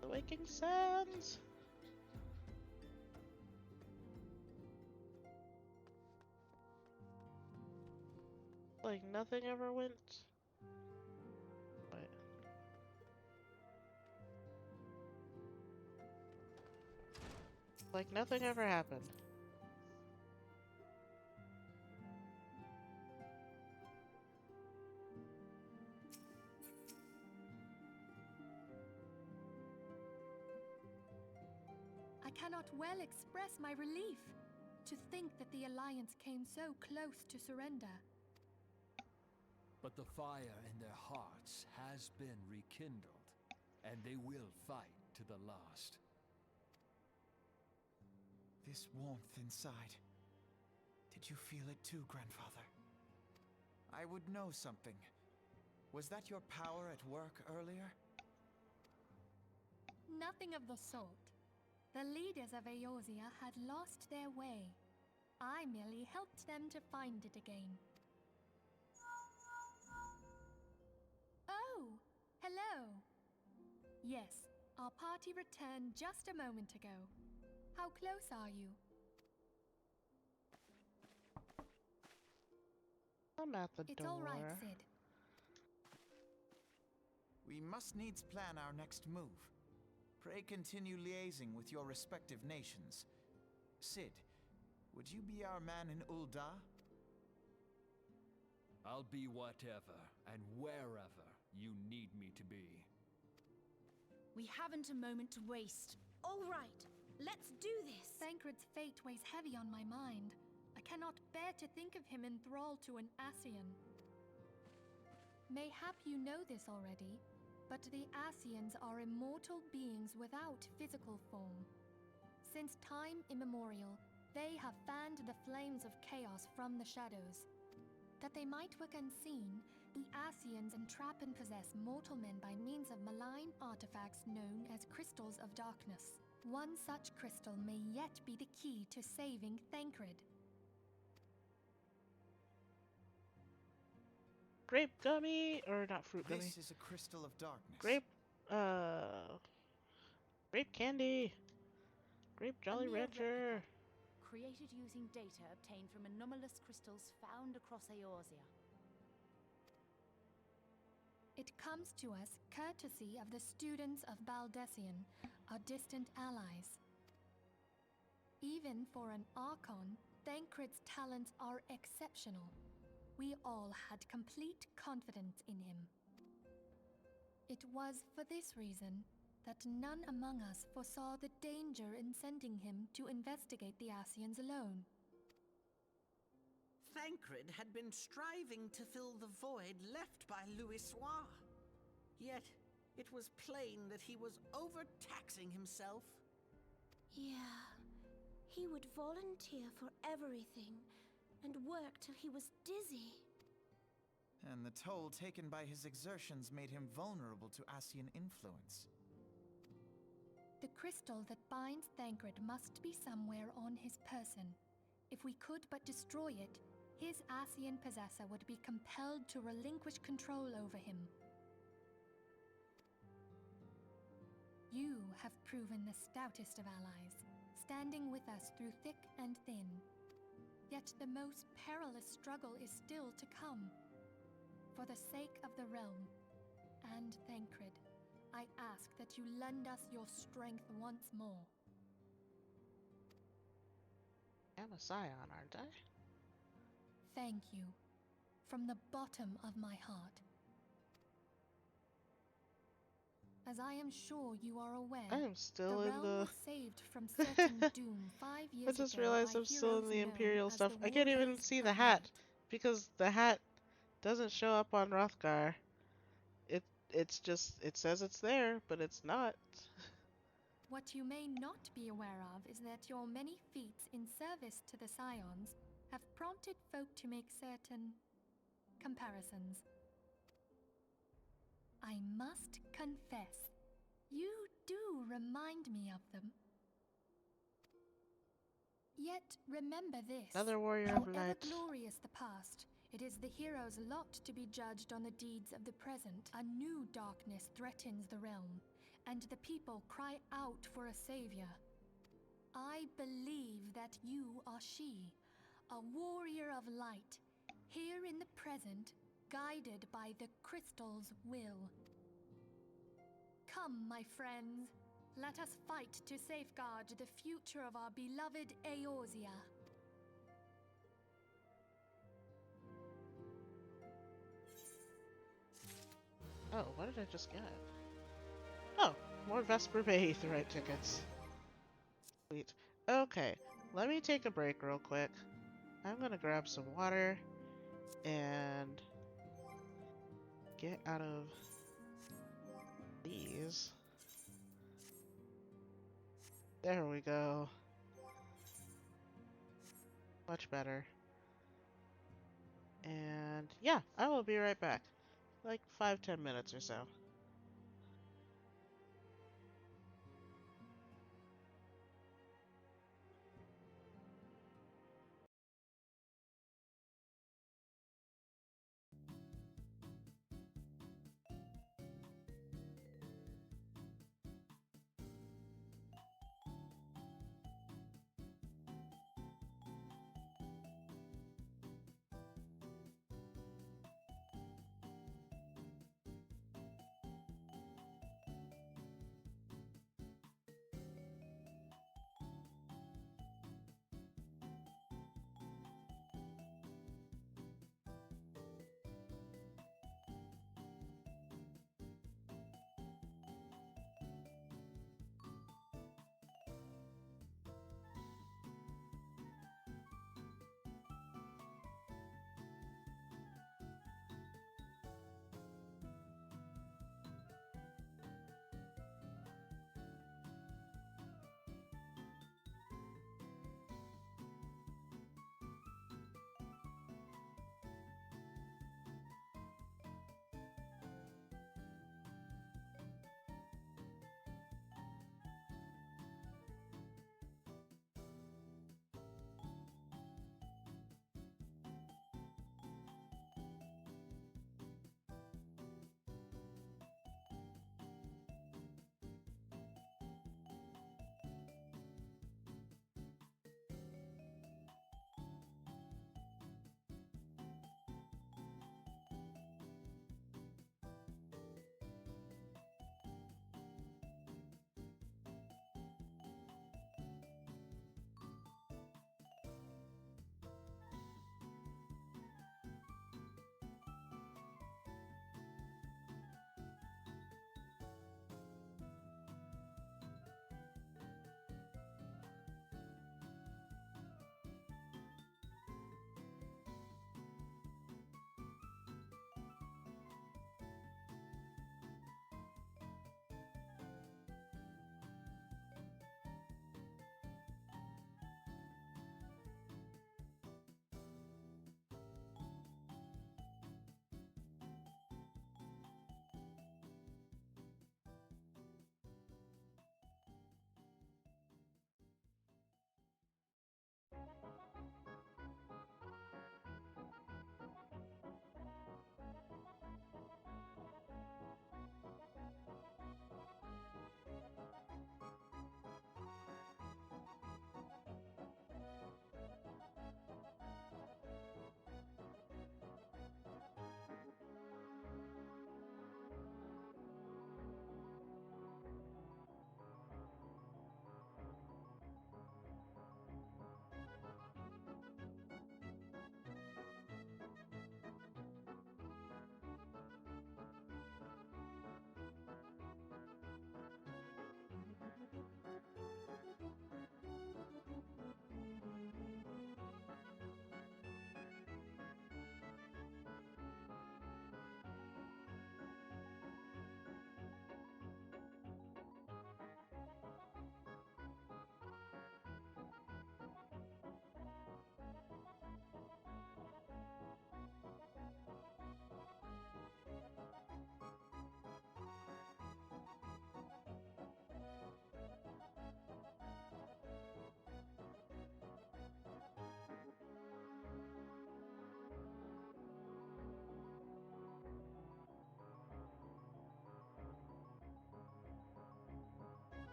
The Waking Sands! Like nothing ever went. Wait. Like nothing ever happened. I cannot well express my relief to think that the Alliance came so close to surrender. But the fire in their hearts has been rekindled, and they will fight to the last. This warmth inside. Did you feel it too, Grandfather? I would know something. Was that your power at work earlier? Nothing of the sort. The leaders of Eorzea had lost their way. I merely helped them to find it again. Oh, hello. Yes, our party returned just a moment ago. How close are you? I'm at the It's door. all right, Sid. We must needs plan our next move. Pray continue liaising with your respective nations. Sid, would you be our man in Ul'dah? I'll be whatever and wherever you need me to be. We haven't a moment to waste. All right, let's do this. Thancred's fate weighs heavy on my mind. I cannot bear to think of him in thrall to an Ascian. Mayhap you know this already, but the Ascians are immortal beings without physical form. Since time immemorial, they have fanned the flames of chaos from the shadows. That they might work unseen, The Asians entrap and possess mortal men by means of malign artifacts known as crystals of darkness. One such crystal may yet be the key to saving Thancred. Grape gummy, or not fruit gummy. This is a crystal of darkness. Grape candy. Grape Jolly A mere Rancher. replica, created using data obtained from anomalous crystals found across Eorzea. It comes to us courtesy of the students of Baldessian, our distant allies. Even for an Archon, Thancred's talents are exceptional. We all had complete confidence in him. It was for this reason that none among us foresaw the danger in sending him to investigate the Asians alone. Thancred had been striving to fill the void left by Louisoix. Yet, it was plain that he was overtaxing himself. Yeah, he would volunteer for everything and work till he was dizzy. And the toll taken by his exertions made him vulnerable to Asian influence. The crystal that binds Thancred must be somewhere on his person. If we could but destroy it, his Asian possessor would be compelled to relinquish control over him. You have proven the stoutest of allies, standing with us through thick and thin. Yet the most perilous struggle is still to come. For the sake of the realm and Thancred, I ask that you lend us your strength once more. I'm a scion, aren't I? Thank you, from the bottom of my heart. As I am sure you are aware, I am still the in realm the... was saved from certain doom 5 years I ago just realized by I'm still in heroes the known Imperial as stuff. the I can't even Warriors see of the Light. hat, because the hat doesn't show up on Hrothgar. It's just, it says it's there, but it's not. What you may not be aware of is that your many feats in service to the Scions have prompted folk to make certain comparisons. I must confess, you do remind me of them. Yet remember this. Another warrior of However light. glorious the past, it is the hero's lot to be judged on the deeds of the present. A new darkness threatens the realm, and the people cry out for a savior. I believe that you are she, a warrior of light, here in the present, guided by the crystal's will. Come, my friends, let us fight to safeguard the future of our beloved Eorzea. Oh, what did I just get? Oh, more Vesper Bay Aetheryte tickets. Sweet. Okay, let me take a break real quick. I'm gonna grab some water and get out of these. There we go. Much better. And yeah, I will be right back. Like 5-10 minutes or so.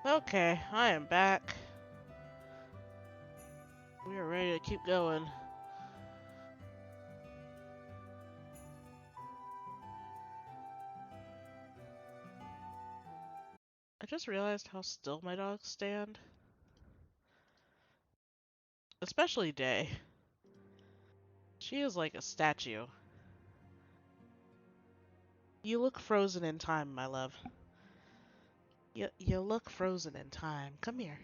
Okay, I am back. We are ready to keep going. I just realized how still my dogs stand. Especially Day. She is like a statue. You look frozen in time, my love. You look frozen in time. Come here.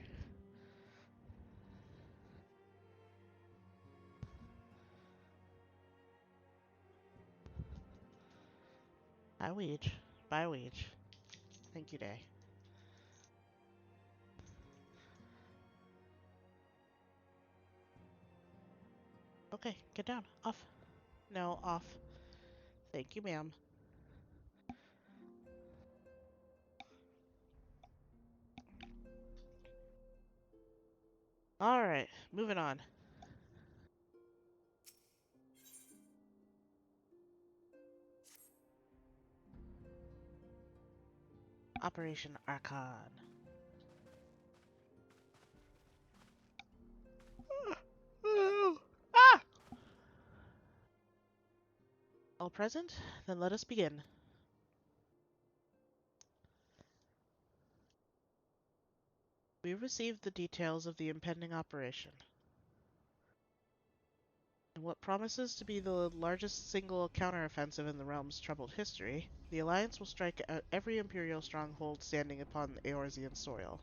Bye, Weege. Bye, Weege. Thank you, Day. Okay, get down. Off. No, off. Thank you, ma'am. Alright, moving on. Operation Archon. Ah! All present? Then let us begin. We received the details of the impending operation. In what promises to be the largest single counteroffensive in the realm's troubled history, the Alliance will strike at every Imperial stronghold standing upon Eorzean soil.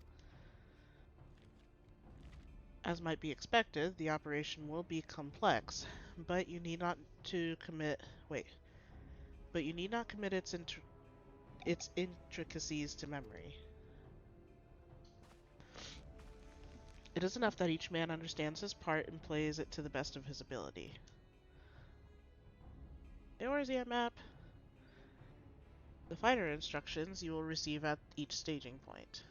As might be expected, the operation will be complex, but you need not commit its intricacies to memory. It is enough that each man understands his part and plays it to the best of his ability. Eorzea map. The fighter instructions you will receive at each staging point.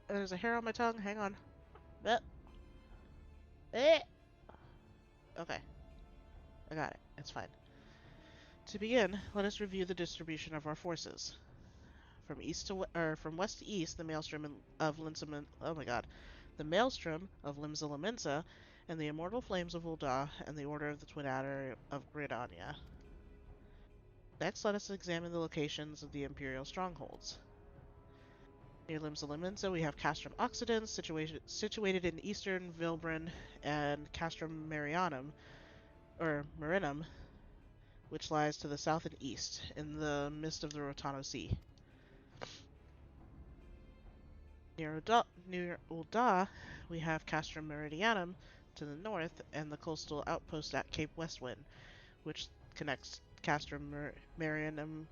There's a hair on my tongue. Hang on. Okay. I got it. It's fine. To begin, let us review the distribution of our forces. From west to east, the Maelstrom of Limsa. Oh my God, the Maelstrom of Limsa Lominsa, and the Immortal Flames of Ul'dah, and the Order of the Twin Adder of Gridania. Next, let us examine the locations of the Imperial strongholds. Near Limsa Lominsa, we have Castrum Occidens, situated in eastern Vilbrin, and Castrum Marinum, which lies to the south and east, in the midst of the Rotano Sea. Near Ul'dah, we have Castrum Meridianum to the north, and the coastal outpost at Cape Westwind, which connects Castrum Marinum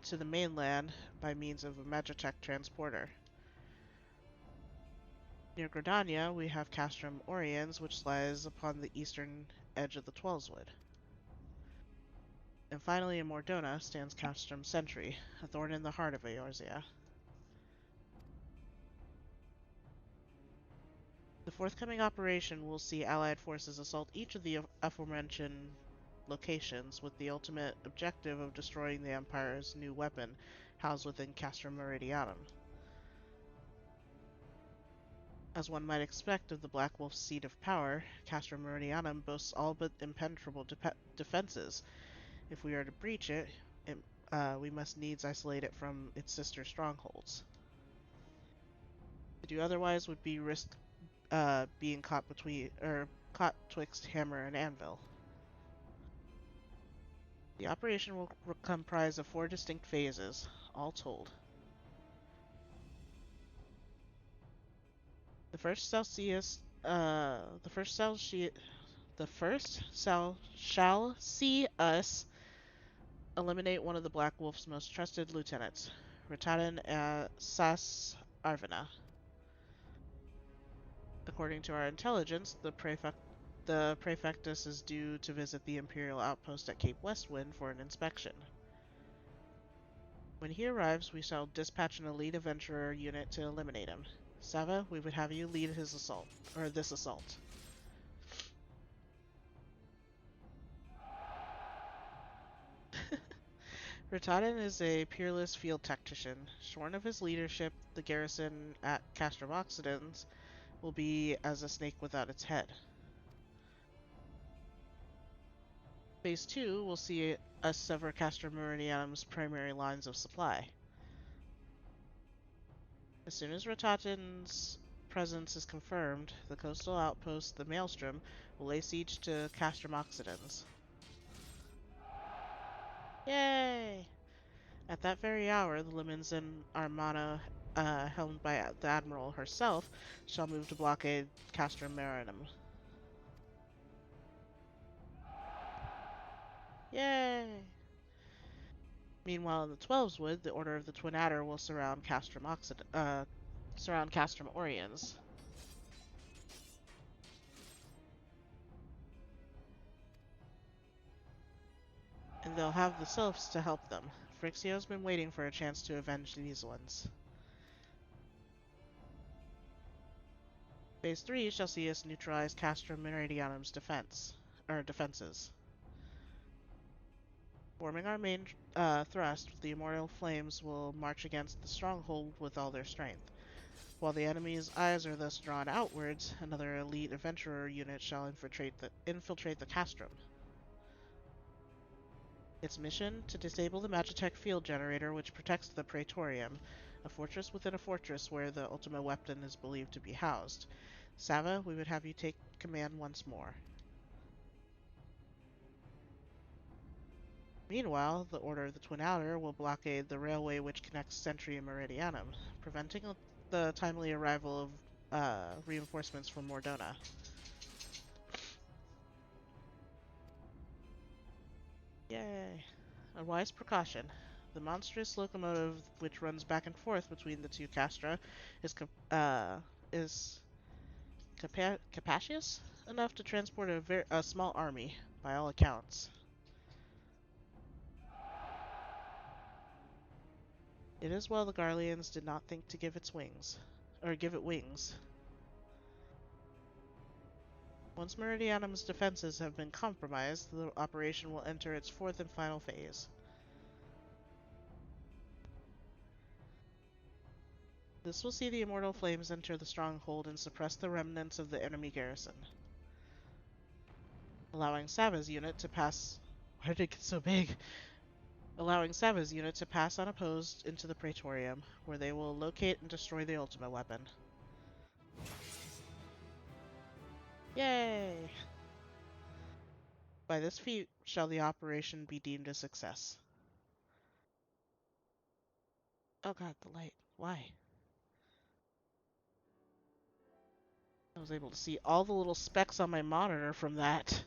to the mainland by means of a Magitech transporter. Near Gridania, we have Castrum Oriens, which lies upon the eastern edge of the Tweleswood. And finally, in Mordona stands Castrum Sentry, a thorn in the heart of Eorzea. The forthcoming operation will see Allied forces assault each of the aforementioned locations with the ultimate objective of destroying the Empire's new weapon housed within Castrum Meridianum. As one might expect of the Black Wolf's seat of power, Castrum Meridianum boasts all but impenetrable defenses. If we are to breach it, we must needs isolate it from its sister strongholds. To do otherwise would be risk being caught twixt hammer and anvil. The operation will comprise of 4 distinct phases, all told. The first shall see us eliminate one of the Black Wolf's most trusted lieutenants, Ratadan Sas Arvina. According to our intelligence, the Praefectus is due to visit the Imperial outpost at Cape Westwind for an inspection. When he arrives, we shall dispatch an elite adventurer unit to eliminate him. Sava, we would have you lead this assault. Rataden is a peerless field tactician. Shorn of his leadership, the garrison at Castrum Occidens will be as a snake without its head. Phase 2 will see us sever Castrum Meridianum's primary lines of supply. As soon as Rataden's presence is confirmed, the coastal outpost, the Maelstrom, will lay siege to Castrum Occidens. Yay! At that very hour, the Limensden Armada, helmed by the Admiral herself, shall move to blockade Castrum Marinum. Yay! Meanwhile, in the Twelveswood, the Order of the Twin Adder will surround Castrum Oriens. And they'll have the Sylphs to help them. Phrixio's been waiting for a chance to avenge these ones. Phase 3 shall see us neutralize Castrum Meridianum's defenses. Forming our main thrust, the Immortal Flames will march against the stronghold with all their strength. While the enemy's eyes are thus drawn outwards, another elite adventurer unit shall infiltrate the Castrum. Its mission, to disable the Magitech field generator which protects the Praetorium, a fortress within a fortress where the Ultima weapon is believed to be housed. Sava, we would have you take command once more. Meanwhile, the Order of the Twin Adder will blockade the railway which connects Sentry and Meridianum, preventing the timely arrival of reinforcements from Mordona. Yay! A wise precaution. The monstrous locomotive which runs back and forth between the two castra is capacious enough to transport a small army, by all accounts. It is well the Garleans did not think to give it wings. Once Meridianum's defenses have been compromised, the operation will enter its fourth and final phase. This will see the Immortal Flames enter the stronghold and suppress the remnants of the enemy garrison, allowing Sava's unit to pass... Why did it get so big? Allowing Sava's unit to pass unopposed into the Praetorium, where they will locate and destroy the Ultima weapon. Yay! By this feat shall the operation be deemed a success. Oh god, the light. Why? I was able to see all the little specks on my monitor from that.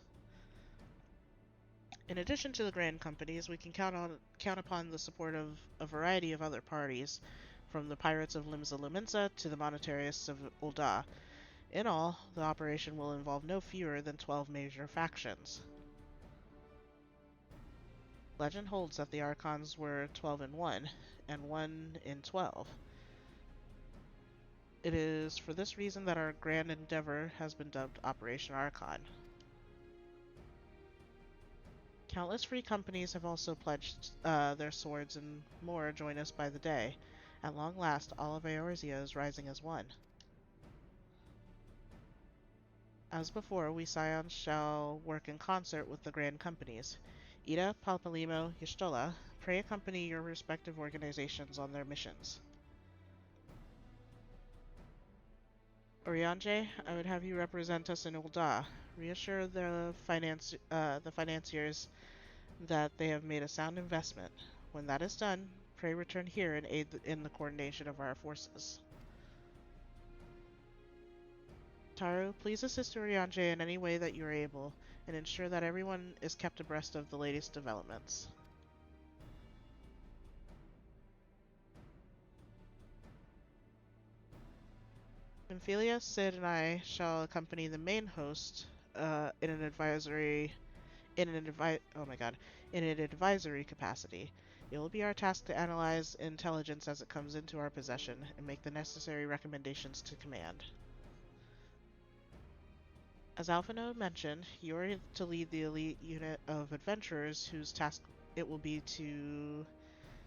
In addition to the Grand Companies, we can count upon the support of a variety of other parties, from the Pirates of Limsa Lominsa to the Monetarists of Ul'dah. In all, the operation will involve no fewer than 12 major factions. Legend holds that the Archons were 12 in 1, and 1 in 12. It is for this reason that our grand endeavor has been dubbed Operation Archon. Countless free companies have also pledged their swords, and more join us by the day. At long last, all of Eorzea is rising as one. As before, we Scions shall work in concert with the grand companies. Ida, Palpalimo, Y'shtola, pray accompany your respective organizations on their missions. Oriange, I would have you represent us in Ul'dah. Reassure the financiers that they have made a sound investment. When that is done, pray return here and aid in the coordination of our forces. Taru, please assist Oriange in any way that you are able, and ensure that everyone is kept abreast of the latest developments. Emphilia, Sid, and I shall accompany the main host in an advisory capacity. It will be our task to analyze intelligence as it comes into our possession and make the necessary recommendations to command. As Alphino mentioned, you are to lead the elite unit of adventurers whose task it will be to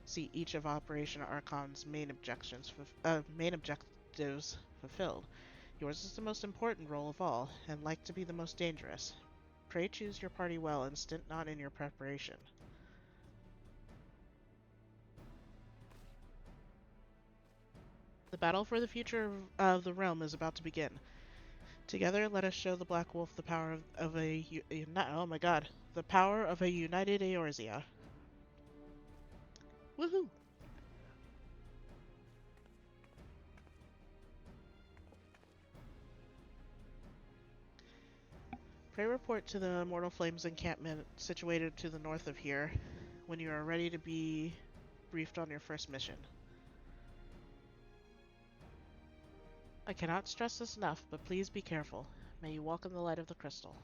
see each of Operation Archon's main objectives fulfilled. Yours is the most important role of all, and like to be the most dangerous. Pray choose your party well and stint not in your preparation. The battle for the future of the realm is about to begin. Together, let us show the Black Wolf the power of oh my god, the power of a united Eorzea. Woohoo! Pray report to the Mortal Flames encampment situated to the north of here when you are ready to be briefed on your first mission. I cannot stress this enough, but please be careful. May you walk in the light of the crystal.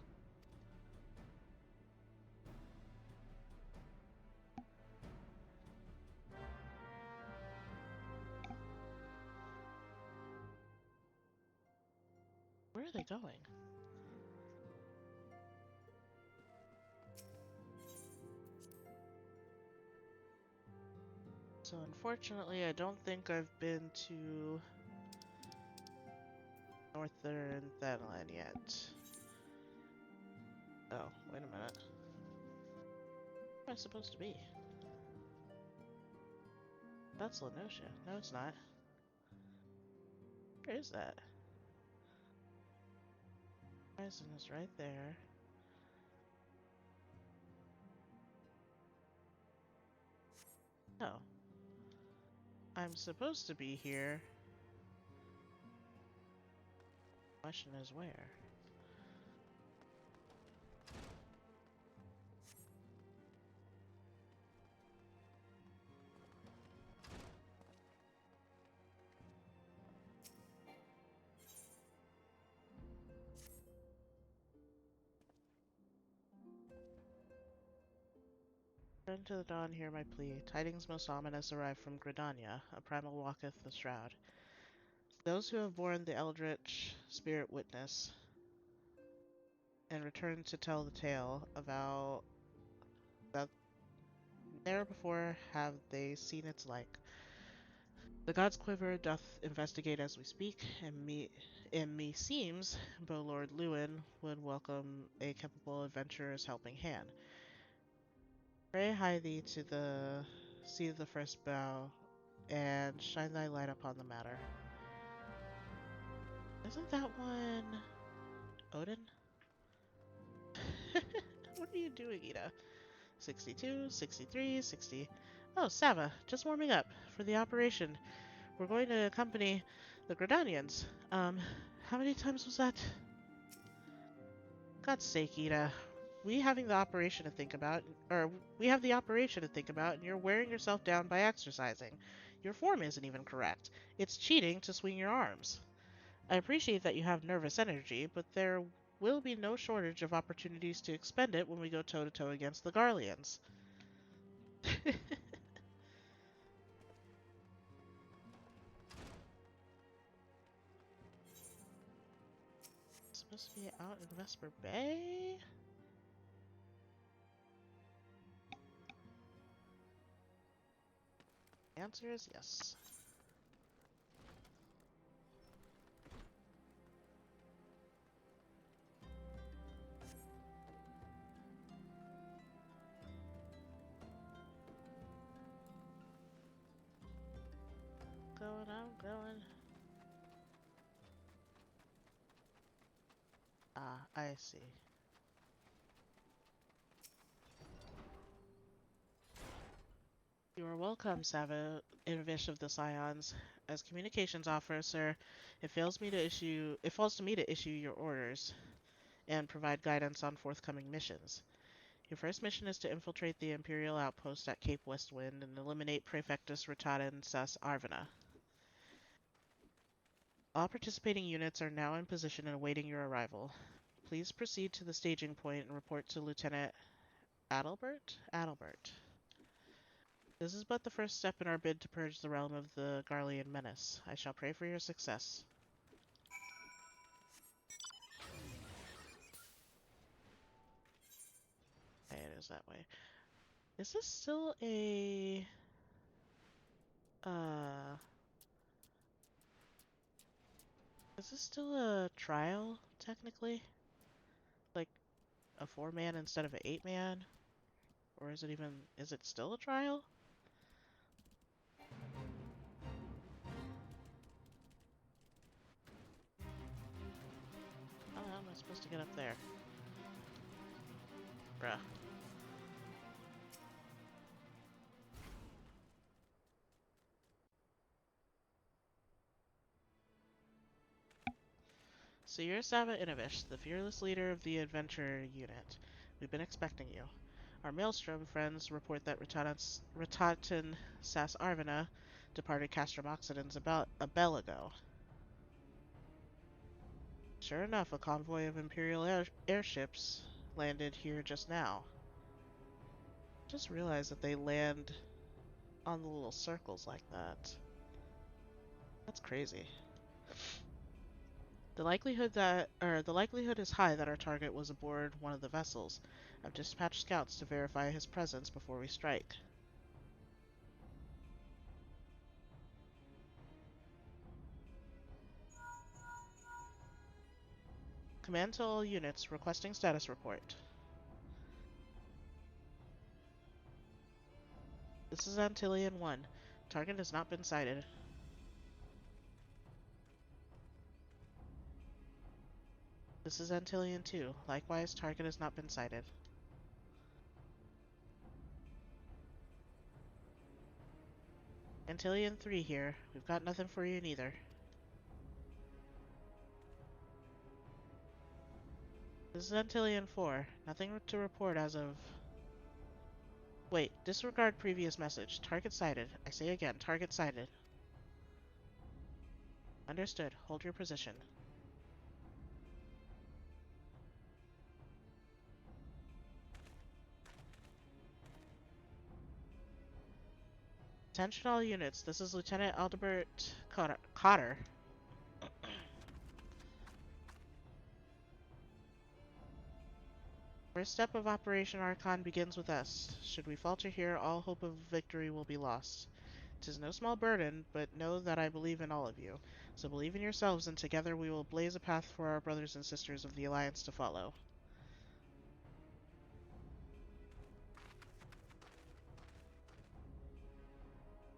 Where are they going? So unfortunately, I don't think I've been to Northern Thanland yet. Oh, wait a minute. Where am I supposed to be? That's Lenosha. No, it's not. Where is that? Horizon is right there. Oh. I'm supposed to be here. Question is where? Turn to the dawn, hear my plea. Tidings most ominous arrive from Gridania. A primal walketh the shroud. Those who have borne the eldritch spirit witness and return to tell the tale avow that ne'er before have they seen its like. The god's quiver doth investigate as we speak, and me seems, Bo Lord Lewin would welcome a capable adventurer's helping hand. Pray hie thee to the sea of the first bough, and shine thy light upon the matter. Isn't that one Odin? What are you doing, Ida? 62, 63, 60. Oh, Sava, just warming up for the operation. We're going to accompany the Gridanians. How many times was that? God's sake, Ida. We have the operation to think about, and you're wearing yourself down by exercising. Your form isn't even correct. It's cheating to swing your arms. I appreciate that you have nervous energy, but there will be no shortage of opportunities to expend it when we go toe-to-toe against the Garleans. Supposed to be out in Vesper Bay? The answer is yes. I'm going. Ah, I see. You are welcome, Sava, Invish of the Scions. As communications officer, it falls to me to issue your orders and provide guidance on forthcoming missions. Your first mission is to infiltrate the Imperial outpost at Cape Westwind and eliminate Praefectus Ritaden Sas Arvina. All participating units are now in position and awaiting your arrival. Please proceed to the staging point and report to Lieutenant Adalbert? Adalbert. This is but the first step in our bid to purge the realm of the Garlean menace. I shall pray for your success. Okay, it is that way. Is this still a... Is this still a trial, technically? Like, a 4-man instead of an 8-man? Or is it even... Is it still a trial? How the hell am I supposed to get up there? Bruh. So you're Sava Inovish, the fearless leader of the adventure unit. We've been expecting you. Our Maelstrom friends report that Ratatan Sas Arvina departed Castrum Occidens about a bell ago. Sure enough, a convoy of Imperial airships landed here just now. Just realized that they land on the little circles like that. That's crazy. The likelihood is high that our target was aboard one of the vessels. I've dispatched scouts to verify his presence before we strike. Command to all units requesting status report. This is Antillean 1. Target has not been sighted. This is Antillean 2. Likewise, target has not been sighted. Antillean 3 here. We've got nothing for you neither. This is Antillean 4. Nothing to report as of... Wait, disregard previous message. Target sighted. I say again, target sighted. Understood. Hold your position. Attention all units. This is Lieutenant Aldebert Cotter. First step of Operation Archon begins with us. Should we falter here, all hope of victory will be lost. 'Tis no small burden, but know that I believe in all of you. So believe in yourselves, and together we will blaze a path for our brothers and sisters of the Alliance to follow.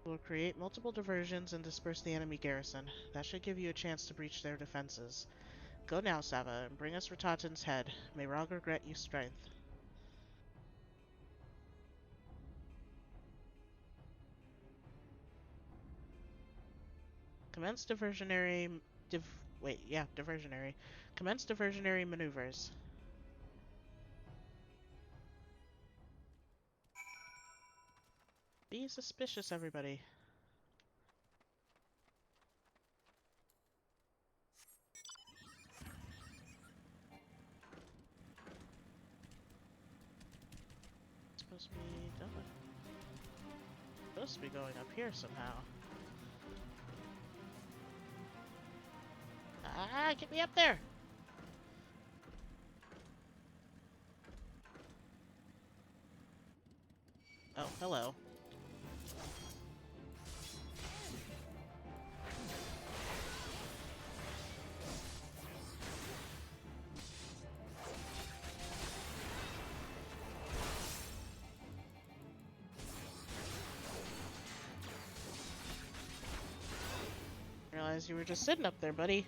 We'll create multiple diversions and disperse the enemy garrison. That should give you a chance to breach their defenses. Go now, Sava, and bring us Ratatan's head. May Rogger grant you strength. Commence diversionary... diversionary. Commence diversionary maneuvers. Be suspicious, everybody. It's supposed to be going. Supposed to be going up here somehow. Ah, get me up there! Oh, hello. Realized you were just sitting up there, buddy.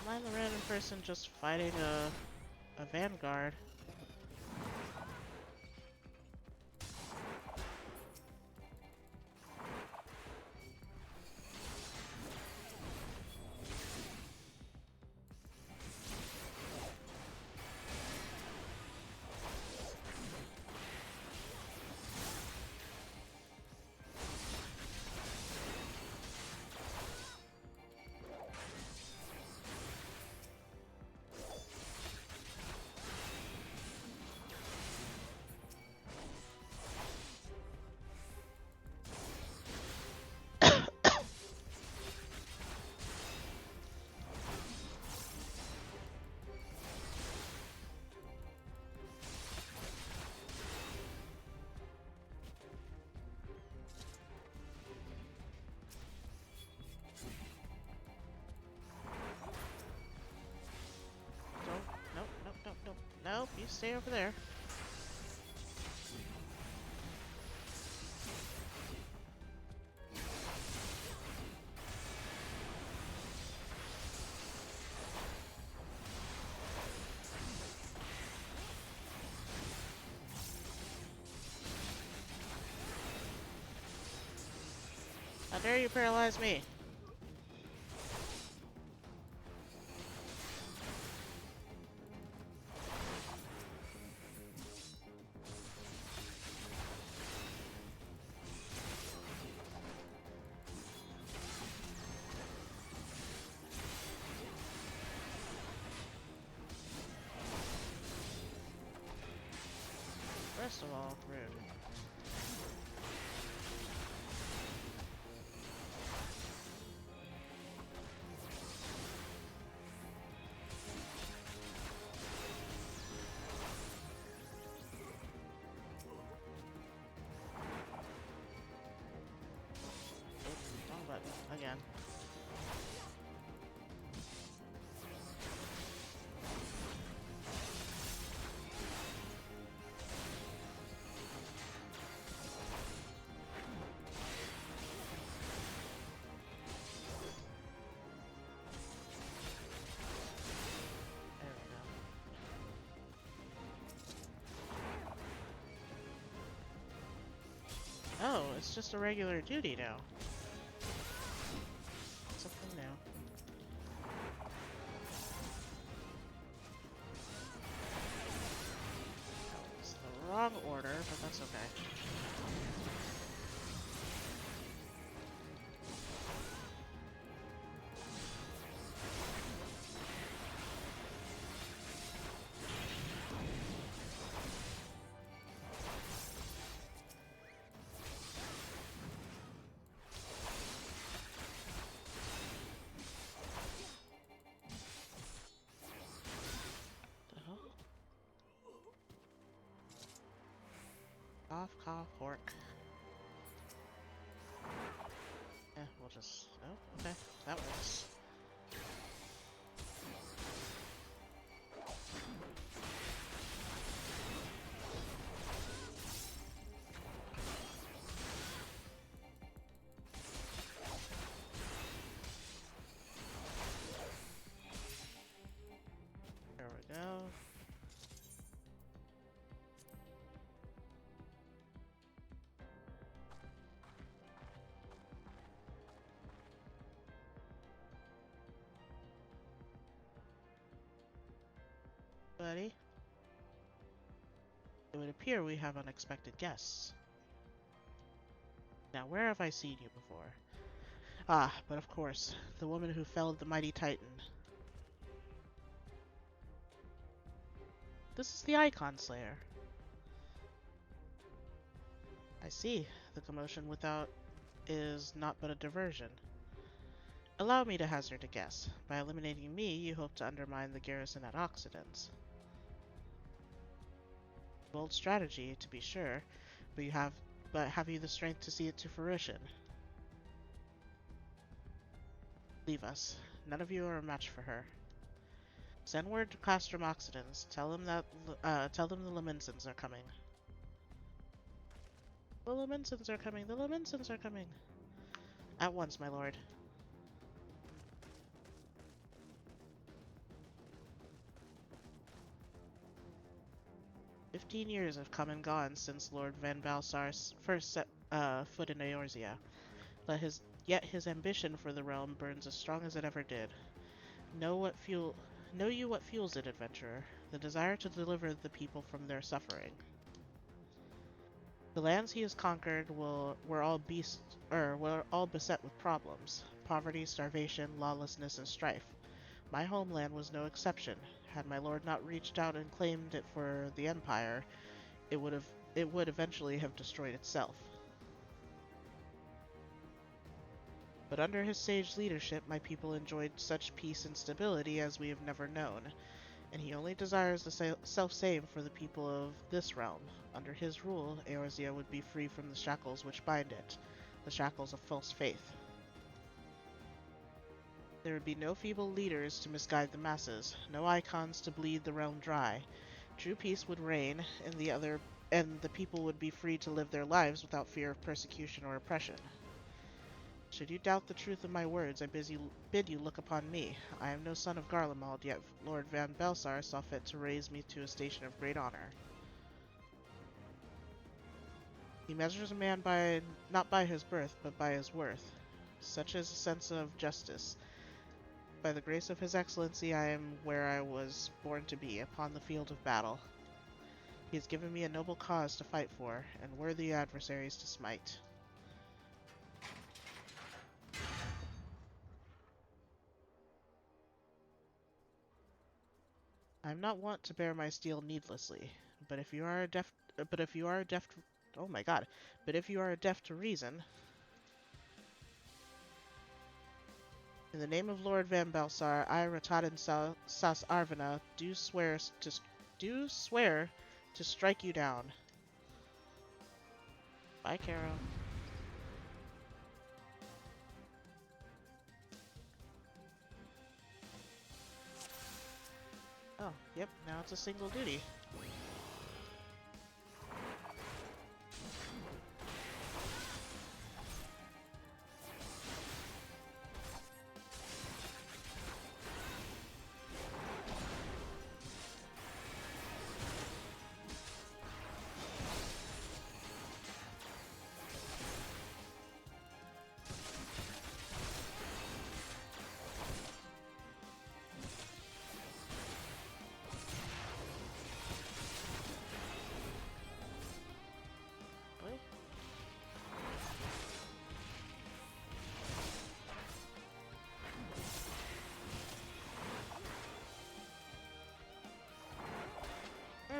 Mind the random person just fighting a vanguard. stay over there. How dare you paralyze me? First of all, rude. Oops, wrong button. Again. There we go. Oh, it's just a regular duty now. Something new. It's the wrong order, but that's okay. The hell? Cough, cough, hork. Yeah, we'll just... Oh, okay. That works. There we go. Buddy. It would appear we have unexpected guests. Now, where have I seen you before? Ah, but of course, the woman who felled the mighty Titan. This is the Icon Slayer. I see. The commotion without is not but a diversion. Allow me to hazard a guess. By eliminating me, you hope to undermine the garrison at Occidents. Bold strategy, to be sure, but have you the strength to see it to fruition? Leave us. None of you are a match for her. Send word to Castrum Occidents. Tell them the Laminsons are coming. The Laminsons are coming. The Laminsons are coming. At once, my lord. "15 years have come and gone since Lord Van Balsar first set foot in Eorzea. Yet his ambition for the realm burns as strong as it ever did. Know you what fuels it, adventurer? The desire to deliver the people from their suffering. The lands he has conquered were all beset with problems: poverty, starvation, lawlessness, and strife. My homeland was no exception. Had my lord not reached out and claimed it for the Empire, it would eventually have destroyed itself. But under his sage leadership, my people enjoyed such peace and stability as we have never known, and he only desires the self-same for the people of this realm. Under his rule, Eorzea would be free from the shackles which bind it, the shackles of false faith. There would be no feeble leaders to misguide the masses, no icons to bleed the realm dry. True peace would reign, and the people would be free to live their lives without fear of persecution or oppression. Should you doubt the truth of my words, I bid you look upon me. I am no son of Garlemald, yet Lord Van Belsar saw fit to raise me to a station of great honor. He measures a man not by his birth, but by his worth. Such is a sense of justice. By the grace of His Excellency, I am where I was born to be, upon the field of battle. He has given me a noble cause to fight for, and worthy adversaries to smite. I am not wont to bear my steel needlessly, but if you are a deaf to reason, in the name of Lord Van Belsar, I, Ratadin Sas Arvina, do swear to strike you down. Bye, Caro. Oh, yep, now it's a single duty.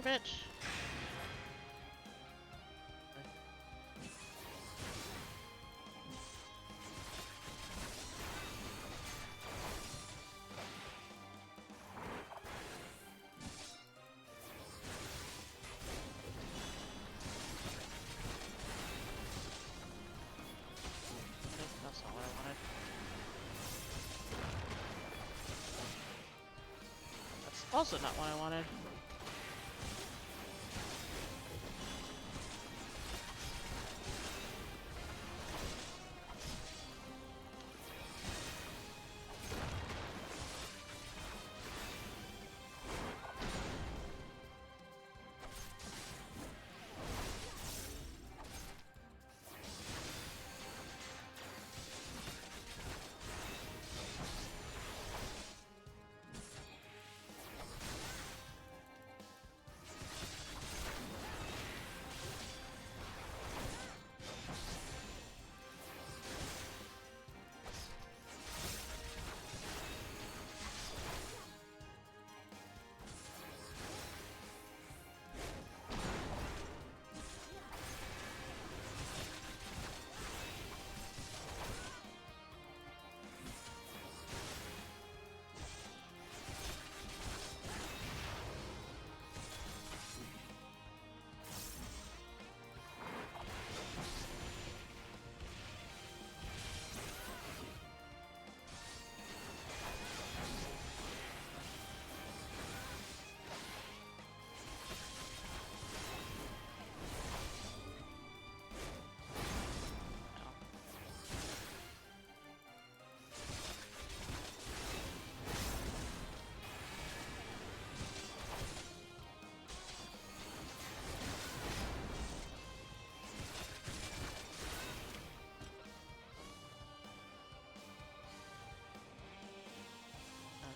Bitch. That's not what I wanted. That's also not what I wanted.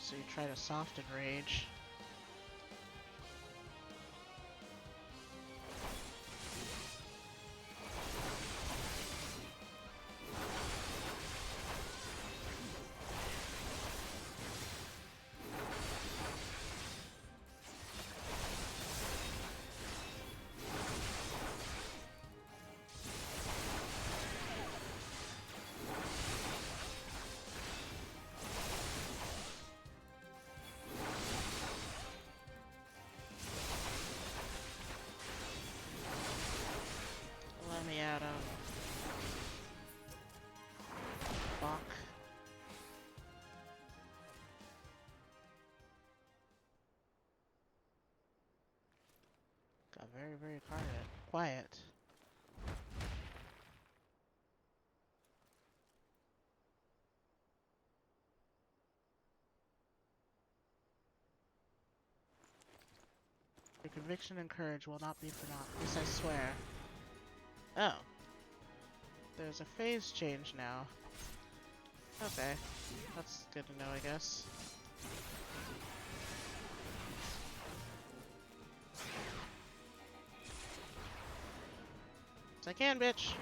So you try to soften rage. very, very quiet. Your conviction and courage will not be for naught. This I swear. Oh. There's a phase change now. Okay. That's good to know, I guess. Yes, I can, bitch!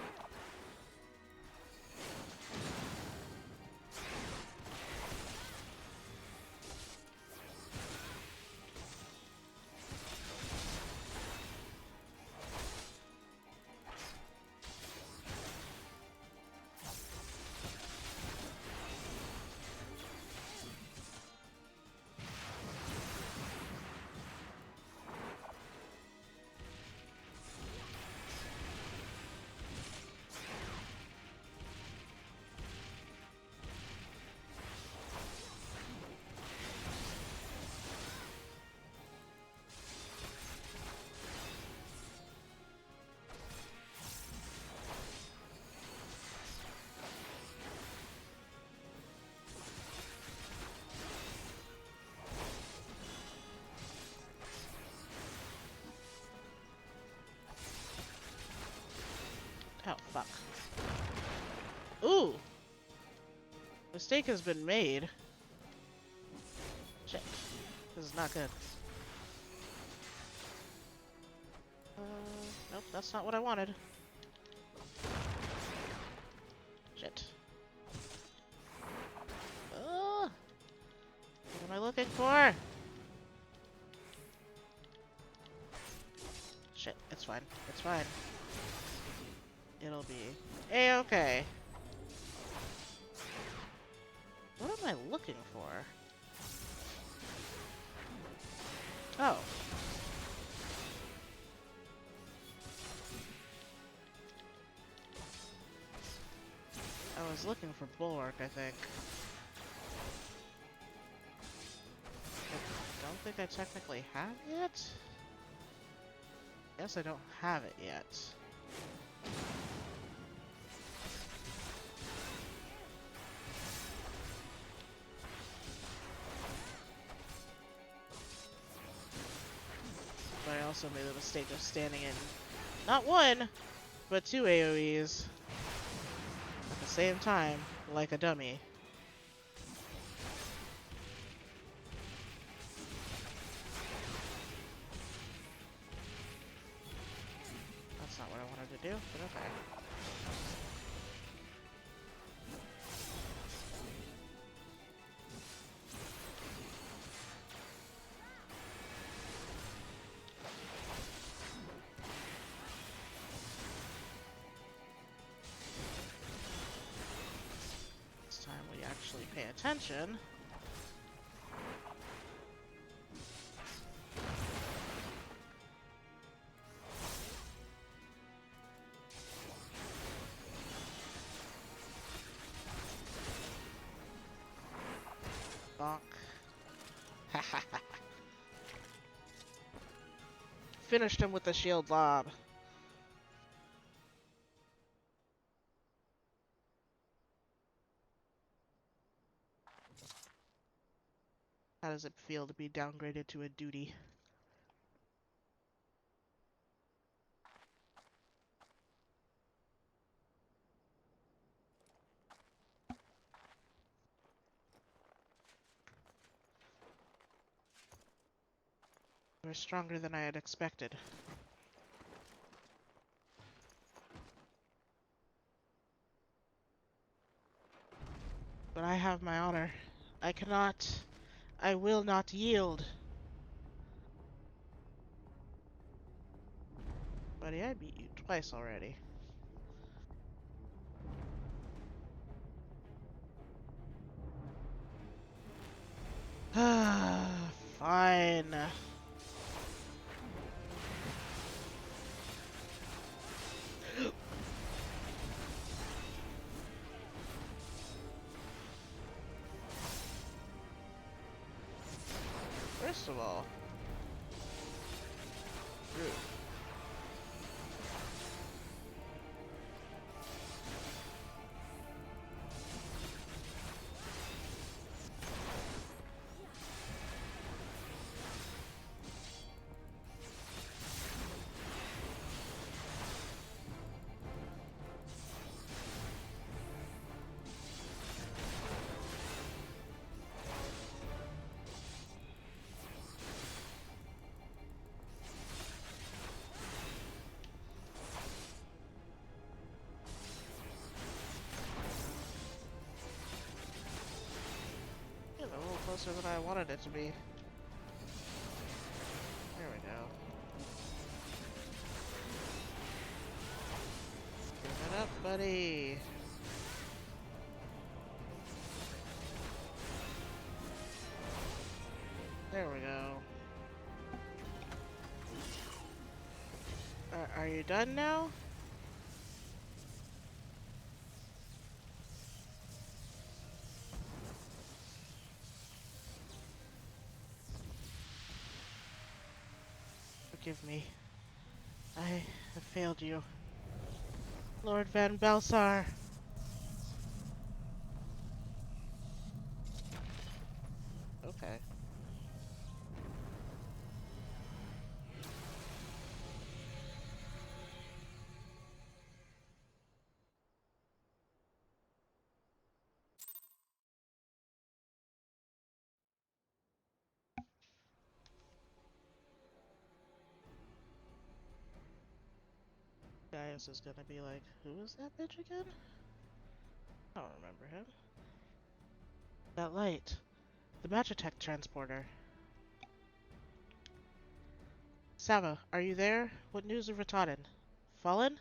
Oh, fuck. Ooh! Mistake has been made. Shit. This is not good. Nope, that's not what I wanted. Shit. What am I looking for? Shit, it's fine. It's fine. It'll be A-okay. What am I looking for? Oh. I was looking for Bulwark, I think. I don't think I technically have it? Guess I don't have it yet. But I also made the mistake of standing in not one, but two AoEs at the same time, like a dummy. That's not what I wanted to do, but okay. We actually pay attention. Bonk. Finished him with the shield lob. How does it feel to be downgraded to a duty? We're stronger than I had expected. But I have my honor. I will not yield. Buddy, I beat you twice already. Fine. First of all, rude. closer than I wanted it to be. There we go. Give it up, buddy. There we go. Are you done now? Forgive me. I have failed you. Lord Van Belsar. Okay. Gaius is gonna be like, who is that bitch again? I don't remember him. That light. The Magitech transporter. Sava, are you there? What news of Rataden? Fallen?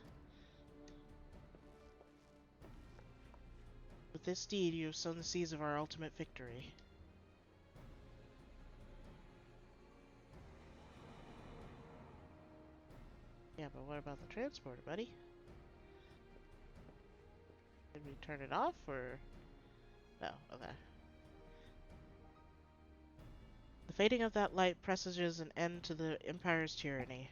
With this deed, you have sown the seeds of our ultimate victory. Yeah, but what about the transporter, buddy? Did we turn it off, or...? No, okay. The fading of that light presages an end to the Empire's tyranny.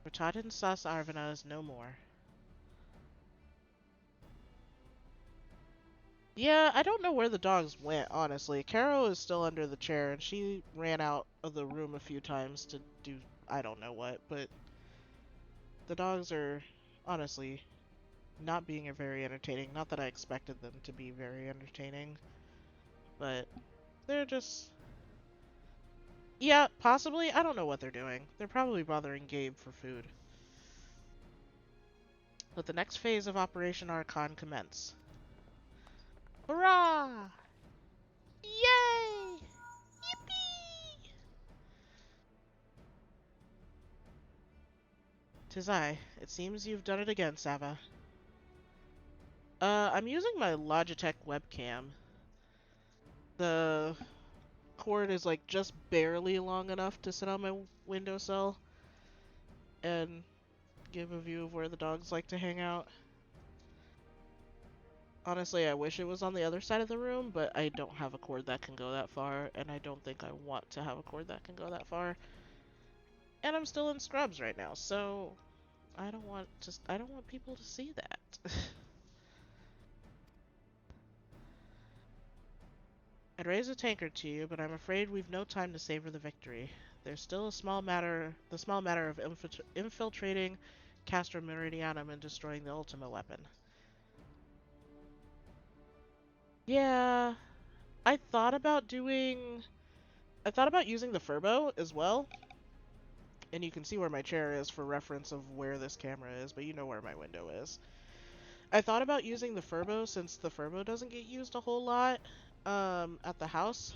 Rataden Sas Arvina is no more. Yeah, I don't know where the dogs went, honestly. Caro is still under the chair, and she ran out of the room a few times to do I don't know what, but the dogs are, honestly, not being very entertaining. Not that I expected them to be very entertaining, but they're just... Yeah, possibly. I don't know what they're doing. They're probably bothering Gabe for food. Let the next phase of Operation Archon commence. Hurrah! Yay! Yippee! 'Tis I. It seems you've done it again, Sava. I'm using my Logitech webcam. The cord is like just barely long enough to sit on my windowsill and give a view of where the dogs like to hang out. Honestly, I wish it was on the other side of the room, but I don't have a cord that can go that far, and I don't think I want to have a cord that can go that far. And I'm still in scrubs right now, so I don't want people to see that. I'd raise a tankard to you, but I'm afraid we've no time to savor the victory. There's still the small matter of infiltrating Castra Meridianum and destroying the Ultima weapon. Yeah, I thought about using the Furbo as well. And you can see where my chair is for reference of where this camera is, but you know where my window is. I thought about using the Furbo since the Furbo doesn't get used a whole lot at the house,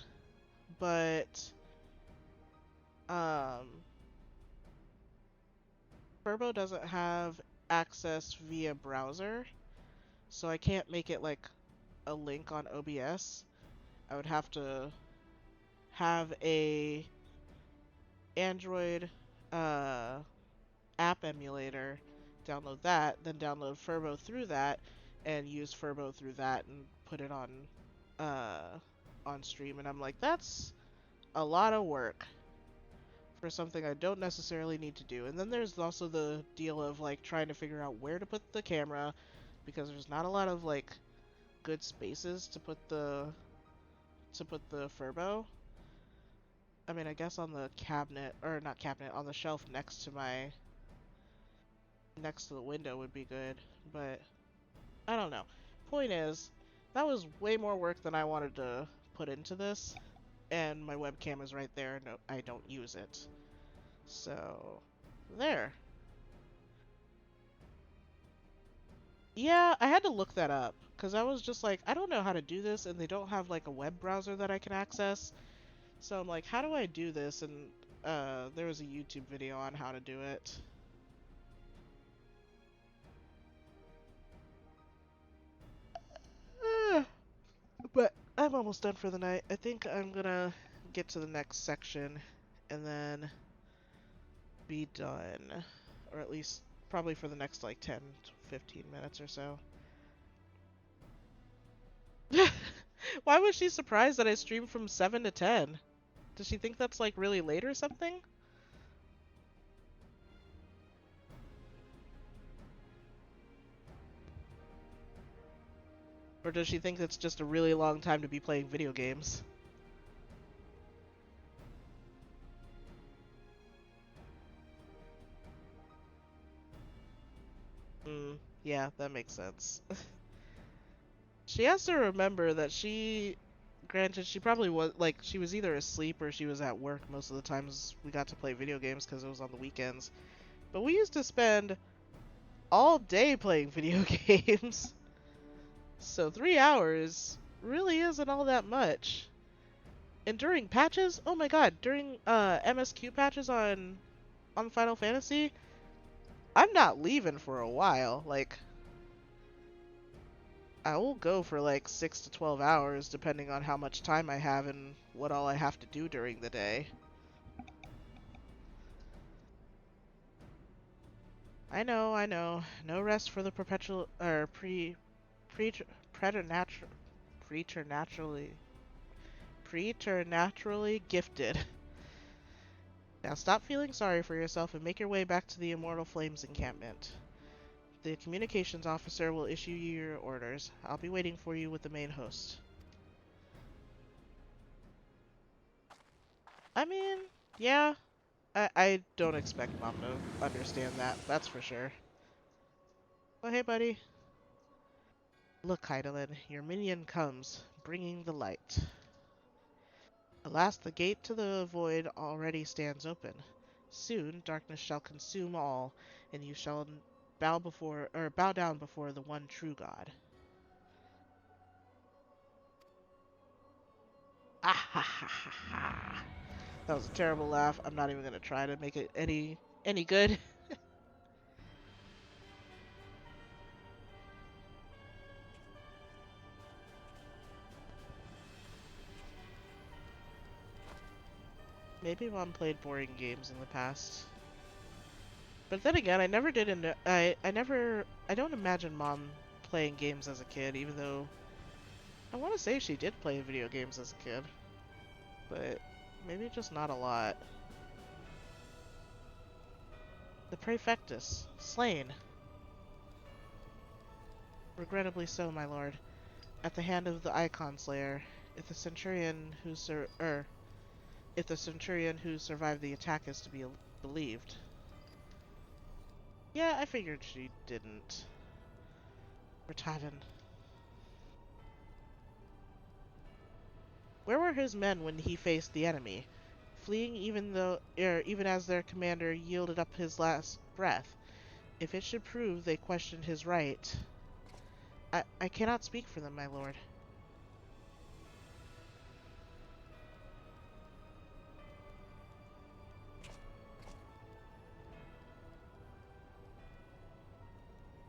but Furbo doesn't have access via browser, so I can't make it like a link on OBS. I would have to have a Android app emulator, download that, then download Furbo through that, and use Furbo through that and put it on stream. And I'm like, that's a lot of work for something I don't necessarily need to do. And then there's also the deal of like trying to figure out where to put the camera, because there's not a lot of like good spaces to put the Furbo. I mean, I guess on the cabinet, or not cabinet, on the shelf next to the window would be good, but I don't know. Point is, that was way more work than I wanted to put into this, and my webcam is right there, no, I don't use it. So, there. Yeah, I had to look that up. Because I was just like, I don't know how to do this, and they don't have like a web browser that I can access. So I'm like, how do I do this? And there was a YouTube video on how to do it. But I'm almost done for the night. I think I'm gonna get to the next section and then be done. Or at least probably for the next like 10 to 15 minutes or so. Why was she surprised that I streamed from 7 to 10? Does she think that's like really late or something? Or does she think it's just a really long time to be playing video games? Yeah, that makes sense. She has to remember that granted, she probably was, like, she was either asleep or she was at work most of the times we got to play video games because it was on the weekends. But we used to spend all day playing video games. So 3 hours really isn't all that much. And during patches, oh my god, during MSQ patches on Final Fantasy, I'm not leaving for a while. Like, I will go for like 6 to 12 hours depending on how much time I have and what all I have to do during the day. I know, I know. No rest for the perpetual or preternatural preternaturally preternaturally gifted. Now stop feeling sorry for yourself and make your way back to the Immortal Flames encampment. The communications officer will issue you your orders. I'll be waiting for you with the main host. I mean, yeah. I don't expect Mom to understand that, that's for sure. Oh, hey, buddy. Look, Heidelin, your minion comes, bringing the light. Alas, the gate to the void already stands open. Soon, darkness shall consume all, and you shall bow down before the one true God. Ah ha ha ha ha. That was a terrible laugh. I'm not even gonna try to make it any good. Maybe Mom played boring games in the past. But then again, I never did I don't imagine Mom playing games as a kid, even though I want to say she did play video games as a kid. But maybe just not a lot. The Praefectus, slain. Regrettably so, my lord. At the hand of the Icon Slayer, if the centurion who survived the attack is to be believed. Yeah, I figured she didn't. Retaven. Where were his men when he faced the enemy? Fleeing even as their commander yielded up his last breath. If it should prove they questioned his right... I cannot speak for them, my lord.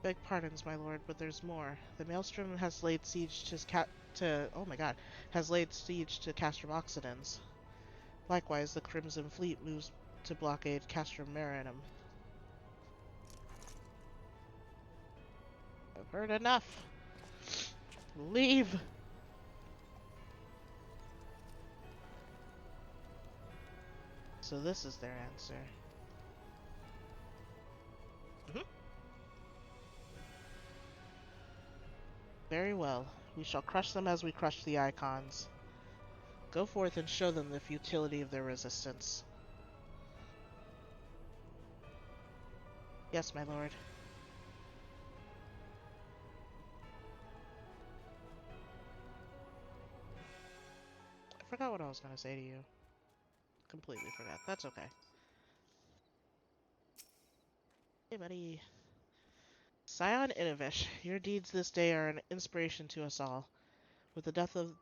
Beg pardons, my lord, but there's more. The Maelstrom has laid siege oh my god, has laid siege to Castrum Occidens. Likewise, the Crimson Fleet moves to blockade Castrum Marinum. I've heard enough. Leave! So this is their answer. Very well. We shall crush them as we crush the Icons. Go forth and show them the futility of their resistance. Yes, my lord. I forgot what I was going to say to you. Completely forgot. That's okay. Hey, buddy. Scion Inovish, your deeds this day are an inspiration to us all. With the death of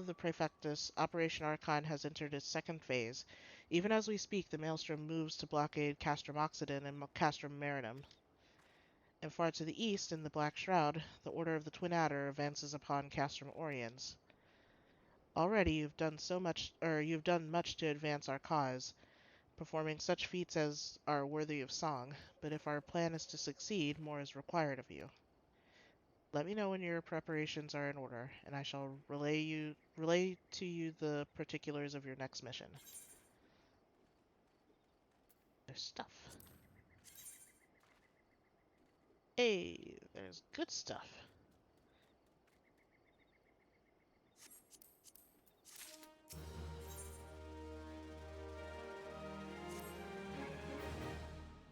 the Prefectus, Operation Archon has entered its second phase. Even as we speak, the Maelstrom moves to blockade Castrum Occident and Castrum Marinum. And far to the east, in the Black Shroud, the Order of the Twin Adder advances upon Castrum Oriens. Already you've done much to advance our cause, performing such feats as are worthy of song, but if our plan is to succeed, more is required of you. Let me know when your preparations are in order, and I shall relay to you the particulars of your next mission. There's stuff. Hey, there's good stuff.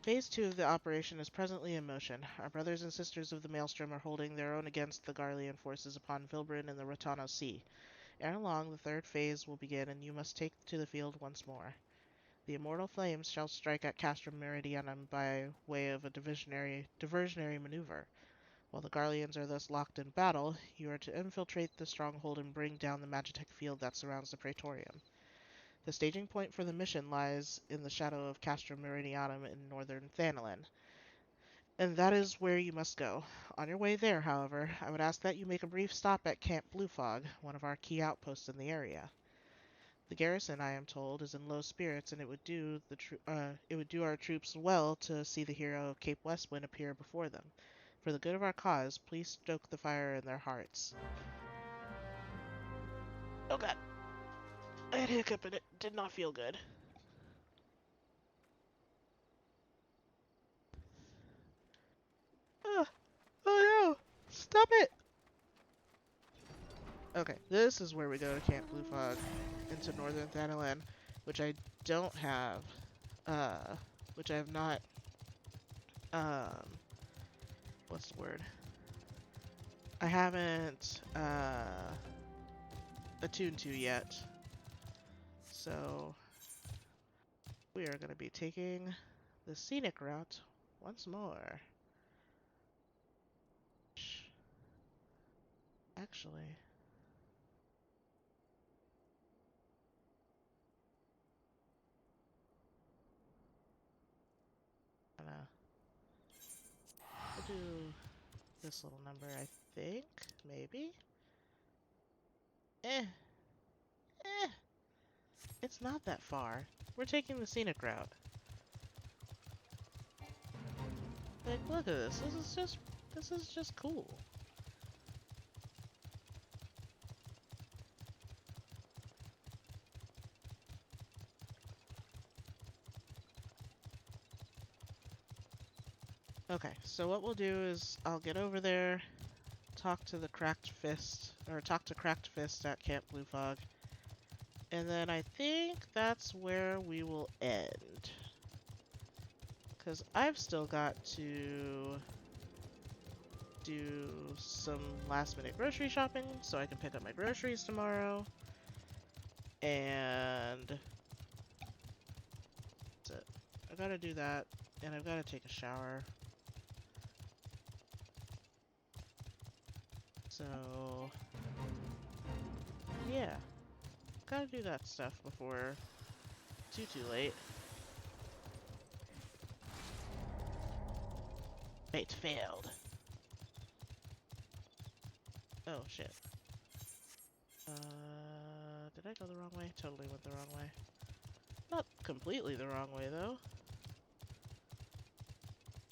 Phase 2 of the operation is presently in motion. Our brothers and sisters of the Maelstrom are holding their own against the Garlean forces upon Vilbrin and the Rotano Sea. Ere long, the third phase will begin, and you must take to the field once more. The immortal flames shall strike at Castrum Meridianum by way of a diversionary maneuver. While the Garleans are thus locked in battle, you are to infiltrate the stronghold and bring down the Magitech field that surrounds the Praetorium. The staging point for the mission lies in the shadow of Castrum Meridianum in northern Thanalin, and that is where you must go. On your way there, however, I would ask that you make a brief stop at Camp Blue Fog, one of our key outposts in the area. The garrison, I am told, is in low spirits, and it would do our troops well to see the hero of Cape Westwind appear before them. For the good of our cause, please stoke the fire in their hearts. Oh god. I had a hiccup and it did not feel good. Oh no! Stop it! Okay, this is where we go to Camp Blue Fog, into northern Thanalan, which I don't have, which I have not, what's the word? I haven't, attuned to yet. So, we are going to be taking the scenic route once more. Actually, we'll do this little number, I think, maybe? It's not that far. We're taking the scenic route. Like, look at this. This is just cool. Okay, so what we'll do is I'll get over there, talk to Cracked Fist at Camp Blue Fog, and then I think that's where we will end. Because I've still got to do some last minute grocery shopping so I can pick up my groceries tomorrow. And that's it. I gotta do that, and I've gotta take a shower. So, yeah. Gotta do that stuff before too late. Fate failed. Oh, shit. Did I go the wrong way? Totally went the wrong way. Not completely the wrong way, though.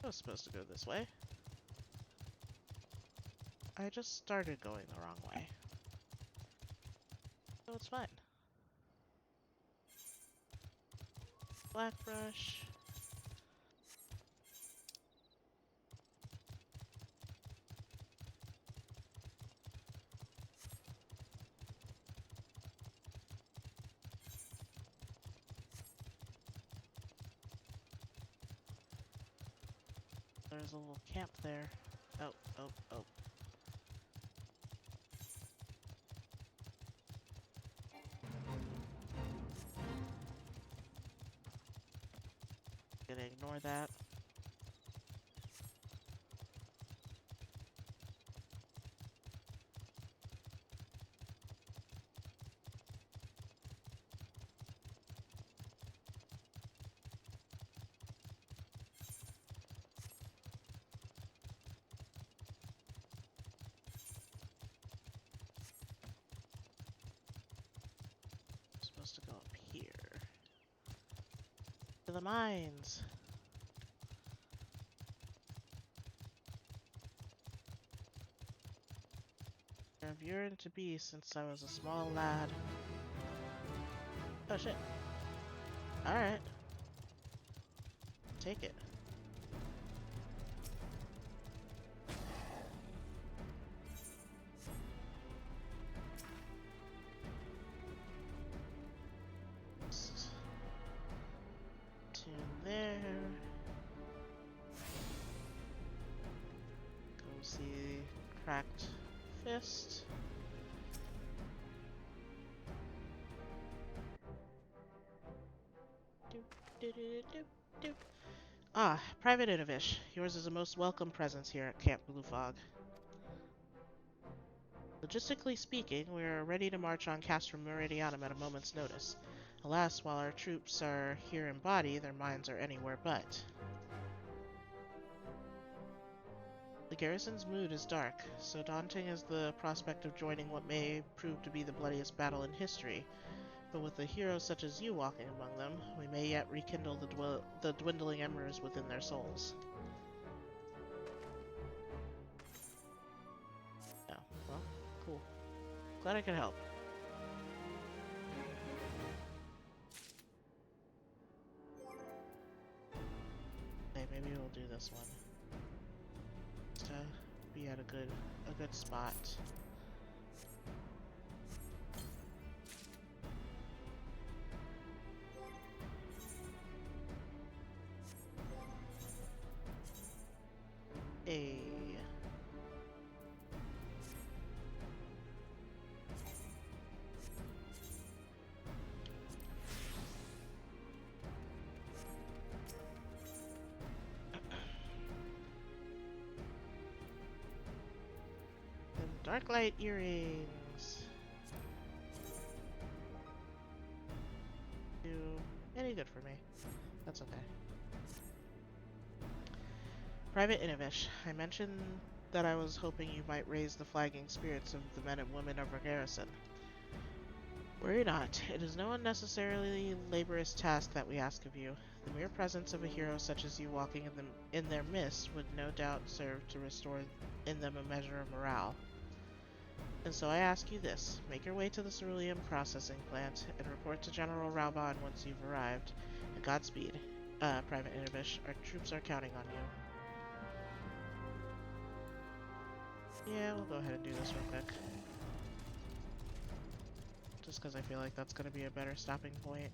I was supposed to go this way. I just started going the wrong way. So it's fine. Black brush. There's a little camp there. Oh. Gonna ignore that. supposed to go up here. To the mines. I've yearned to be since I was a small lad. Oh shit. Alright. Take it. Just tune there. Go see Cracked Fist. Ah, Private Inovish. Yours is a most welcome presence here at Camp Blue Fog. Logistically speaking, we are ready to march on Castrum Meridianum at a moment's notice. Alas, while our troops are here in body, their minds are anywhere but. The garrison's mood is dark, so daunting is the prospect of joining what may prove to be the bloodiest battle in history. But with a hero such as you walking among them, we may yet rekindle the dwindling embers within their souls. Oh, well, cool. Glad I could help. Okay, maybe we'll do this one. Just to be at a good spot. Hey. Dark light earrings. Do any good for me. That's okay. Private Inovish, I mentioned that I was hoping you might raise the flagging spirits of the men and women of our garrison. Worry not. It is no unnecessarily laborious task that we ask of you. The mere presence of a hero such as you walking in their midst would no doubt serve to restore in them a measure of morale. And so I ask you this. Make your way to the ceruleum processing plant and report to General Raubon once you've arrived. And Godspeed, Private Inovish. Our troops are counting on you. Yeah, we'll go ahead and do this real quick. Just because I feel like that's going to be a better stopping point.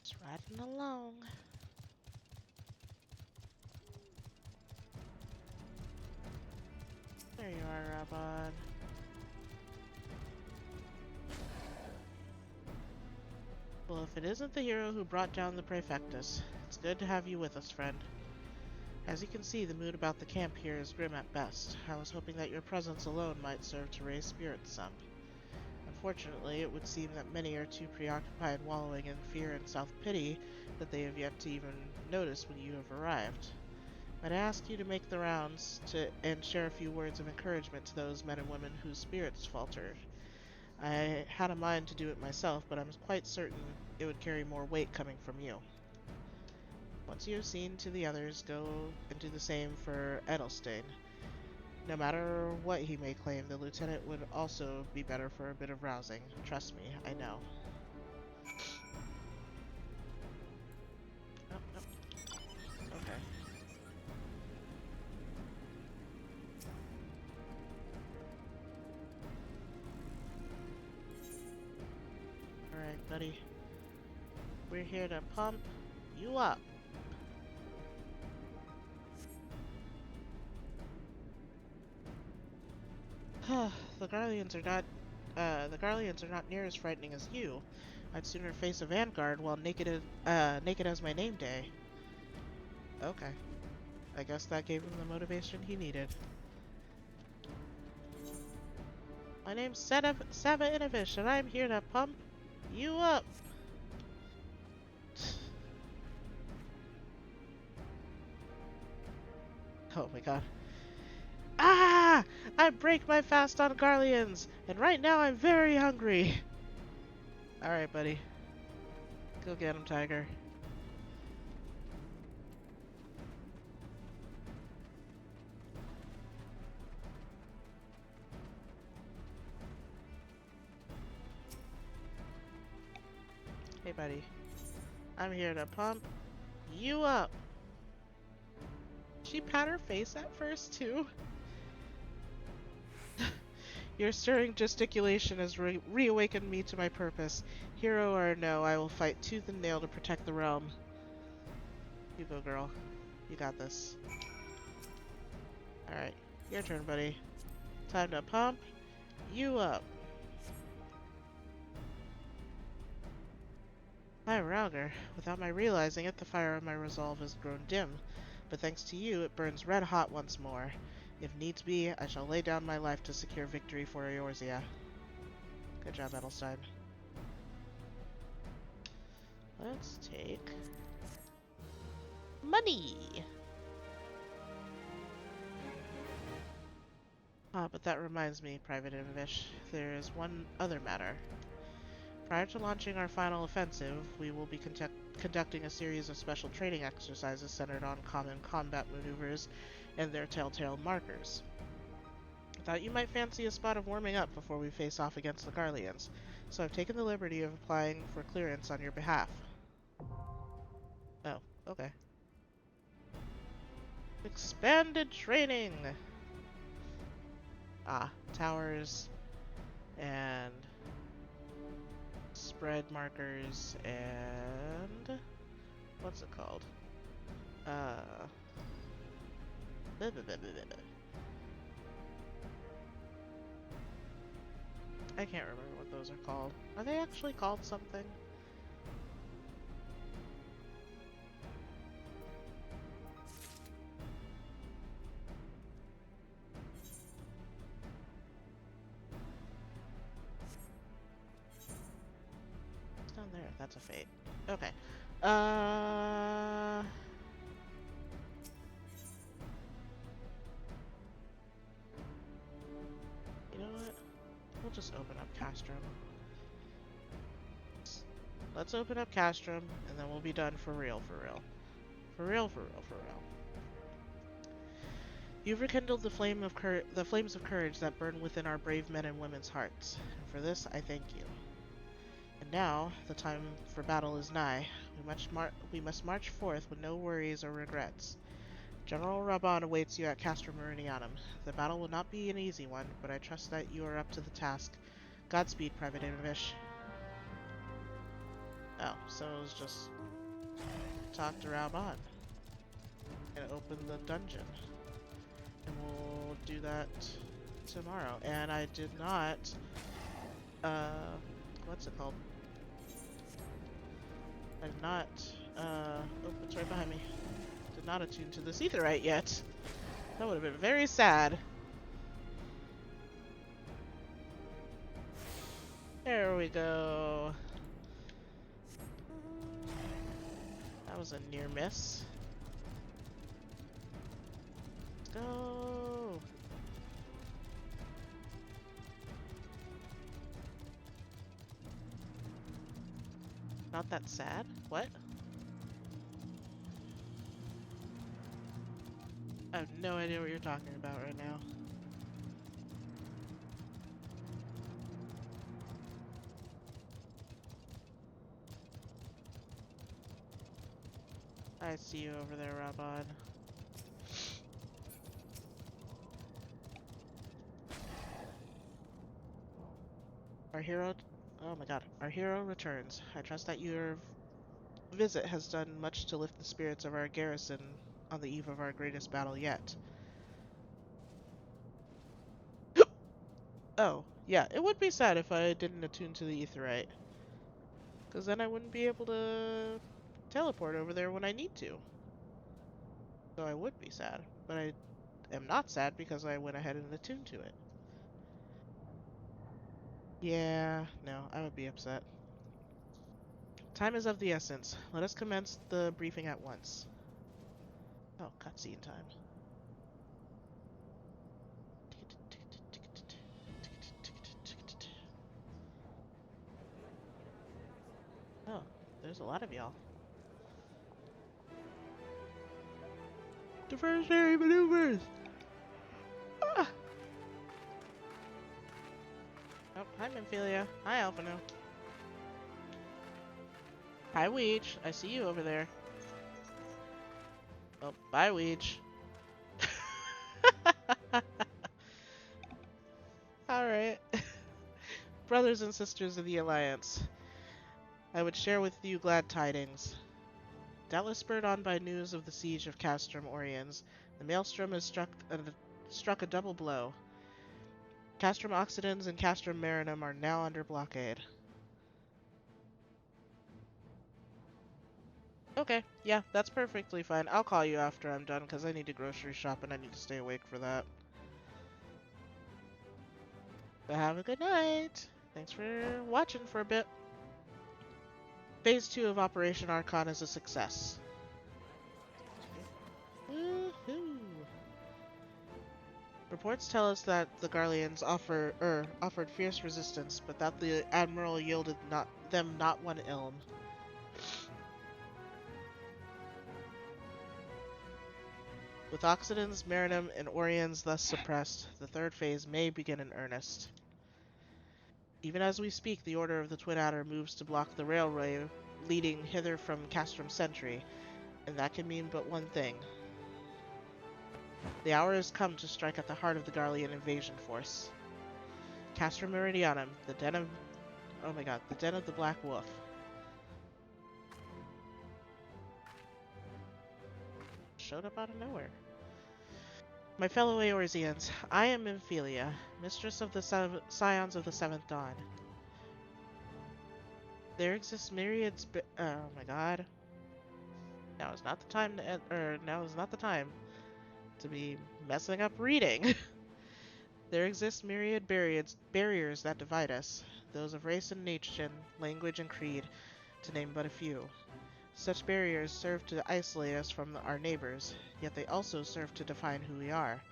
Just riding along. There you are, Raubon. Well, if it isn't the hero who brought down the Praefectus, it's good to have you with us, friend. As you can see, the mood about the camp here is grim at best. I was hoping that your presence alone might serve to raise spirits some. Unfortunately, it would seem that many are too preoccupied wallowing in fear and self-pity that they have yet to even notice when you have arrived. But I ask you to make the rounds and share a few words of encouragement to those men and women whose spirits falter. I had a mind to do it myself, but I'm quite certain it would carry more weight coming from you. Once you have seen to the others, go and do the same for Edelstein. No matter what he may claim, the lieutenant would also be better for a bit of rousing. Trust me, I know. Oh, no. Okay. Alright, buddy. We're here to pump you up. The Garleans are not near as frightening as you. I'd sooner face a vanguard while naked as my name day. Okay. I guess that gave him the motivation he needed. My name's Sava Inovish, and I'm here to pump you up. Oh my god. Ah! I break my fast on Garleans, and right now I'm very hungry. Alright, buddy. Go get him, Tiger. Hey, buddy. I'm here to pump you up. She pat her face at first, too. Your stirring gesticulation has reawakened me to my purpose. Hero or no, I will fight tooth and nail to protect the realm. You go, girl. You got this. Alright, your turn, buddy. Time to pump you up. Hi, Rauger. Without my realizing it, the fire of my resolve has grown dim. But thanks to you, it burns red hot once more. If needs be, I shall lay down my life to secure victory for Eorzea. Good job, Edelstein. Let's take money. Ah, but that reminds me, Private Inovish, there is one other matter. Prior to launching our final offensive, we will be conducting a series of special training exercises centered on common combat maneuvers and their telltale markers. I thought you might fancy a spot of warming up before we face off against the Garleans, so I've taken the liberty of applying for clearance on your behalf. Oh, okay. Expanded training! Ah, towers, and spread markers, and what's it called? Blah, blah, blah, blah, blah. I can't remember what those are called. Are they actually called something? It's down there. That's a fate. Okay. You know what? We'll just open up Castrum. Let's open up Castrum, and then we'll be done for real, for real. For real, for real, for real. You've rekindled the flames of courage that burn within our brave men and women's hearts, and for this I thank you. And now, the time for battle is nigh. We must march forth with no worries or regrets. General Raban awaits you at Castrum Meridianum. The battle will not be an easy one, but I trust that you are up to the task. Godspeed, Private Inovish. Oh, so it was just talk to Raban and open the dungeon. And we'll do that tomorrow. And I did not, what's it called? I did not, oh, it's right behind me. Did not attune to this Aetherite yet. That would have been very sad. There we go. That was a near miss. Let's go. Not that sad? What? I have no idea what you're talking about right now. I see you over there, Raban. Our hero... Oh my god. Our hero returns. I trust that your visit has done much to lift the spirits of our garrison on the eve of our greatest battle yet. Oh, yeah, it would be sad if I didn't attune to the Aetheryte. Because then I wouldn't be able to teleport over there when I need to. So I would be sad. But I am not sad because I went ahead and attuned to it. Yeah, no, I would be upset. Time is of the essence. Let us commence the briefing at once. Oh, cutscene time. Oh, there's a lot of y'all. Diversionary maneuvers! Ah! Oh, hi, Memphilia. Hi, Alphino. Hi, Weech. I see you over there. Oh, bye, Weech. Alright. Brothers and sisters of the Alliance, I would share with you glad tidings. Doubtless spurred on by news of the siege of Castrum Oriens, the Maelstrom has struck a double blow. Castrum Occidens and Castrum Marinum are now under blockade. Okay, yeah, that's perfectly fine. I'll call you after I'm done because I need to grocery shop and I need to stay awake for that. But have a good night. Thanks for watching for a bit. Phase 2 of Operation Archon is a success. Woohoo! Reports tell us that the Garleans offered fierce resistance, but that the Admiral yielded them not one ilm. With Occidens, Marinum, and Oriens thus suppressed, the third phase may begin in earnest. Even as we speak, the Order of the Twin Adder moves to block the railway leading hither from Castrum Sentry, and that can mean but one thing. The hour has come to strike at the heart of the Garlean invasion force. Castrum Meridianum, the den of... oh my god, the den of the Black Wolf. Showed up out of nowhere. My fellow Eorzeans, I am Memphilia, mistress of the Scions of the Seventh Dawn. There exists myriads oh my god. Now is not the time to now is not the time to be messing up reading. There exist myriad barriers that divide us, those of race and nation, language and creed, to name but a few. Such barriers serve to isolate us from our neighbors, yet they also serve to define who we are.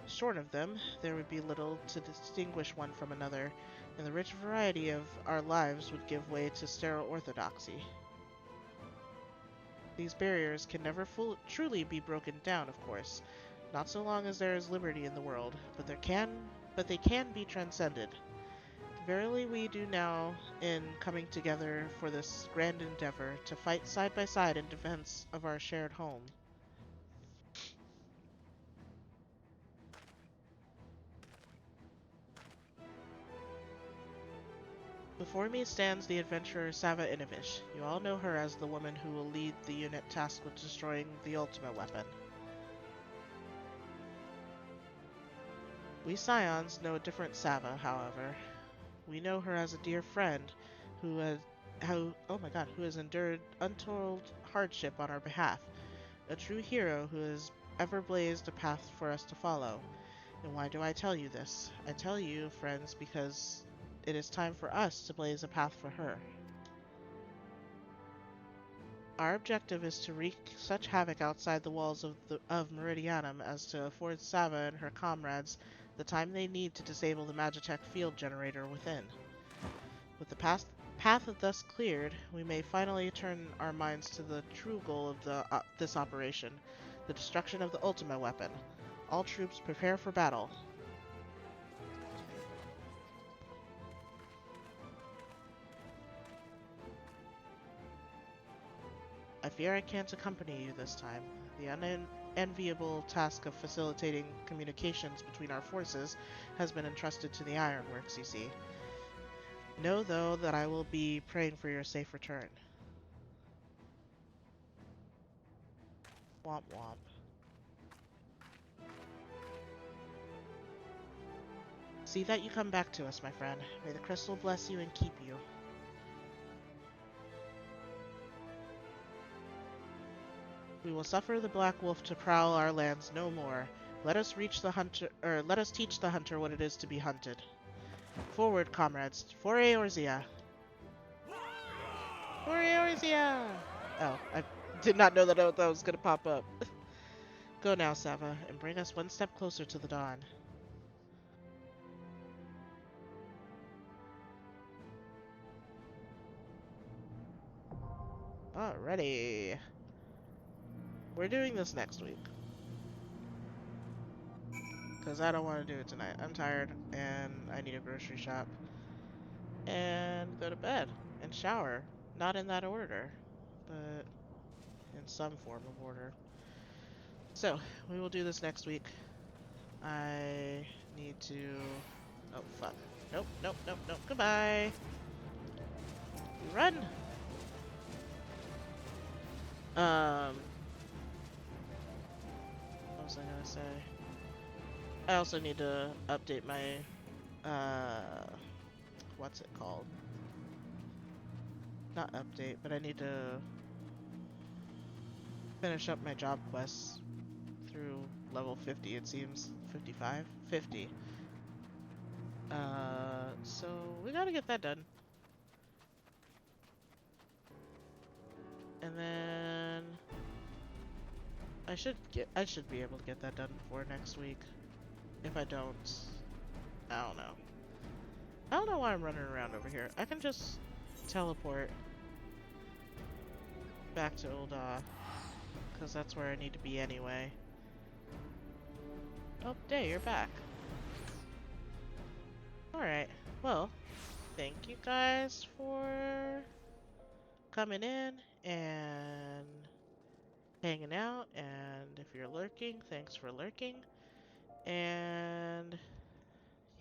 Short of them, there would be little to distinguish one from another, and the rich variety of our lives would give way to sterile orthodoxy. These barriers can never truly be broken down, of course, not so long as there is liberty in the world, but they can be transcended. Verily we do now in coming together for this grand endeavor to fight side by side in defense of our shared home. Before me stands the adventurer Sava Inovish. You all know her as the woman who will lead the unit tasked with destroying the ultimate weapon. We Scions know a different Sava, however. We know her as a dear friend who has endured untold hardship on our behalf. A true hero who has ever blazed a path for us to follow. And why do I tell you this? I tell you, friends, because it is time for us to blaze a path for her. Our objective is to wreak such havoc outside the walls of Meridianum as to afford Sava and her comrades the time they need to disable the Magitech field generator within. With the path thus cleared, we may finally turn our minds to the true goal of this operation, the destruction of the ultimate weapon. All troops prepare for battle. I fear I can't accompany you this time. The unenviable task of facilitating communications between our forces has been entrusted to the Ironworks, you see. Know, though, that I will be praying for your safe return. Womp womp. See that you come back to us, my friend. May the crystal bless you and keep you. We will suffer the Black Wolf to prowl our lands no more. Let us teach the hunter what it is to be hunted. Forward, comrades. For Eorzea. For Eorzea! Oh, I did not know that was gonna pop up. Go now, Sava, and bring us one step closer to the dawn. Alrighty. We're doing this next week. Because I don't want to do it tonight. I'm tired, and I need a grocery shop. And go to bed. And shower. Not in that order, but in some form of order. So, we will do this next week. I need to... Oh, fuck. Nope, nope, nope, nope. Goodbye! Run! What was I gonna say? I also need to update my, what's it called? Not update, but I need to finish up my job quests through level 50, it seems. 55? 50. So we gotta get that done. And then I should be able to get that done before next week. If I don't, I don't know. I don't know why I'm running around over here. I can just teleport back to Ul'dah, because that's where I need to be anyway. Oh, Day, you're back. Alright, well, thank you guys for coming in and hanging out, and if you're lurking, thanks for lurking. And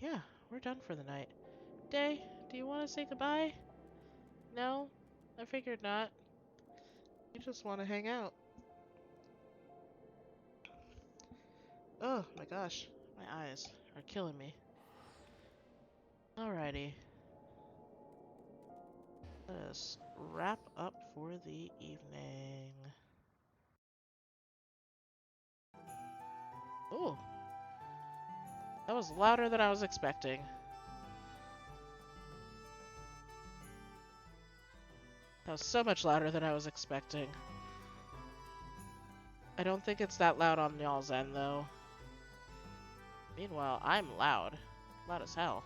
yeah, we're done for the night. Day, do you want to say goodbye? No? I figured not. You just want to hang out. Oh my gosh, my eyes are killing me. Alrighty. Let us wrap up for the evening. Ooh. That was louder than I was expecting. That was so much louder than I was expecting. I don't think it's that loud on y'all's end, though. Meanwhile, I'm loud. Loud as hell.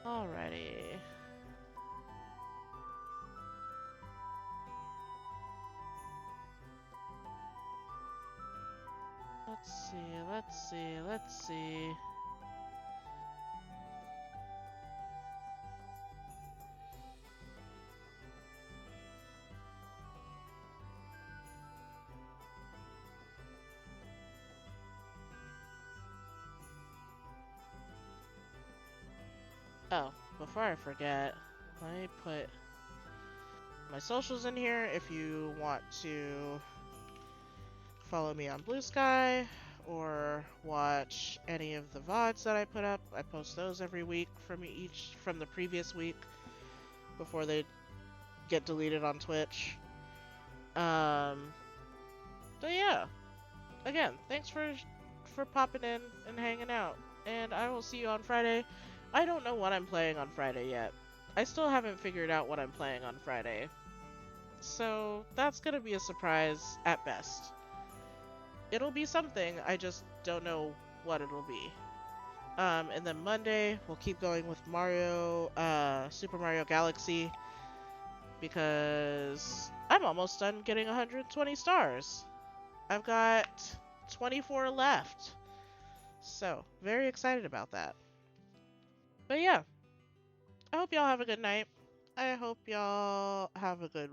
Alrighty. Let's see, let's see, let's see. Oh, before I forget, let me put my socials in here if you want to follow me on Blue Sky or watch any of the VODs that I put up. I post those every week from the previous week before they get deleted on Twitch. But yeah, again, thanks for popping in and hanging out, and I will see you on Friday. I don't know what I'm playing on Friday yet. I still haven't figured out what I'm playing on Friday. So that's gonna be a surprise at best. It'll be something, I just don't know what it'll be. And then Monday, we'll keep going with Mario, Super Mario Galaxy, because I'm almost done getting 120 stars. I've got 24 left. So, very excited about that. But yeah, I hope y'all have a good night. I hope y'all have a good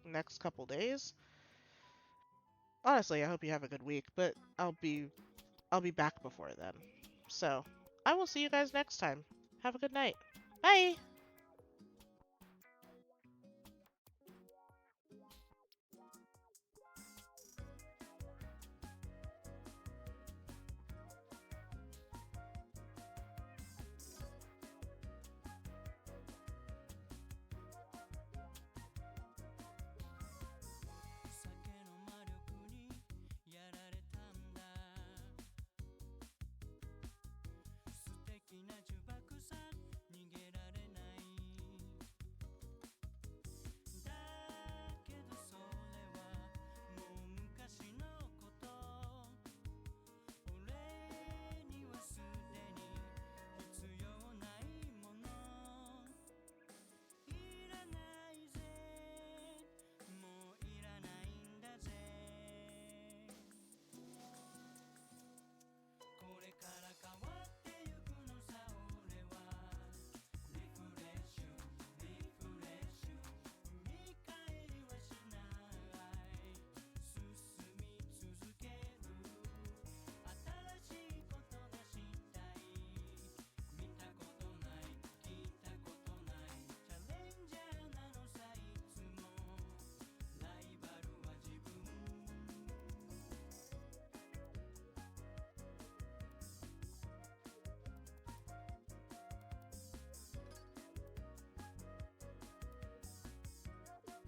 next couple days. Honestly, I hope you have a good week, but I'll be back before then. So, I will see you guys next time. Have a good night. Bye!